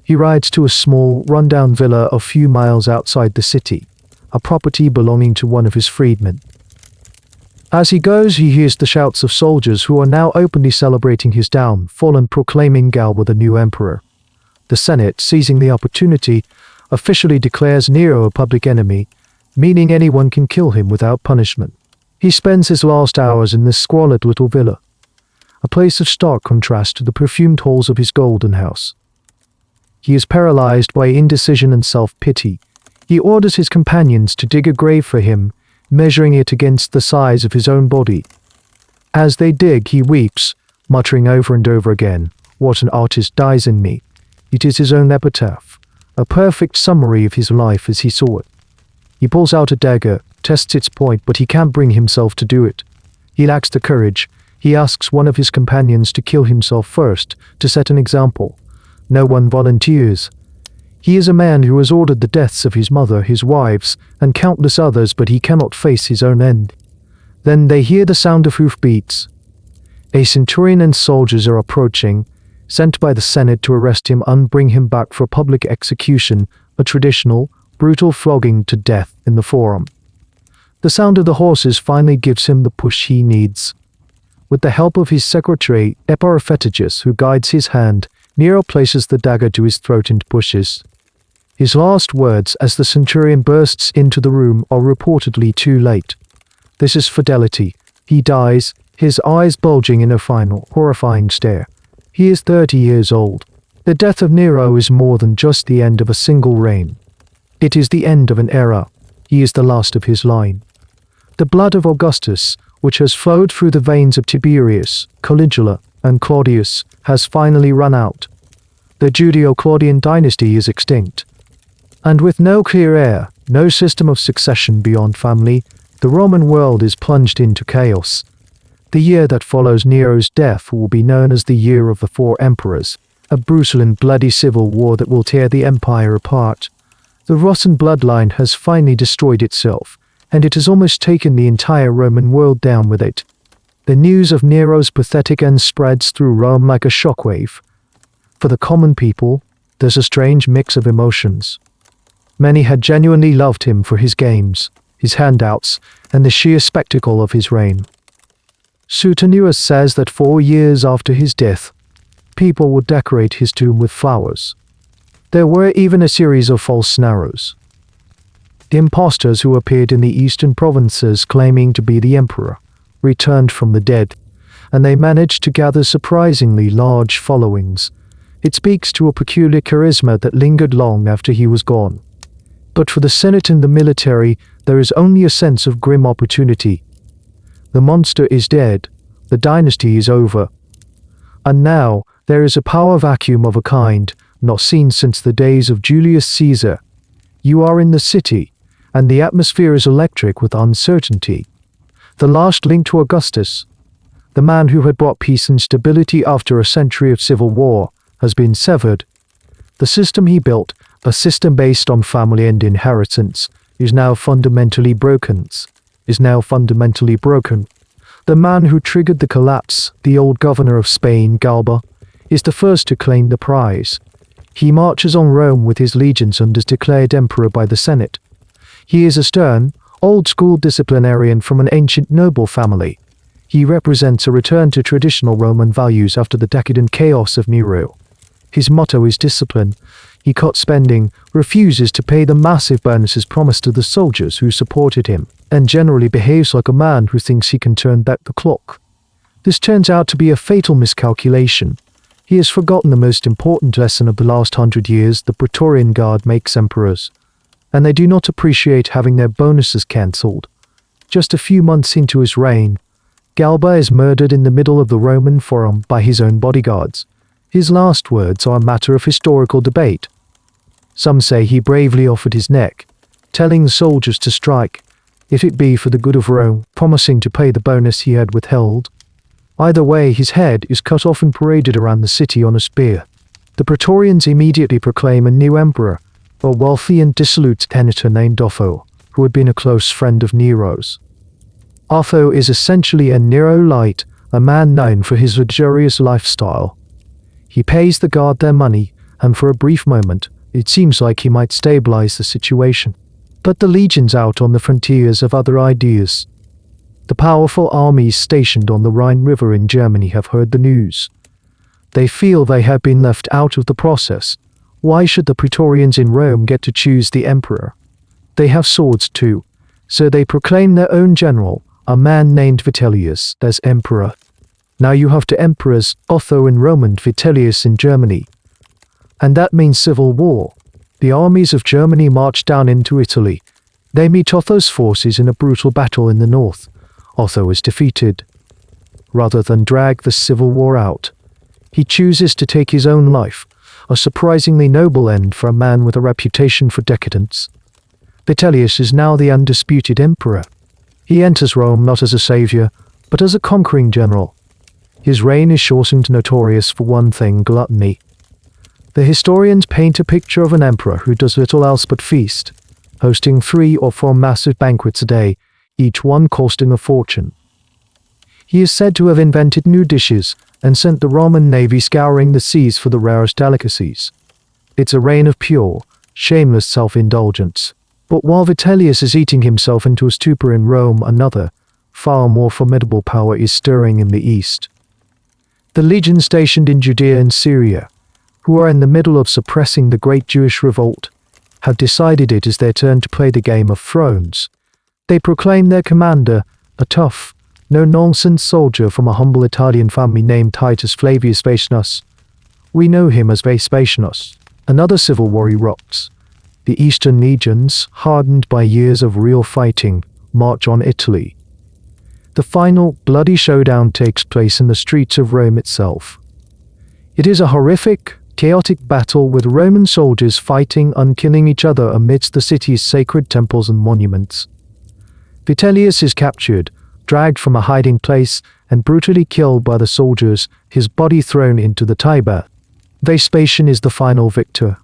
He rides to a small, run-down villa a few miles outside the city, a property belonging to one of his freedmen. As he goes, he hears the shouts of soldiers who are now openly celebrating his downfall and proclaiming Galba the new emperor. The Senate, seizing the opportunity, officially declares Nero a public enemy, meaning anyone can kill him without punishment. He spends his last hours in this squalid little villa. a place of stark contrast to the perfumed halls of his golden house. He is paralyzed by indecision and self-pity. He orders his companions to dig a grave for him, measuring it against the size of his own body. As they dig, he weeps, muttering over and over again, "What an artist dies in me." It is his own epitaph, a perfect summary of his life as he saw it. He pulls out a dagger, tests its point, but he can't bring himself to do it. He lacks the courage. He asks one of his companions to kill himself first, to set an example. No one volunteers. He is a man who has ordered the deaths of his mother, his wives, and countless others, but he cannot face his own end. Then they hear the sound of hoofbeats. A centurion and soldiers are approaching, sent by the Senate to arrest him and bring him back for public execution, a traditional, brutal flogging to death in the Forum. The sound of the horses finally gives him the push he needs. With the help of his secretary, Epiphanes, who guides his hand, Nero places the dagger to his throat and pushes. His last words as the centurion bursts into the room are reportedly too late. This is fidelity. He dies, his eyes bulging in a final, horrifying stare. He is 30 years old. The death of Nero is more than just the end of a single reign. It is the end of an era. He is the last of his line. The blood of Augustus, which has flowed through the veins of Tiberius, Caligula, and Claudius, has finally run out. The Julio-Claudian dynasty is extinct. And with no clear heir, no system of succession beyond family, the Roman world is plunged into chaos. The year that follows Nero's death will be known as the Year of the Four Emperors, a brutal and bloody civil war that will tear the empire apart. The rotten bloodline has finally destroyed itself, and it has almost taken the entire Roman world down with it. The news of Nero's pathetic end spreads through Rome like a shockwave. For the common people, there's a strange mix of emotions. Many had genuinely loved him for his games, his handouts, and the sheer spectacle of his reign. Suetonius says that 4 years after his death, people would decorate his tomb with flowers. There were even a series of false Neros. The impostors who appeared in the eastern provinces claiming to be the emperor returned from the dead, and they managed to gather surprisingly large followings. It speaks to a peculiar charisma that lingered long after he was gone. But for the Senate and the military, there is only a sense of grim opportunity. The monster is dead, the dynasty is over. And now, there is a power vacuum of a kind, not seen since the days of Julius Caesar. You are in the city, and the atmosphere is electric with uncertainty. The last link to Augustus, the man who had brought peace and stability after a century of civil war, has been severed. The system he built, a system based on family and inheritance, is now fundamentally broken. The man who triggered the collapse, the old governor of Spain, Galba, is the first to claim the prize. He marches on Rome with his legions and is declared emperor by the Senate. He is a stern, old-school disciplinarian from an ancient noble family. He represents a return to traditional Roman values after the decadent chaos of Nero. His motto is discipline. He cuts spending, refuses to pay the massive bonuses promised to the soldiers who supported him, and generally behaves like a man who thinks he can turn back the clock. This turns out to be a fatal miscalculation. He has forgotten the most important lesson of the last 100 years: the Praetorian Guard makes emperors, and they do not appreciate having their bonuses cancelled. Just a few months into his reign, Galba is murdered in the middle of the Roman Forum by his own bodyguards. His last words are a matter of historical debate. Some say he bravely offered his neck, telling the soldiers to strike, if it be for the good of Rome, promising to pay the bonus he had withheld. Either way, his head is cut off and paraded around the city on a spear. The Praetorians immediately proclaim a new emperor, a wealthy and dissolute senator named Otho, who had been a close friend of Nero's. Otho is essentially a Nero light, a man known for his luxurious lifestyle. He pays the guard their money, and for a brief moment, it seems like he might stabilize the situation. But the legions out on the frontiers have other ideas. The powerful armies stationed on the Rhine River in Germany have heard the news. They feel they have been left out of the process. Why should the Praetorians in Rome get to choose the emperor? They have swords too, so they proclaim their own general, a man named Vitellius, as emperor. Now you have two emperors, Otho in Rome and Vitellius in Germany. And that means civil war. The armies of Germany march down into Italy. They meet Otho's forces in a brutal battle in the north. Otho is defeated. Rather than drag the civil war out, he chooses to take his own life, a surprisingly noble end for a man with a reputation for decadence. Vitellius is now the undisputed emperor. He enters Rome not as a savior, but as a conquering general. His reign is short and notorious for one thing: gluttony. The historians paint a picture of an emperor who does little else but feast, hosting 3 or 4 massive banquets a day, each one costing a fortune. He is said to have invented new dishes and sent the Roman navy scouring the seas for the rarest delicacies. It's a reign of pure, shameless self-indulgence. But while Vitellius is eating himself into a stupor in Rome, another, far more formidable power is stirring in the east. The legions stationed in Judea and Syria, who are in the middle of suppressing the great Jewish revolt, have decided it is their turn to play the Game of Thrones. They proclaim their commander, a tough, no-nonsense soldier from a humble Italian family named Titus Flavius Vespasianus. We know him as Vespasianus. Another civil war erupts. The Eastern legions, hardened by years of real fighting, march on Italy. The final, bloody showdown takes place in the streets of Rome itself. It is a horrific, chaotic battle with Roman soldiers fighting and killing each other amidst the city's sacred temples and monuments. Vitellius is captured, dragged from a hiding place, and brutally killed by the soldiers, his body thrown into the Tiber. Vespasian is the final victor.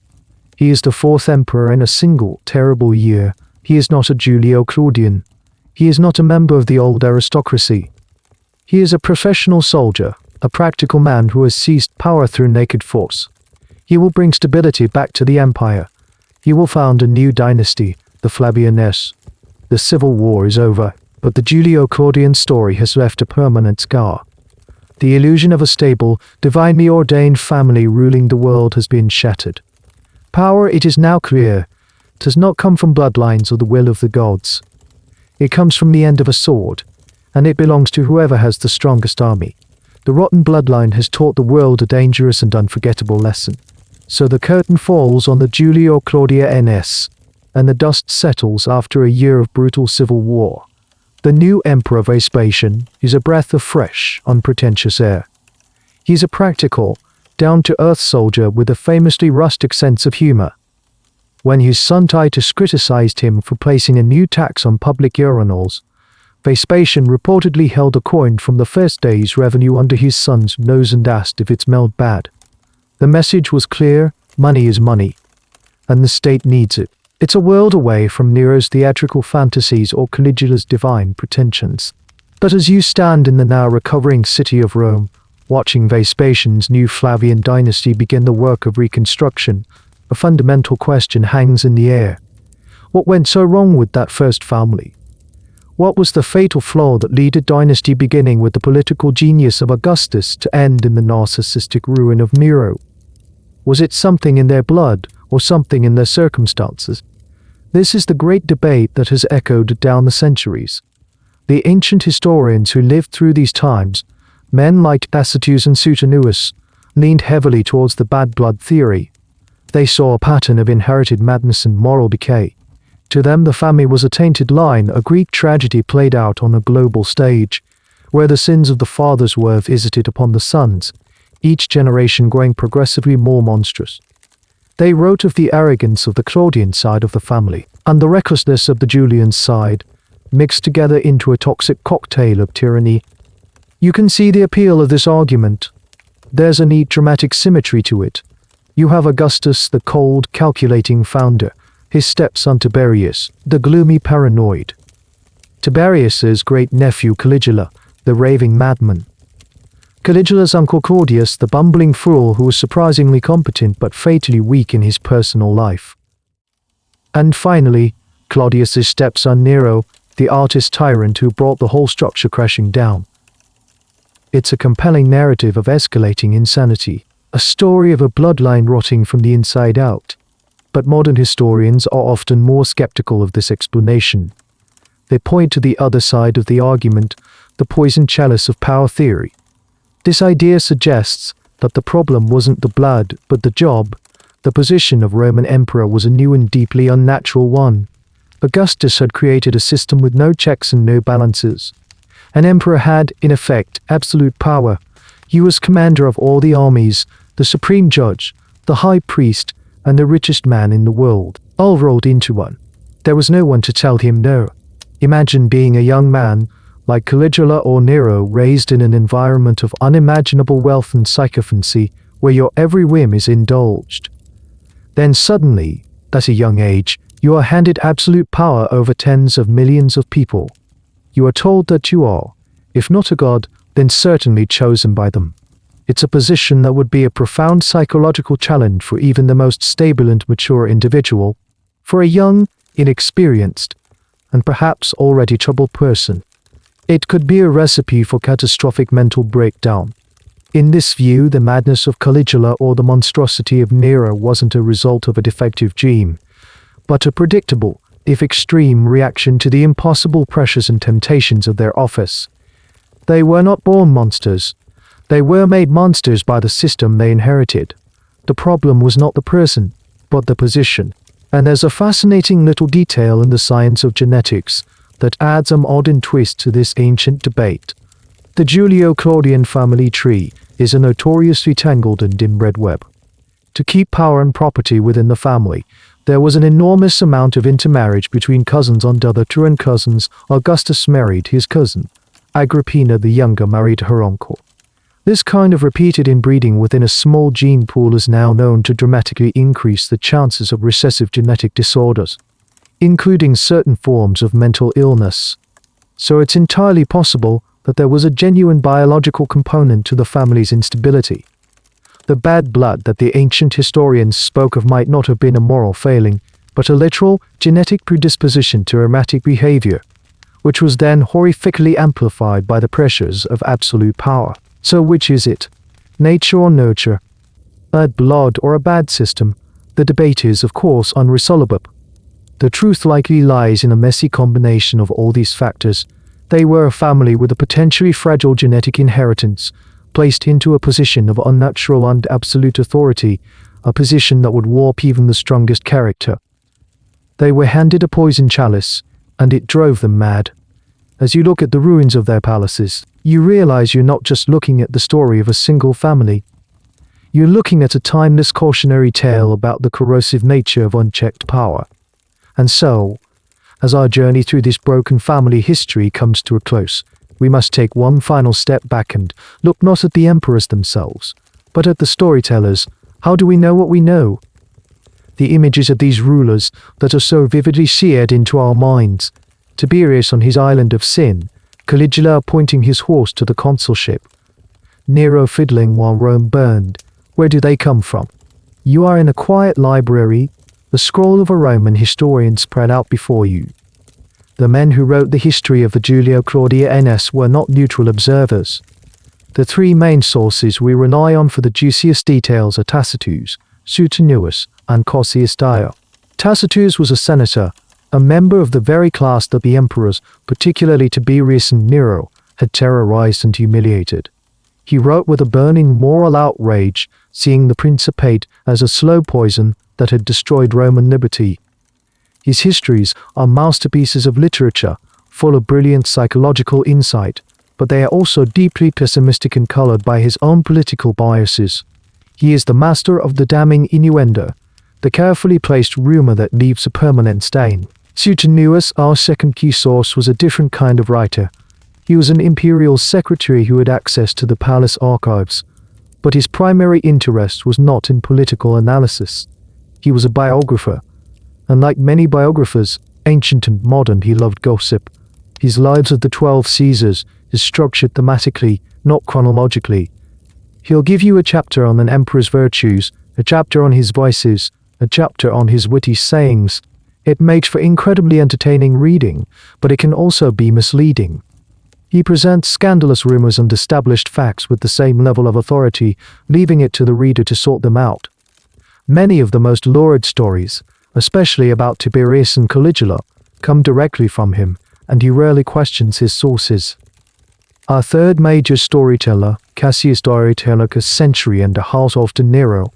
He is the 4th emperor in a single, terrible year. He is not a Julio-Claudian. He is not a member of the old aristocracy. He is a professional soldier, a practical man who has seized power through naked force. He will bring stability back to the empire. He will found a new dynasty, the Flavianese. The civil war is over, but the Julio-Claudian story has left a permanent scar. The illusion of a stable, divinely ordained family ruling the world has been shattered. Power, it is now clear, does not come from bloodlines or the will of the gods. It comes from the end of a sword, and it belongs to whoever has the strongest army. The rotten bloodline has taught the world a dangerous and unforgettable lesson. So the curtain falls on the Julio-Claudians, and the dust settles after a year of brutal civil war. The new emperor Vespasian is a breath of fresh, unpretentious air. He is a practical, down-to-earth soldier with a famously rustic sense of humor. When his son Titus criticized him for placing a new tax on public urinals, Vespasian reportedly held a coin from the first day's revenue under his son's nose and asked if it smelled bad. The message was clear: money is money, and the state needs it. It's a world away from Nero's theatrical fantasies or Caligula's divine pretensions. But as you stand in the now recovering city of Rome, watching Vespasian's new Flavian dynasty begin the work of reconstruction, a fundamental question hangs in the air. What went so wrong with that first family? What was the fatal flaw that led a dynasty beginning with the political genius of Augustus to end in the narcissistic ruin of Nero? Was it something in their blood or something in their circumstances? This is the great debate that has echoed down the centuries. The ancient historians who lived through these times, men like Tacitus and Suetonius, leaned heavily towards the bad blood theory. They saw a pattern of inherited madness and moral decay. To them, the family was a tainted line, a Greek tragedy played out on a global stage, where the sins of the fathers were visited upon the sons, each generation growing progressively more monstrous. They wrote of the arrogance of the Claudian side of the family, and the recklessness of the Julian side, mixed together into a toxic cocktail of tyranny. You can see the appeal of this argument. There's a neat dramatic symmetry to it. You have Augustus, the cold, calculating founder, his stepson Tiberius, the gloomy paranoid. Tiberius's great-nephew Caligula, the raving madman. Caligula's uncle Claudius, the bumbling fool who was surprisingly competent but fatally weak in his personal life. And finally, Claudius's stepson Nero, the artist tyrant who brought the whole structure crashing down. It's a compelling narrative of escalating insanity, a story of a bloodline rotting from the inside out. But modern historians are often more skeptical of this explanation. They point to the other side of the argument, the poison chalice of power theory. This idea suggests that the problem wasn't the blood, but the job. The position of Roman emperor was a new and deeply unnatural one. Augustus had created a system with no checks and no balances. An emperor had, in effect, absolute power. He was commander of all the armies, the supreme judge, the high priest, and the richest man in the world, all rolled into one. There was no one to tell him no. Imagine being a young man, like Caligula or Nero, raised in an environment of unimaginable wealth and sycophancy, where your every whim is indulged. Then suddenly, at a young age, you are handed absolute power over tens of millions of people. You are told that you are, if not a god, then certainly chosen by them. It's a position that would be a profound psychological challenge for even the most stable and mature individual. For a young, inexperienced, and perhaps already troubled person, it could be a recipe for catastrophic mental breakdown. In this view, the madness of Caligula or the monstrosity of Nero wasn't a result of a defective gene, but a predictable, if extreme, reaction to the impossible pressures and temptations of their office. They were not born monsters. They were made monsters by the system they inherited. The problem was not the person, but the position. And there's a fascinating little detail in the science of genetics that adds a modern twist to this ancient debate. The Julio-Claudian family tree is a notoriously tangled and inbred web. To keep power and property within the family, there was an enormous amount of intermarriage between cousins and other truant cousins. Augustus married his cousin. Agrippina the Younger married her uncle. This kind of repeated inbreeding within a small gene pool is now known to dramatically increase the chances of recessive genetic disorders, including certain forms of mental illness. So it's entirely possible that there was a genuine biological component to the family's instability. The bad blood that the ancient historians spoke of might not have been a moral failing, but a literal, genetic predisposition to erratic behavior, which was then horrifically amplified by the pressures of absolute power. So which is it? Nature or nurture? Bad blood or a bad system? The debate is, of course, unresolvable. The truth likely lies in a messy combination of all these factors. They were a family with a potentially fragile genetic inheritance, placed into a position of unnatural and absolute authority, a position that would warp even the strongest character. They were handed a poison chalice, and it drove them mad. As you look at the ruins of their palaces, you realize you're not just looking at the story of a single family. You're looking at a timeless cautionary tale about the corrosive nature of unchecked power. And so, as our journey through this broken family history comes to a close, we must take one final step back and look not at the emperors themselves, but at the storytellers. How do we know what we know? The images of these rulers that are so vividly seared into our minds. Tiberius on his island of sin, Caligula pointing his horse to the consulship, Nero fiddling while Rome burned. Where do they come from? You are in a quiet library, the scroll of a Roman historian spread out before you. The men who wrote the history of the Julio-Claudians were not neutral observers. The three main sources we rely on for the juiciest details are Tacitus, Suetonius, and Cassius Dio. Tacitus was a senator, a member of the very class that the emperors, particularly Tiberius and Nero, had terrorized and humiliated. He wrote with a burning moral outrage, seeing the Principate as a slow poison that had destroyed Roman liberty. His histories are masterpieces of literature, full of brilliant psychological insight, but they are also deeply pessimistic and colored by his own political biases. He is the master of the damning innuendo, the carefully placed rumor that leaves a permanent stain. Suetonius, our second key source, was a different kind of writer. He was an imperial secretary who had access to the palace archives, but his primary interest was not in political analysis. He was a biographer, and like many biographers, ancient and modern, he loved gossip. His Lives of the 12 Caesars is structured thematically, not chronologically. He'll give you a chapter on an emperor's virtues, a chapter on his vices, a chapter on his witty sayings. It makes for incredibly entertaining reading, but it can also be misleading. He presents scandalous rumors and established facts with the same level of authority, leaving it to the reader to sort them out. Many of the most lurid stories, especially about Tiberius and Caligula, come directly from him, and he rarely questions his sources. Our third major storyteller, Cassius died a century and a half after Nero.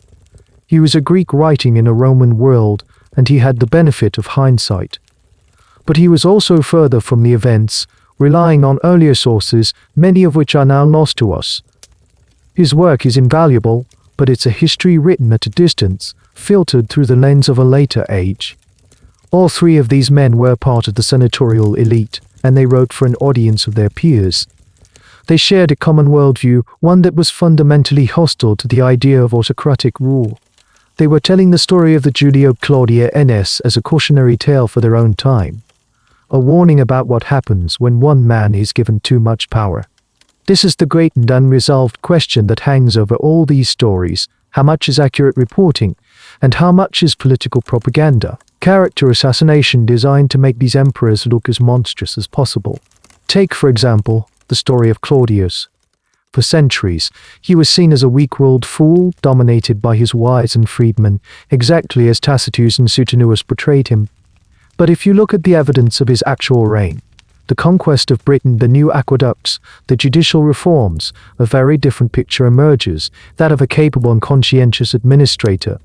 He was a Greek writing in a Roman world, and he had the benefit of hindsight. But he was also further from the events, relying on earlier sources, many of which are now lost to us. His work is invaluable, but it's a history written at a distance, filtered through the lens of a later age. All three of these men were part of the senatorial elite, and they wrote for an audience of their peers. They shared a common worldview, one that was fundamentally hostile to the idea of autocratic rule. They were telling the story of the Julio-Claudians as a cautionary tale for their own time, a warning about what happens when one man is given too much power. This is the great and unresolved question that hangs over all these stories: how much is accurate reporting, and how much is political propaganda, character assassination designed to make these emperors look as monstrous as possible. Take, for example, the story of Claudius. For centuries, he was seen as a weak-willed fool, dominated by his wives and freedmen, exactly as Tacitus and Suetonius portrayed him. But if you look at the evidence of his actual reign, the conquest of Britain, the new aqueducts, the judicial reforms, a very different picture emerges, that of a capable and conscientious administrator.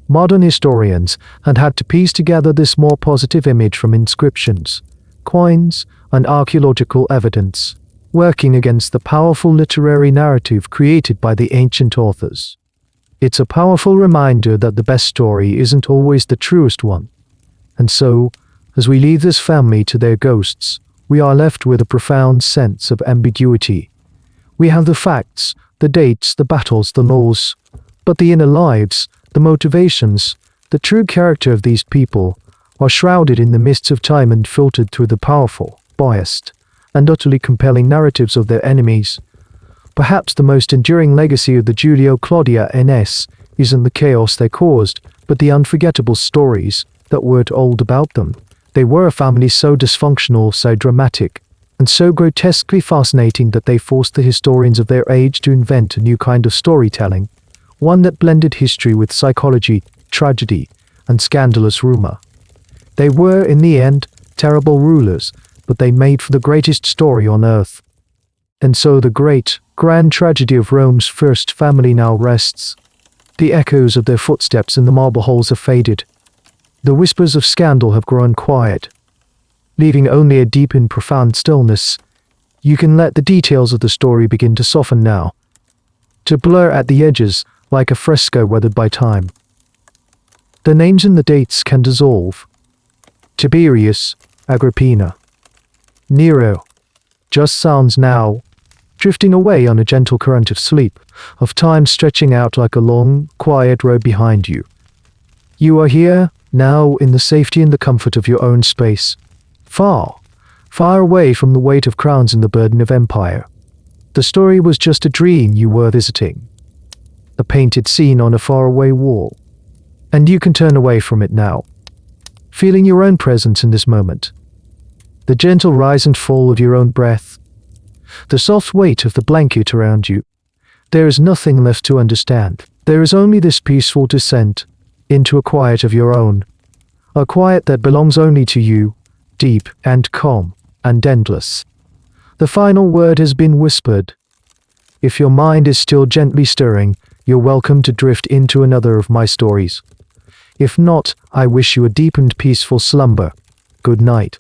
Modern historians had had to piece together this more positive image from inscriptions, coins, and archaeological evidence, working against the powerful literary narrative created by the ancient authors. It's a powerful reminder that the best story isn't always the truest one. And so, as we leave this family to their ghosts, we are left with a profound sense of ambiguity. We have the facts, the dates, the battles, the laws, but the inner lives, the motivations, the true character of these people are shrouded in the mists of time and filtered through the powerful, biased, and utterly compelling narratives of their enemies. Perhaps the most enduring legacy of the Julio-Claudians isn't the chaos they caused, but the unforgettable stories that were told about them. They were a family so dysfunctional, so dramatic, and so grotesquely fascinating that they forced the historians of their age to invent a new kind of storytelling, one that blended history with psychology, tragedy, and scandalous rumor. They were, in the end, terrible rulers, but they made for the greatest story on earth. And so the great, grand tragedy of Rome's first family now rests. The echoes of their footsteps in the marble halls have faded. The whispers of scandal have grown quiet, leaving only a deep and profound stillness. You can let the details of the story begin to soften now, to blur at the edges like a fresco weathered by time. The names and the dates can dissolve. Tiberius, Agrippina, Nero, just sounds now, drifting away on a gentle current of sleep, of time stretching out like a long, quiet road behind you. You are here, now, in the safety and the comfort of your own space, far, far away from the weight of crowns and the burden of empire. The story was just a dream you were visiting, a painted scene on a faraway wall, and you can turn away from it now, feeling your own presence in this moment, the gentle rise and fall of your own breath, the soft weight of the blanket around you. There is nothing left to understand. There is only this peaceful descent into a quiet of your own, a quiet that belongs only to you, deep and calm and endless. The final word has been whispered. If your mind is still gently stirring, you're welcome to drift into another of my stories. If not, I wish you a deep and peaceful slumber. Good night.